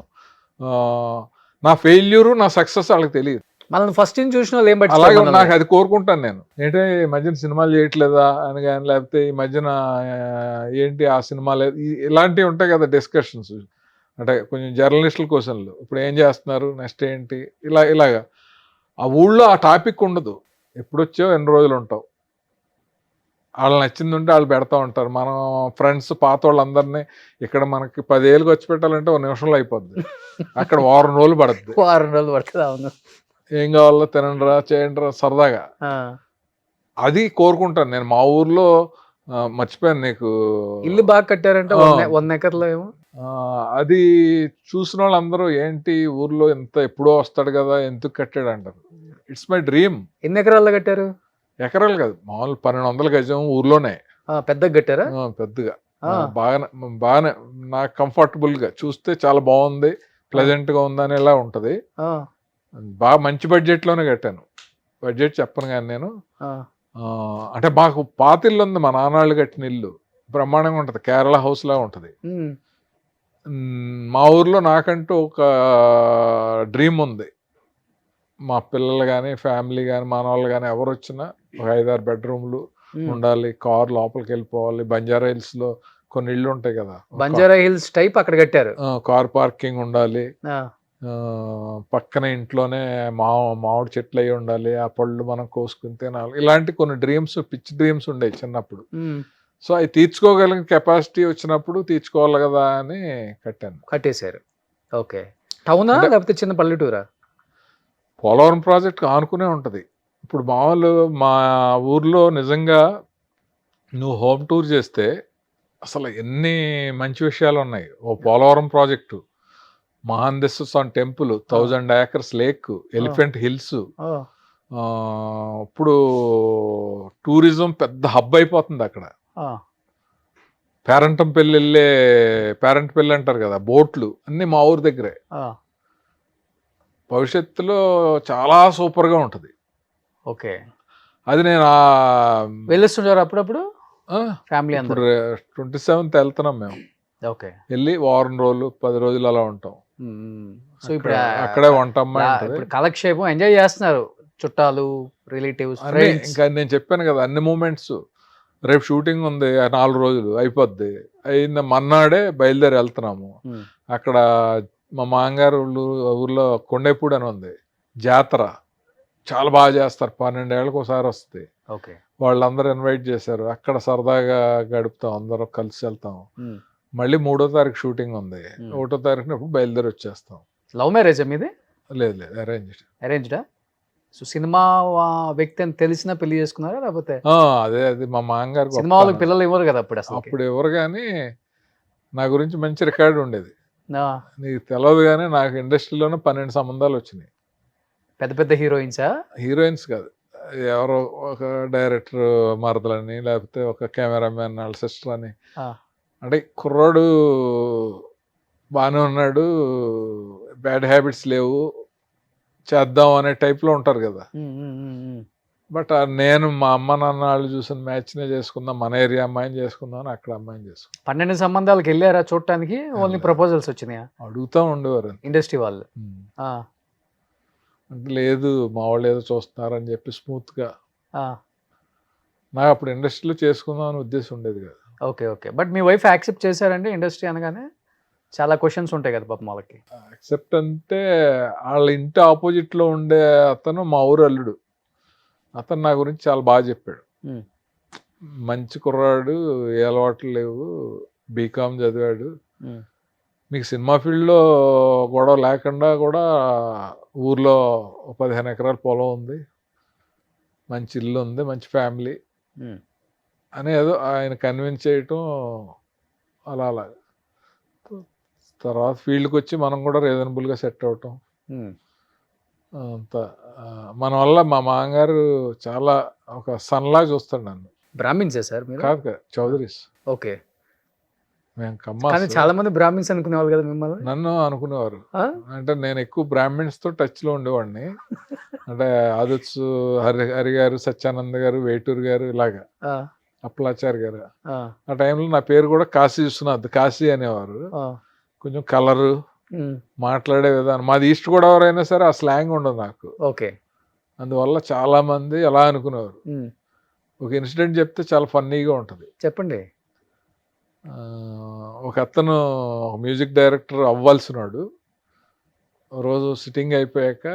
నా ఫెయిల్యూరు నా సక్సెస్ వాళ్ళకి తెలియదు. మనల్ని ఫస్ట్ నుంచి చూసిన వాళ్ళు ఏం బట్టి అలాగే నాకు అది కోరుకుంటాను నేను. ఏంటంటే ఈ మధ్యన సినిమాలు చేయట్లేదా అని కానీ, లేకపోతే ఈ మధ్యన ఏంటి ఆ సినిమాలు ఇలాంటివి ఉంటాయి కదా డిస్కషన్స్, అంటే కొంచెం జర్నలిస్టుల క్వశ్చన్లు. ఇప్పుడు ఏం చేస్తున్నారు, నెక్స్ట్ ఏంటి, ఇలాగా. ఆ ఊళ్ళో ఆ టాపిక్ ఉండదు. ఎప్పుడు వచ్చావు, ఎన్ని రోజులు ఉంటావు, వాళ్ళు నచ్చింది ఉంటే వాళ్ళు పెడతా ఉంటారు. మనం ఫ్రెండ్స్ పాత వాళ్ళందరినీ ఇక్కడ మనకి 10 ఏళ్ళకి వచ్చి పెట్టాలంటే 1 నిమిషంలో అయిపోద్ది. అక్కడ 1 వారం రోజులు పడుతుంది. 1 వారం రోజులు పడుతుంది. అవును. ఏం కావాలో తినండిరా చేయండిరా సరదాగా. అది కోరుకుంటాను నేను. మా ఊర్లో మర్చిపోయాను నీకు, ఇల్లు బాగా కట్టారంటే 100 ఎకర్లో ఏమో. అది చూసిన వాళ్ళందరూ ఏంటి ఊర్లో ఎంత ఎప్పుడో వస్తాడు కదా ఎందుకు కట్టాడు అంటారు. It's my dream. ఎన్ని ఎకరాల్లో కట్టారు? ఎకరాలు కాదు, మామూలు 1200 గజం ఊర్లోనే. పెద్దగా కట్టారా? పెద్దగా, బాగానే నాకు కంఫర్టబుల్ గా చూస్తే చాలా బాగుంది, ప్లెజెంట్ గా ఉందని ఇలా ఉంటది. బాగా మంచి బడ్జెట్ లోనే కట్టాను. బడ్జెట్ చెప్పను కానీ నేను, అంటే మాకు పాత ఇల్లు ఉంది, మా నాన్నవాళ్ళు కట్టిన ఇల్లు బ్రహ్మాండంగా ఉంటది, కేరళ హౌస్ లా ఉంటది. మా ఊర్లో నాకంటూ ఒక డ్రీమ్ ఉంది. మా పిల్లలు కానీ ఫ్యామిలీ కానీ మనవాళ్ళు కానీ ఎవరు వచ్చినా ఒక 5-6 బెడ్రూమ్లు ఉండాలి, కార్ లోపలికి వెళ్ళిపోవాలి. బంజారా హిల్స్ లో కొన్ని ఇళ్ళు ఉంటాయి కదా, బంజారా హిల్స్ టైప్ అక్కడ కట్టారు. కార్ పార్కింగ్ ఉండాలి, పక్కన ఇంట్లోనే మామిడి చెట్లు అయి ఉండాలి, ఆ పళ్ళు మనం కోసుకుని తినాలి. ఇలాంటి కొన్ని డ్రీమ్స్, పిచ్ డ్రీమ్స్ ఉండేవి చిన్నప్పుడు. సో అవి తీర్చుకోగలిగిన కెపాసిటీ వచ్చినప్పుడు తీర్చుకోవాలి కదా అని కట్టేశారు. ఓకే. టౌనా లేకపోతే చిన్న పల్లెటూరా? పోలవరం ప్రాజెక్ట్ ఆనుకునే ఉంటుంది. ఇప్పుడు మామూలు మా ఊర్లో నిజంగా నువ్వు హోమ్ టూర్ చేస్తే అసలు ఎన్ని మంచి విషయాలు ఉన్నాయి. ఓ Polavaram project, Mahandeshwara Swamy temple, 1000 acres lake, elephant hills, ఇప్పుడు టూరిజం పెద్ద హబ్ అయిపోతుంది అక్కడ. పేరెంట్ పెళ్ళి అంటారు కదా, బోట్లు అన్నీ మా ఊరి దగ్గరే. భవిష్యత్తులో చాలా సూపర్గా ఉంటుంది. ఓకే, అది నేను వెళ్ళొస్తుంటారు అప్పుడప్పుడు ఫ్యామిలీ ఇప్పుడు 27th వెళ్తున్నాం మేము. ఓకే, వెళ్ళి వారం రోజులు 10 రోజులు అలా ఉంటాం. సో ఇప్పుడు అక్కడే వంట అమ్మాయి ఉంటుంది. ఇప్పుడు కాలక్షేపం ఎంజాయ్ చేస్తున్నారు, చుట్టాలు, రిలేటివ్స్, ఇంకా నేను చెప్పాను కదా అన్ని మూమెంట్స్. రేపు షూటింగ్ ఉంది 4 రోజులు అయిపోద్ది. అయింది మన్నాడే బయలుదేరి వెళ్తున్నాము. అక్కడ మా మామగారు ఊర్లో కొండేపూడి అని ఉంది, జాతర చాలా బాగా చేస్తారు. 12 ఏళ్ళకి ఒకసారి వస్తుంది. ఓకే, వాళ్ళందరూ ఇన్వైట్ చేశారు. అక్కడ సరదాగా గడుపుతాం, అందరం కలిసి వెళ్తాం. మళ్ళీ 3వ తారీఖు షూటింగ్ ఉంది. 1వ తారీఖున బయలుదేరి వచ్చేస్తాం. లవ్ మ్యారేజ్ మీది? లేదు అరేంజ్డా? సో సినిమా వ్యక్తి అని తెలిసినా పెళ్లి చేసుకున్నారా లేకపోతే? అదే మా మామగారు సినిమా వాళ్ళకి పిల్లలు ఇవ్వరు కదా అప్పుడు ఎవరు, కానీ నా గురించి మంచి రికార్డు ఉండేది. నీకు తెలియదు కానీ నాకు ఇండస్ట్రీలోనే 12 సంబంధాలు వచ్చినాయి. పెద్ద పెద్ద హీరోయిన్సా? హీరోయిన్స్ కాదు, ఎవరో ఒక డైరెక్టర్ మరదలని, లేకపోతే ఒక కెమెరామెన్ వాళ్ళ సిస్టర్ అని. అంటే కుర్రాడు బాగానే ఉన్నాడు, బ్యాడ్ హ్యాబిట్స్ లేవు, చేద్దాం అనే టైప్లో ఉంటారు కదా. బట్ నేను మా అమ్మ నాన్న వాళ్ళు చూసిన మ్యాచ్నే చేసుకుందాం, మన ఏరియా అమ్మాయిని చేసుకుందాం అని అక్కడ అమ్మాయిని చేసుకుందాం. 12 సంబంధాలకు వెళ్ళారా చూడటానికి? ఓన్లీ ప్రపోజల్స్ వచ్చినాయా? అడుగుతూ ఉండేవారు ఇండస్ట్రీ వాళ్ళు. అంటే లేదు మా వాళ్ళు ఏదో చూస్తున్నారని చెప్పి స్మూత్గా. నాకు అప్పుడు ఇండస్ట్రీలో చేసుకుందాం అనే ఉద్దేశం ఉండేది కదా. Okay okay, but me wife accept చేశారండి? ఇండస్ట్రీ అనగానే చాలా క్వశ్చన్స్ ఉంటాయి కదా పాపం వాళ్ళకి. యాక్సెప్ట్ అంటే వాళ్ళ ఇంటి ఆపోజిట్లో ఉండే అతను మా ఊరు అల్లుడు. అతను నా గురించి చాలా బాగా చెప్పాడు. మంచి కుర్రాడు, ఏ అలవాట్లు లేవు, బీకామ్ చదివాడు, మీకు సినిమా ఫీల్డ్లో గొడవ లేకుండా కూడా ఊర్లో 15 ఎకరాల పొలం ఉంది, మంచి ఇల్లు ఉంది, మంచి ఫ్యామిలీ అని ఏదో ఆయన కన్విన్స్ చేయటం అలా. తర్వాత ఫీల్డ్కి వచ్చి మనం కూడా రీజనబుల్గా సెట్ అవటం అంత మన వల్ల. మా మామగారు చాలా ఒక సన్లా చూస్తాడు నన్ను. బ్రాహ్మిన్సే సార్ మీరు? కాదు చౌదరీస్. ఓకే, మేము కానీ చాలా మంది బ్రాహ్మిన్స్ అనుకునేవాళ్ళు కదా మిమ్మల్ని? నన్ను అనుకునేవారు. అంటే నేను ఎక్కువ బ్రాహ్మిన్స్తో టచ్లో ఉండేవాడిని. అంటే ఆదుత్స్ హరి గారు, సత్యానంద్ గారు, వేటూరు గారు, ఇలాగా అప్పలాచారి గారు. ఆ టైంలో నా పేరు కూడా కాశీ విశ్వనాథ్, కాశీ అనేవారు. కొంచెం కలరు, మాట్లాడే విధానం, మాది ఈస్ట్ గోదావరి అయినా సరే ఆ స్లాంగ్ ఉండదు నాకు. ఓకే, అందువల్ల చాలా మంది అలా అనుకునేవారు. ఒక ఇన్సిడెంట్ చెప్తే చాలా ఫన్నీగా ఉంటుంది. చెప్పండి. ఒక అతను మ్యూజిక్ డైరెక్టర్ అవ్వాల్సినాడు. రోజు సిట్టింగ్ అయిపోయాక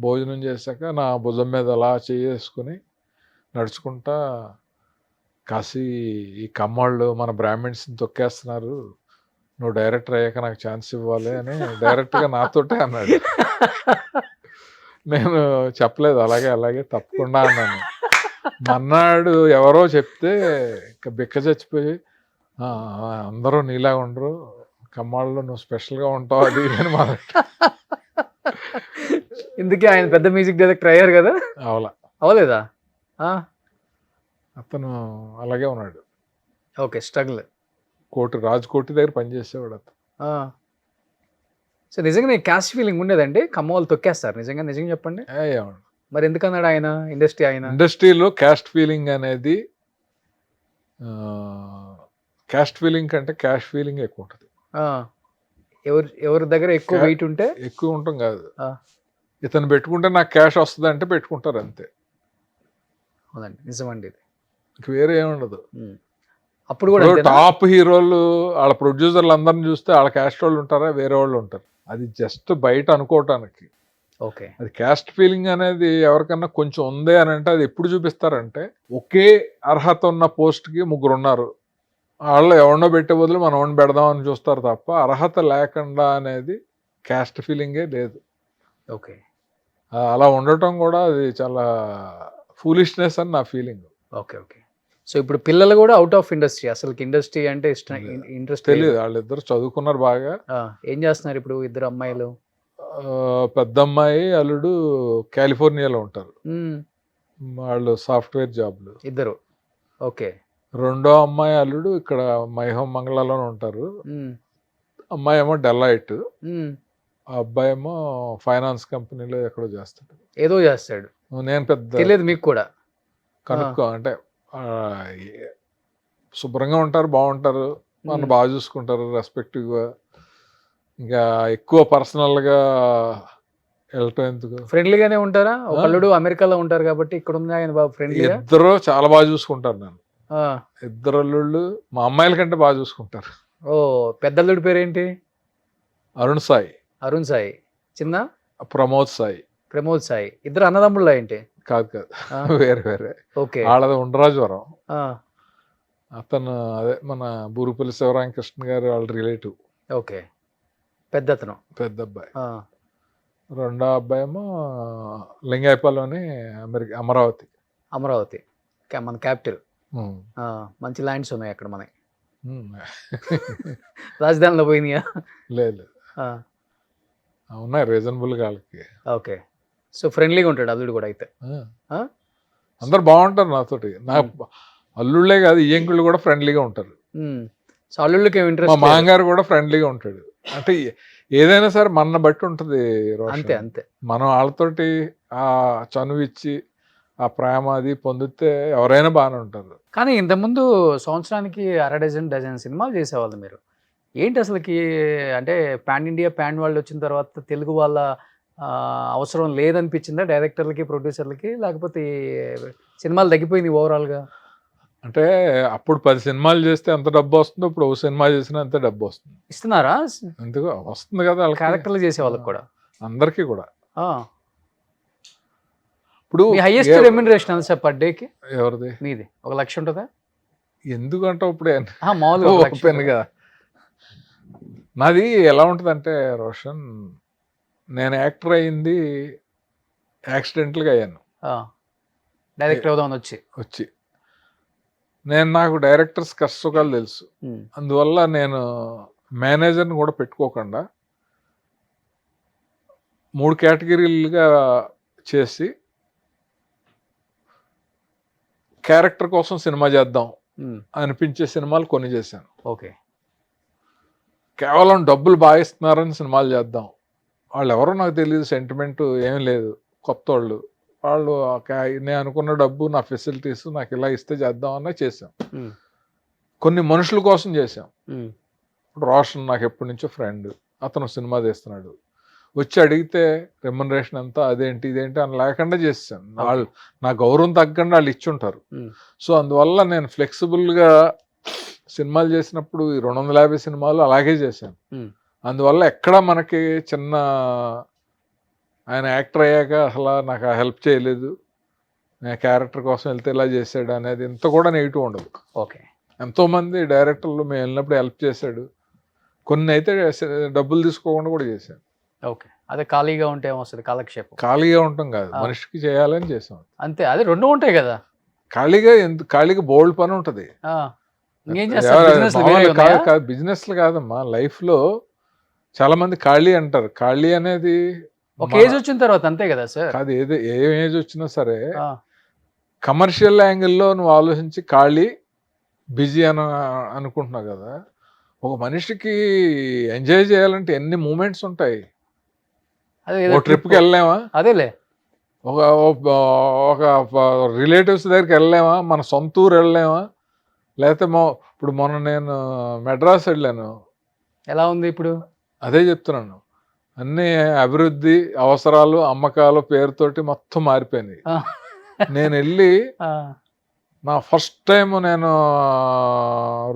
భోజనం చేశాక నా భుజం మీద అలా చేసుకుని నడుచుకుంటా, కాశీ ఈ కమ్మాళ్ళు మన బ్రాహ్మిన్స్ని తొక్కేస్తున్నారు, నువ్వు డైరెక్టర్ అయ్యాక నాకు ఛాన్స్ ఇవ్వాలి అని డైరెక్ట్గా నాతోటే అన్నాడు. నేను చెప్పలేదు, అలాగే తప్పకుండా అన్నాను. మన్నాడు ఎవరో చెప్తే ఇంకా బిక్క చచ్చిపోయి, అందరూ నీలా ఉండరు, కమ్మాళ్ళలో నువ్వు స్పెషల్గా ఉంటావు అది అని ఇందుకే ఆయన పెద్ద మ్యూజిక్ డైరెక్టర్ అయ్యారు కదా. అవలేదా? అతను అలాగే ఉన్నాడు. Okay, struggle. రాజ్కోటి దగ్గర పనిచేసేవాడు అతను. సో నిజంగా క్యాస్ట్ ఫీలింగ్ ఉండేదండి? కమ్మ వాళ్ళు తొక్కేస్తారు నిజంగా చెప్పండి. మరి ఎందుకన్నాడు ఆయన? ఇండస్ట్రీలో క్యాస్ట్ ఫీలింగ్ అనేది, క్యాస్ట్ ఫీలింగ్ కంటే క్యాష్ ఫీలింగ్ ఎక్కువ ఉంటుంది. ఎవరి దగ్గర ఎక్కువ వెయిట్ ఉంటే ఎక్కువ ఉంటాం కాదు. ఇతను పెట్టుకుంటే నాకు క్యాష్ వస్తుంది అంటే పెట్టుకుంటారు అంతే. అవునండి, నిజమండి ఇది. వేరే ఏముండదు. అప్పుడు కూడా టాప్ హీరోలు వాళ్ళ ప్రొడ్యూసర్లు అందరిని చూస్తే వాళ్ళ క్యాస్ట్ వాళ్ళు ఉంటారా, వేరే వాళ్ళు ఉంటారు. అది జస్ట్ బయట అనుకోవటానికి. ఓకే, అది క్యాస్ట్ ఫీలింగ్ అనేది ఎవరికన్నా కొంచెం ఉంది అని అంటే అది ఎప్పుడు చూపిస్తారంటే, ఒకే అర్హత ఉన్న పోస్ట్కి 3 ఉన్నారు, వాళ్ళు ఎవరినో పెట్టే బదులు మనం ఎవరిని పెడదామని చూస్తారు తప్ప అర్హత లేకుండా అనేది క్యాస్ట్ ఫీలింగే లేదు. ఓకే, అలా ఉండటం కూడా అది చాలా ఫూలిష్నెస్ అని నా ఫీలింగ్. Okay okay. సో ఇప్పుడు పిల్లలు కూడా అవుట్ ఆఫ్ ఇండస్ట్రీ, అసలు ఇండస్ట్రీ అంటే ఇంట్రెస్ట్ తెలియదు. వాళ్ళిద్దరు చదువుకున్నారు బాగా. ఏం చేస్తున్నారు ఇప్పుడు ఇద్దరు అమ్మాయిలు? పెద్దమ్మాయి అల్లుడు కాలిఫోర్నియాలో ఉంటారు. ఉమ్, వాళ్ళు సాఫ్ట్వేర్ జాబ్లు. ఇద్దరు. ఓకే. రెండో అమ్మాయి అల్లుడు ఇక్కడ మైహోం మంగళలోనే ఉంటారు. ఉమ్, అమ్మాయి ఏమో డెలాయిట్, ఉమ్, ఆ అబ్బాయి ఏమో ఫైనాన్స్ కంపెనీలో ఎక్కడో చేస్తాడు. ఏదో చేస్తాడు. నేను పెద్ద తెలియదు మీకు కూడా. కనుక్కో అంటే శుభ్రంగా ఉంటారు, బాగుంటారు, మన బాగా చూసుకుంటారు రెస్పెక్టివ్గా. ఇంకా ఎక్కువ పర్సనల్గా వెళ్ళటం ఎందుకు. ఫ్రెండ్లీగానే ఉంటారా? ఒక అల్లుడు అమెరికాలో ఉంటారు కాబట్టి ఇక్కడ ఉంది ఆయన బాబు ఫ్రెండ్లీగా. ఇద్దరు చాలా బాగా చూసుకుంటారు నన్ను. ఇద్దరు అల్లుళ్ళు మా అమ్మాయిల కంటే బాగా చూసుకుంటారు. ఓ, పెద్ద అల్లుడి పేరేంటి? అరుణ్ సాయి, అరుణ్ సాయి. చిన్న ప్రమోద్ సాయి. ప్రమోద్ సాయి. ఇద్దరు అన్నదమ్ముళ్ళ ఏంటి? కాదు కాదు, వేరే వేరే. ఓకే. వాళ్ళది ఉండరాజవరం. ఆ, అతను అదే మన బూరుపల్లి శివరామకృష్ణ గారు వాళ్ళ రిలేటివ్. ఓకే. పెద్ద అతను. పెద్ద అబ్బాయి. ఆ, రెండో అబ్బాయి ఏమో లింగాయపాలెంని అమరావతి. అమరావతి మన క్యాపిటల్. ఉమ్. మంచి ల్యాండ్స్ ఉన్నాయి అక్కడ మనకి. ఉమ్. రాజధానిలో పోయినాయా? లేదు, ఆ, ఉన్నాయి రీజనబుల్గా వాళ్ళకి. ఓకే. సో ఫ్రెండ్లీగా ఉంటాడు అల్లుడు కూడా అయితే. ఆ? అందరు బాగుంటారు నాతోటి. నా అల్లుళ్ళే కాదు, ఈయంకుళ్ళు కూడా ఫ్రెండ్లీగా ఉంటారు. ఉమ్. సో అల్లుళ్ళకి ఏమి మా ఇంట్రెస్ట్? మామగారు కూడా ఫ్రెండ్లీగా ఉంటాడు. అంటే ఏదైనా సరే మన బట్టి ఉంటుంది రోషన్. అంతే అంతే. మనం వాళ్ళతోటి ఆ చనువు ఇచ్చి ఆ ప్రేమ అది పొందితే ఎవరైనా బాగానే ఉంటారు. కానీ ఇంతకుముందు సంవత్సరానికి డజన్ సినిమాలు చేసేవాళ్ళు మీరు. ఏంటి అసలుకి? అంటే పాన్ ఇండియా పాన్ వరల్డ్ వచ్చిన తర్వాత తెలుగు వాళ్ళ అవసరం లేదనిపించిందా డైరెక్టర్లకి ప్రొడ్యూసర్లకి, లేకపోతే సినిమాలు తగ్గిపోయింది ఓవరాల్గా? అంటే అప్పుడు 10 సినిమాలు చేస్తే ఎంత డబ్బు వస్తుందో ఇప్పుడు ఒక సినిమా చేసినా అంత డబ్బు వస్తుంది. ఇస్తున్నారా? ఎందుకు వస్తుంది కదా వాళ్ళకి. క్యారెక్టర్లు చేసే వాళ్ళకి కూడా. అందరికీ కూడా. ఆ. ఇప్పుడు మీ హైయెస్ట్ రెమ్యునరేషన్ ఎంత సార్ పర్ డేకి? ఎవరిది? మీది 1 లక్ష ఉంటుందా? ఎందుకంటే ఇప్పుడు మామూలుగా 1 లక్ష ఓపెన్గా నాది ఎలా ఉంటుందంటే రోషన్, నేను యాక్టర్ అయింది యాక్సిడెంటల్గా అయ్యాను. డైరెక్టర్ అవుదామని వచ్చి నాకు డైరెక్టర్స్ కష్టసుఖాలు తెలుసు. అందువల్ల నేను మేనేజర్ని కూడా పెట్టుకోకుండా 3 కేటగిరీలుగా చేసి క్యారెక్టర్ కోసం సినిమా చేద్దాం అనిపించే సినిమాలు కొన్ని చేశాను. ఓకే. కేవలం డబ్బులు బాగా ఇస్తున్నారని సినిమాలు చేద్దాం, వాళ్ళు ఎవరో నాకు తెలియదు, సెంటిమెంట్ ఏం లేదు, కొత్త వాళ్ళు నేను అనుకున్న డబ్బు, నా ఫెసిలిటీస్ నాకు ఇలా ఇస్తే చేద్దాం అన్న చేసాం. కొన్ని మనుషుల కోసం చేసాం. ఇప్పుడు రోషన్ నాకు ఎప్పటి నుంచో ఫ్రెండ్, అతను సినిమా తీస్తున్నాడు, వచ్చి అడిగితే రెమ్యునరేషన్ ఎంత, అదేంటి ఇదేంటి అని లేకుండా చేసాను. వాళ్ళు నా గౌరవం తగ్గకుండా వాళ్ళు ఇచ్చుంటారు. సో అందువల్ల నేను ఫ్లెక్సిబుల్గా సినిమాలు చేసినప్పుడు 250 సినిమాలు అలాగే చేశాను. అందువల్ల ఎక్కడ మనకి చిన్న ఆయన యాక్టర్ అయ్యాక అసలు నాకు హెల్ప్ చేయలేదు, నేను క్యారెక్టర్ కోసం వెళ్తే ఇలా చేశాడు అనేది ఇంత కూడా నెగిటివ్ ఉండదు. ఓకే. ఎంతోమంది డైరెక్టర్లు మేము వెళ్ళినప్పుడు హెల్ప్ చేశాడు, కొన్ని అయితే డబ్బులు తీసుకోకుండా కూడా చేశాను. ఓకే. అదే ఖాళీగా ఉంటే ఏమొస్తుంది? కాలక్షేపం. ఖాళీగా ఉంటాం కాదు, మనిషికి చేయాలని చేసాం అంతే. అదే 2 ఉంటాయి కదా. ఖాళీగా బోల్డ్ పని ఉంటుంది. కాదు బిజినెస్లు కాదమ్మా, లైఫ్లో చాలా మంది ఖాళీ అంటారు. ఖాళీ అనేది ఒక ఏజ్ వచ్చిన తర్వాత అంతే కదా సార్. కాదు, ఏ ఏజ్ వచ్చినా సరే కమర్షియల్ యాంగిల్లో నువ్వు ఆలోచించి ఖాళీ బిజీ అనుకుంటున్నావు కదా. ఒక మనిషికి ఎంజాయ్ చేయాలంటే ఎన్ని మూమెంట్స్ ఉంటాయి. ఓ ట్రిప్కి వెళ్ళలేమా? అదేలే. ఒక రిలేటివ్స్ దగ్గరికి వెళ్ళలేమా? మన సొంత ఊరు వెళ్ళలేమా? లేకపోతే ఇప్పుడు మొన్న నేను మెడ్రాస్ వెళ్ళాను. ఎలా ఉంది ఇప్పుడు? అదే చెప్తున్నాను, అన్ని అభివృద్ధి, అవసరాలు, అమ్మకాలు పేరుతోటి మొత్తం మారిపోయినాయి. నేను వెళ్ళి నా ఫస్ట్ టైం నేను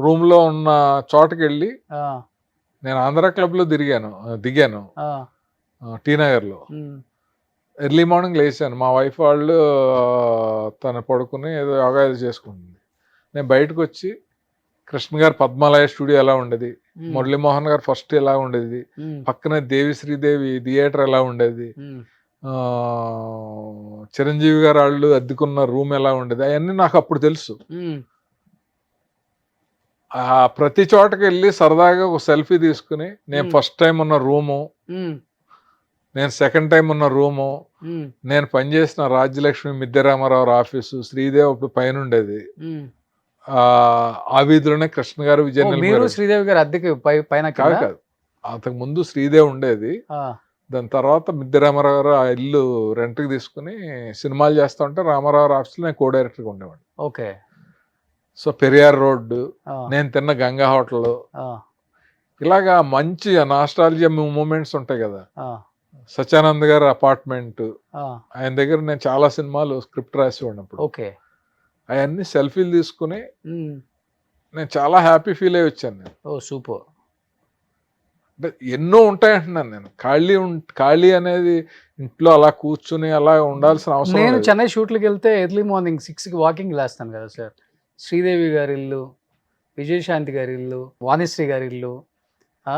రూమ్లో ఉన్న చోటకి వెళ్ళి నేను ఆంధ్ర క్లబ్లో దిగాను టీనగర్లో. ఎర్లీ మార్నింగ్ లేచాను, మా వైఫ్ వాళ్ళు తను పడుకుని ఏదో యోగా చేసుకుంటుంది. నేను బయటకు వచ్చి కృష్ణ గారు పద్మాలయ స్టూడియో ఎలా ఉండేది, మురళీమోహన్ గారు ఫస్ట్ ఎలా ఉండేది, పక్కనే దేవి థియేటర్ ఎలా ఉండేది, చిరంజీవి గారు వాళ్ళు అద్దెకున్న రూమ్ ఎలా ఉండేది, అవన్నీ నాకు అప్పుడు తెలుసు. ప్రతి చోటకి వెళ్ళి సరదాగా ఒక సెల్ఫీ తీసుకుని నేను ఫస్ట్ టైం ఉన్న రూము నేను సెకండ్ టైం ఉన్న రూము, ఉమ్, నేను పనిచేసిన రాజ్యలక్ష్మి మిద్దె రామారావు ఆఫీసు, శ్రీదేవి అప్పుడు పైన ఉండేది. ఉమ్. ఆ వీధిలోనే కృష్ణ గారు, ఓ, విజయనగరం మీరు గారు. శ్రీదేవి గారు అద్దెకి పైన కాదు కింద? కాదు, అంతకు ముందు శ్రీదేవి ఉండేది. ఆ, దాని తర్వాత మిద్దె రామారావు గారు ఆ ఇల్లు రెంట్కి తీసుకుని సినిమాలు చేస్తూ ఉంటే రామారావు ఆఫీస్లో నేను కో డైరెక్టర్గా ఉండేవాడిని. ఓకే. సో పెరియార్ రోడ్డు, ఆ, నేను తిన్న గంగా హోటల్, ఆ, ఇలాగా మంచి నాస్టాలజియా మూమెంట్స్ ఉంటాయి కదా. ఆ, సత్యానంద్ గారు అపార్ట్మెంట్, ఆ, ఆయన దగ్గర నేను చాలా సినిమాలు స్క్రిప్ట్ రాసి ఉన్నప్పుడు ఓకే. అవన్నీ సెల్ఫీలు తీసుకుని ఉమ్. నేను చాలా హ్యాపీ ఫీల్ అయ్యి వచ్చాను. నేను ఓ సూపర్. అంటే ఎన్నో ఉంటాయి అంటున్నాను నేను. ఖాళీ అనేది ఇంట్లో అలా కూర్చుని అలా ఉండాల్సిన అవసరం నేను లేదు. చెన్నై షూట్లకు వెళ్తే ఎర్లీ మార్నింగ్ 6కి వాకింగ్ లేస్తాను కదా సార్. శ్రీదేవి గారి ఇల్లు, విజయశాంతి గారి ఇల్లు, వాణిశ్రీ గారి ఇల్లు, ఆ,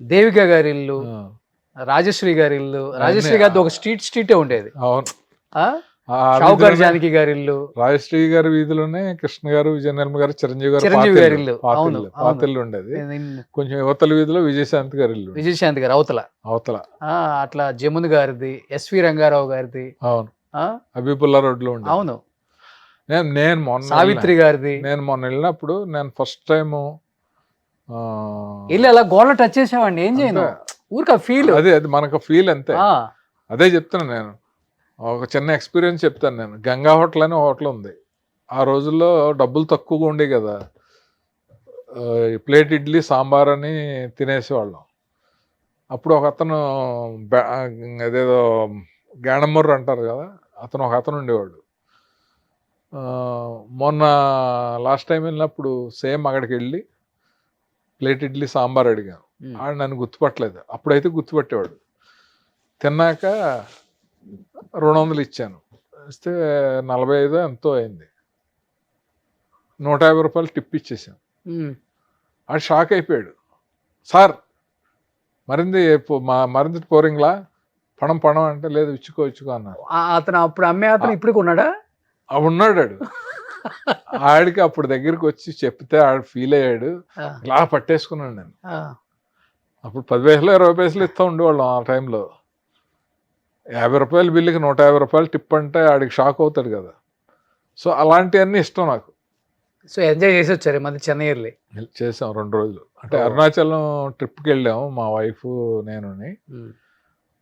దేవిక గారి ఇల్లు, ఆ, రాజశ్రీ గారి ఇల్లు. రాజశ్రీ గారిది ఒక స్ట్రీటే ఉండేది. అవును. ఆ, ఆ షావుకార్ వీధిలోనే జానకి గారి ఇల్లు, రాజశ్రీ గారి వీధిలోనే కృష్ణ గారు, విజయనగరం గారు, చిరంజీవి గారు చిరంజీవి గారి ఇల్లు. అవును, అవును. పాతిల్లు ఉండేది. నేను కొంచెం యువతల వీధిలో విజయశాంతి గారి ఇల్లు విజయశాంతి గారు అవతల. అవతల. ఆ, అట్లా జమున్ గారిది, ఎస్వి రంగారావు గారిది. అవును, ఆ, అబీబుల్లా రోడ్ లో ఉండేది. అవును, నేను మొన్న సావిత్రి గారిది. నేను మొన్న వెళ్ళినప్పుడు నేను ఫస్ట్ టైం ఇల్లు అలా గోడలు టచ్ చేసామండి. ఏం చేయను, ఊరికి ఫీల్. అది మనకు ఫీల్ అంతే. అదే చెప్తాను నేను. ఒక చిన్న ఎక్స్పీరియన్స్ చెప్తాను నేను. గంగా హోటల్ అని హోటల్ ఉంది. ఆ రోజుల్లో డబ్బులు తక్కువగా ఉండే కదా. ప్లేట్ ఇడ్లీ సాంబార్ అని తినేసేవాళ్ళం. అప్పుడు ఒక అతను అదేదో గాణమర్రు అంటారు కదా, ఒక అతను ఉండేవాడు. మొన్న లాస్ట్ టైం వెళ్ళినప్పుడు సేమ్ అక్కడికి వెళ్ళి ప్లేట్ ఇడ్లీ సాంబార్ అడిగాను. ఆడు నన్ను గుర్తుపట్టలేదు. అప్పుడైతే గుర్తుపట్టేవాడు. తిన్నాక 200 ఇచ్చాను. ఇస్తే 45 ఎంతో అయింది. 150 రూపాయలు టిప్ ఇచ్చేసాను. ఆడు షాక్ అయిపోయాడు. సార్ మరింది పోరింగ్లా పణం అంటే, లేదు ఇచ్చుకో అన్నారు. అతను అప్పుడు అమ్మే అతను ఇప్పుడు ఉన్నాడా? ఉన్నాడు. ఆడికి అప్పుడు దగ్గరికి వచ్చి చెప్తే ఆడు ఫీల్ అయ్యాడు. ఇలా పట్టేసుకున్నాడు నేను. అప్పుడు 10 పైసలు 20 పైసలు ఇస్తూ ఉండేవాళ్ళం ఆ టైంలో. 50 రూపాయల బిల్లుకి 150 రూపాయలు టిప్ అంటే ఆడికి షాక్ అవుతాడు కదా. సో అలాంటివన్నీ ఇష్టం నాకు. సో ఎంజాయ్ చేసి వచ్చారు మధ్య చెన్నై వెళ్ళి? చేసాం 2 రోజులు. అంటే అరుణాచలం ట్రిప్కి వెళ్ళాము మా వైఫ్ నేనుని.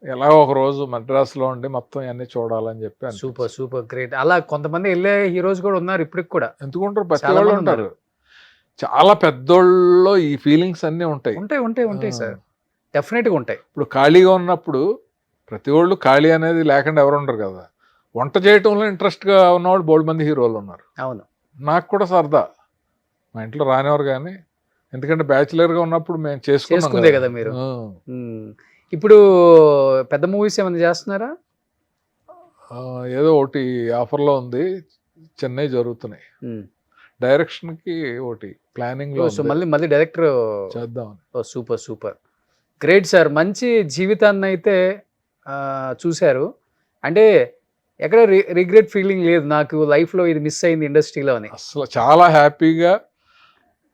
ఎలా ఒక రోజు మద్రాసులో ఉండి మొత్తం అన్ని చూడాలని చెప్పి. Super great. అలా కొంతమంది వెళ్ళే హీరోస్ కూడా ఉన్నారు ఇప్పటికి కూడా. ఎందుకుంటారు, ప్రతి వాళ్ళు ఉంటారు. చాలా పెద్దోళ్ళలో ఈ ఫీలింగ్స్ అన్నీ ఉంటాయి. ఉంటాయి సార్, డెఫినెట్గా ఉంటాయి. ఇప్పుడు ఖాళీగా ఉన్నప్పుడు ప్రతి వాళ్ళు ఖాళీ అనేది లేకుండా ఎవరు ఉండరు కదా. వంట చేయటంలో ఇంట్రెస్ట్గా ఉన్నవాళ్ళు బోల్డ్ మంది హీరోలు ఉన్నారు. అవును, నాకు కూడా సరదా. మా ఇంట్లో రానివారు కానీ, ఎందుకంటే బ్యాచులర్గా ఉన్నప్పుడు మేము చేసుకుందే కదా మీరు. ఇప్పుడు పెద్ద మూవీస్ ఏమైనా చేస్తున్నారా? ఏదో ఒకటి ఆఫర్లో ఉంది, చెన్నై జరుగుతున్నాయి. డైరెక్షన్కి ఒకటి ప్లానింగ్లో. సో మళ్ళీ డైరెక్టర్ చేద్దామని. Super great sir. మంచి జీవితాన్ని అయితే చూశారు. అంటే ఎక్కడ రిగ్రెట్ ఫీలింగ్ లేదు, నాకు లైఫ్లో ఇది మిస్ అయింది ఇండస్ట్రీలో అని? అసలు చాలా హ్యాపీగా,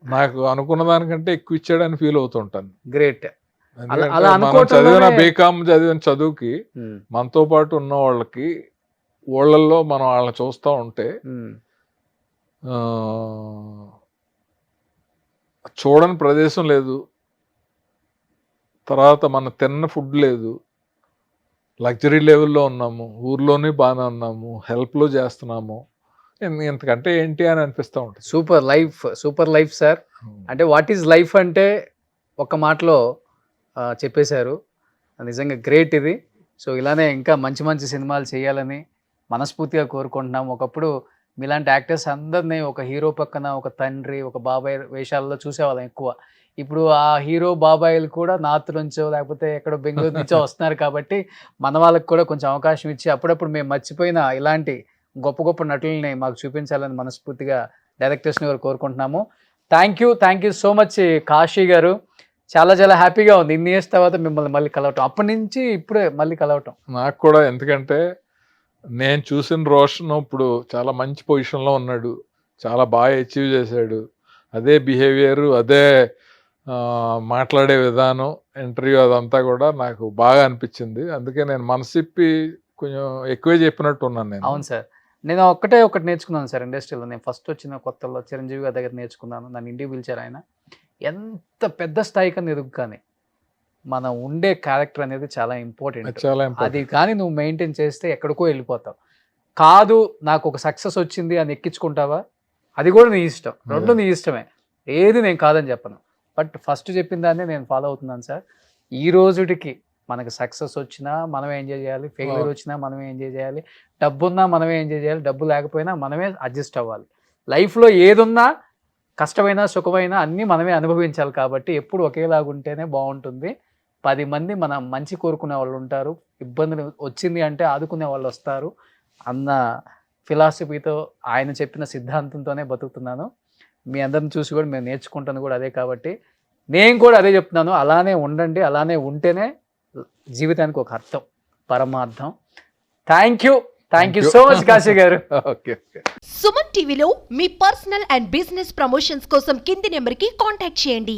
నాకు అనుకున్న దానికంటే ఎక్కువ ఇచ్చాడని ఫీల్ అవుతుంటాను. గ్రేట్. చదివిన బీకామ్ చదివిన చదువుకి మనతో పాటు ఉన్న వాళ్ళకి ఊళ్ళల్లో మనం వాళ్ళని చూస్తూ ఉంటే చూడని ప్రదేశం లేదు, తర్వాత మన తిన్న ఫుడ్ లేదు, లగ్జరీ లెవెల్లో ఉన్నాము, ఊర్లోనే బాగానే ఉన్నాము, హెల్ప్లో చేస్తున్నాము, ఇంతకంటే ఏంటి అని అనిపిస్తూ ఉంటుంది. Super life sir. అంటే వాట్ ఈజ్ లైఫ్ అంటే ఒక మాటలో చెప్పేశారు. నిజంగా గ్రేట్ ఇది. సో ఇలానే ఇంకా మంచి సినిమాలు చేయాలని మనస్ఫూర్తిగా కోరుకుంటున్నాం. ఒకప్పుడు మీలాంటి యాక్టర్స్ అందరినీ ఒక హీరో పక్కన ఒక తండ్రి, ఒక బాబాయ్ వేషాలలో చూసేవాళ్ళం ఎక్కువ. ఇప్పుడు ఆ హీరో బాబాయిలు కూడా నార్త్ నుంచో లేకపోతే ఎక్కడో బెంగళూరు నుంచో వస్తున్నారు. కాబట్టి మన వాళ్ళకి కూడా కొంచెం అవకాశం ఇచ్చి అప్పుడప్పుడు మేము మర్చిపోయిన ఇలాంటి గొప్ప నటుల్ని మాకు చూపించాలని మనస్ఫూర్తిగా డైరెక్టర్స్ని కోరుకుంటున్నాము. Thank you so much Kashi గారు. చాలా హ్యాపీగా ఉంది ఇన్ని ఇయర్స్ తర్వాత మిమ్మల్ని మళ్ళీ కలవటం. అప్పటి నుంచి ఇప్పుడే మళ్ళీ కలవటం నాకు కూడా. ఎందుకంటే నేను చూసిన రోషన్ ఇప్పుడు చాలా మంచి పొజిషన్లో ఉన్నాడు, చాలా బాగా అచీవ్ చేశాడు. అదే బిహేవియర్, అదే మాట్లాడే విధానం, ఇంటర్వ్యూ అదంతా కూడా నాకు బాగా అనిపించింది. అందుకే నేను మనసిప్పి కొంచెం ఎక్కువే చెప్పినట్టు ఉన్నాను నేను. అవును సార్. నేను ఒకటి నేర్చుకున్నాను సార్ ఇండస్ట్రీలో. నేను ఫస్ట్ వచ్చిన కొత్తలో చిరంజీవి గారి దగ్గర నేర్చుకున్నాను. నన్ను ఇంటికి పిలిచారు ఆయన. ఎంత పెద్ద స్థాయికన్నా ఎదుగు కానీ మనం ఉండే క్యారెక్టర్ అనేది చాలా ఇంపార్టెంట్. చాలా అది ఇంపార్టెంట్. కానీ నువ్వు మెయింటైన్ చేస్తే ఎక్కడికో వెళ్ళిపోతావు. కాదు నాకు ఒక సక్సెస్ వచ్చింది అని ఎక్కించుకుంటావా, అది కూడా నీ ఇష్టం. రెండు నీ ఇష్టమే, ఏది నేను కాదని చెప్పను. బట్ ఫస్ట్ చెప్పిన దాన్నే నేను ఫాలో అవుతున్నాను సార్. ఈ రోజుటికి మనకు సక్సెస్ వచ్చినా మనమే ఎంజాయ్ చేయాలి, ఫెయిల్యూర్ వచ్చినా మనమే ఎంజాయ్ చేయాలి, డబ్బు ఉన్నా మనమే ఎంజాయ్ చేయాలి, డబ్బు లేకపోయినా మనమే అడ్జస్ట్ అవ్వాలి. లైఫ్లో ఏదున్నా కష్టమైనా సుఖమైనా అన్నీ మనమే అనుభవించాలి. కాబట్టి ఎప్పుడు ఒకేలాగా ఉంటేనే బాగుంటుంది. 10 మంది మన మంచి కోరుకునే వాళ్ళు ఉంటారు, ఇబ్బందులు వచ్చింది అంటే ఆదుకునే వాళ్ళు వస్తారు అన్న ఫిలాసఫీతో, ఆయన చెప్పిన సిద్ధాంతంతోనే బతుకుతున్నాను. మీ అందరిని చూసి కూడా మేము నేర్చుకుంటాను కూడా అదే. కాబట్టి నేను కూడా అదే చెప్తున్నాను, అలానే ఉండండి. అలానే ఉంటేనే జీవితానికి ఒక అర్థం, పరమార్థం. Thank you so much Kashi గారు. ఓకే. సుమన్ టీవీలో మీ పర్సనల్ అండ్ బిజినెస్ ప్రమోషన్స్ కోసం కింది నెంబర్కి కాంటాక్ట్ చేయండి.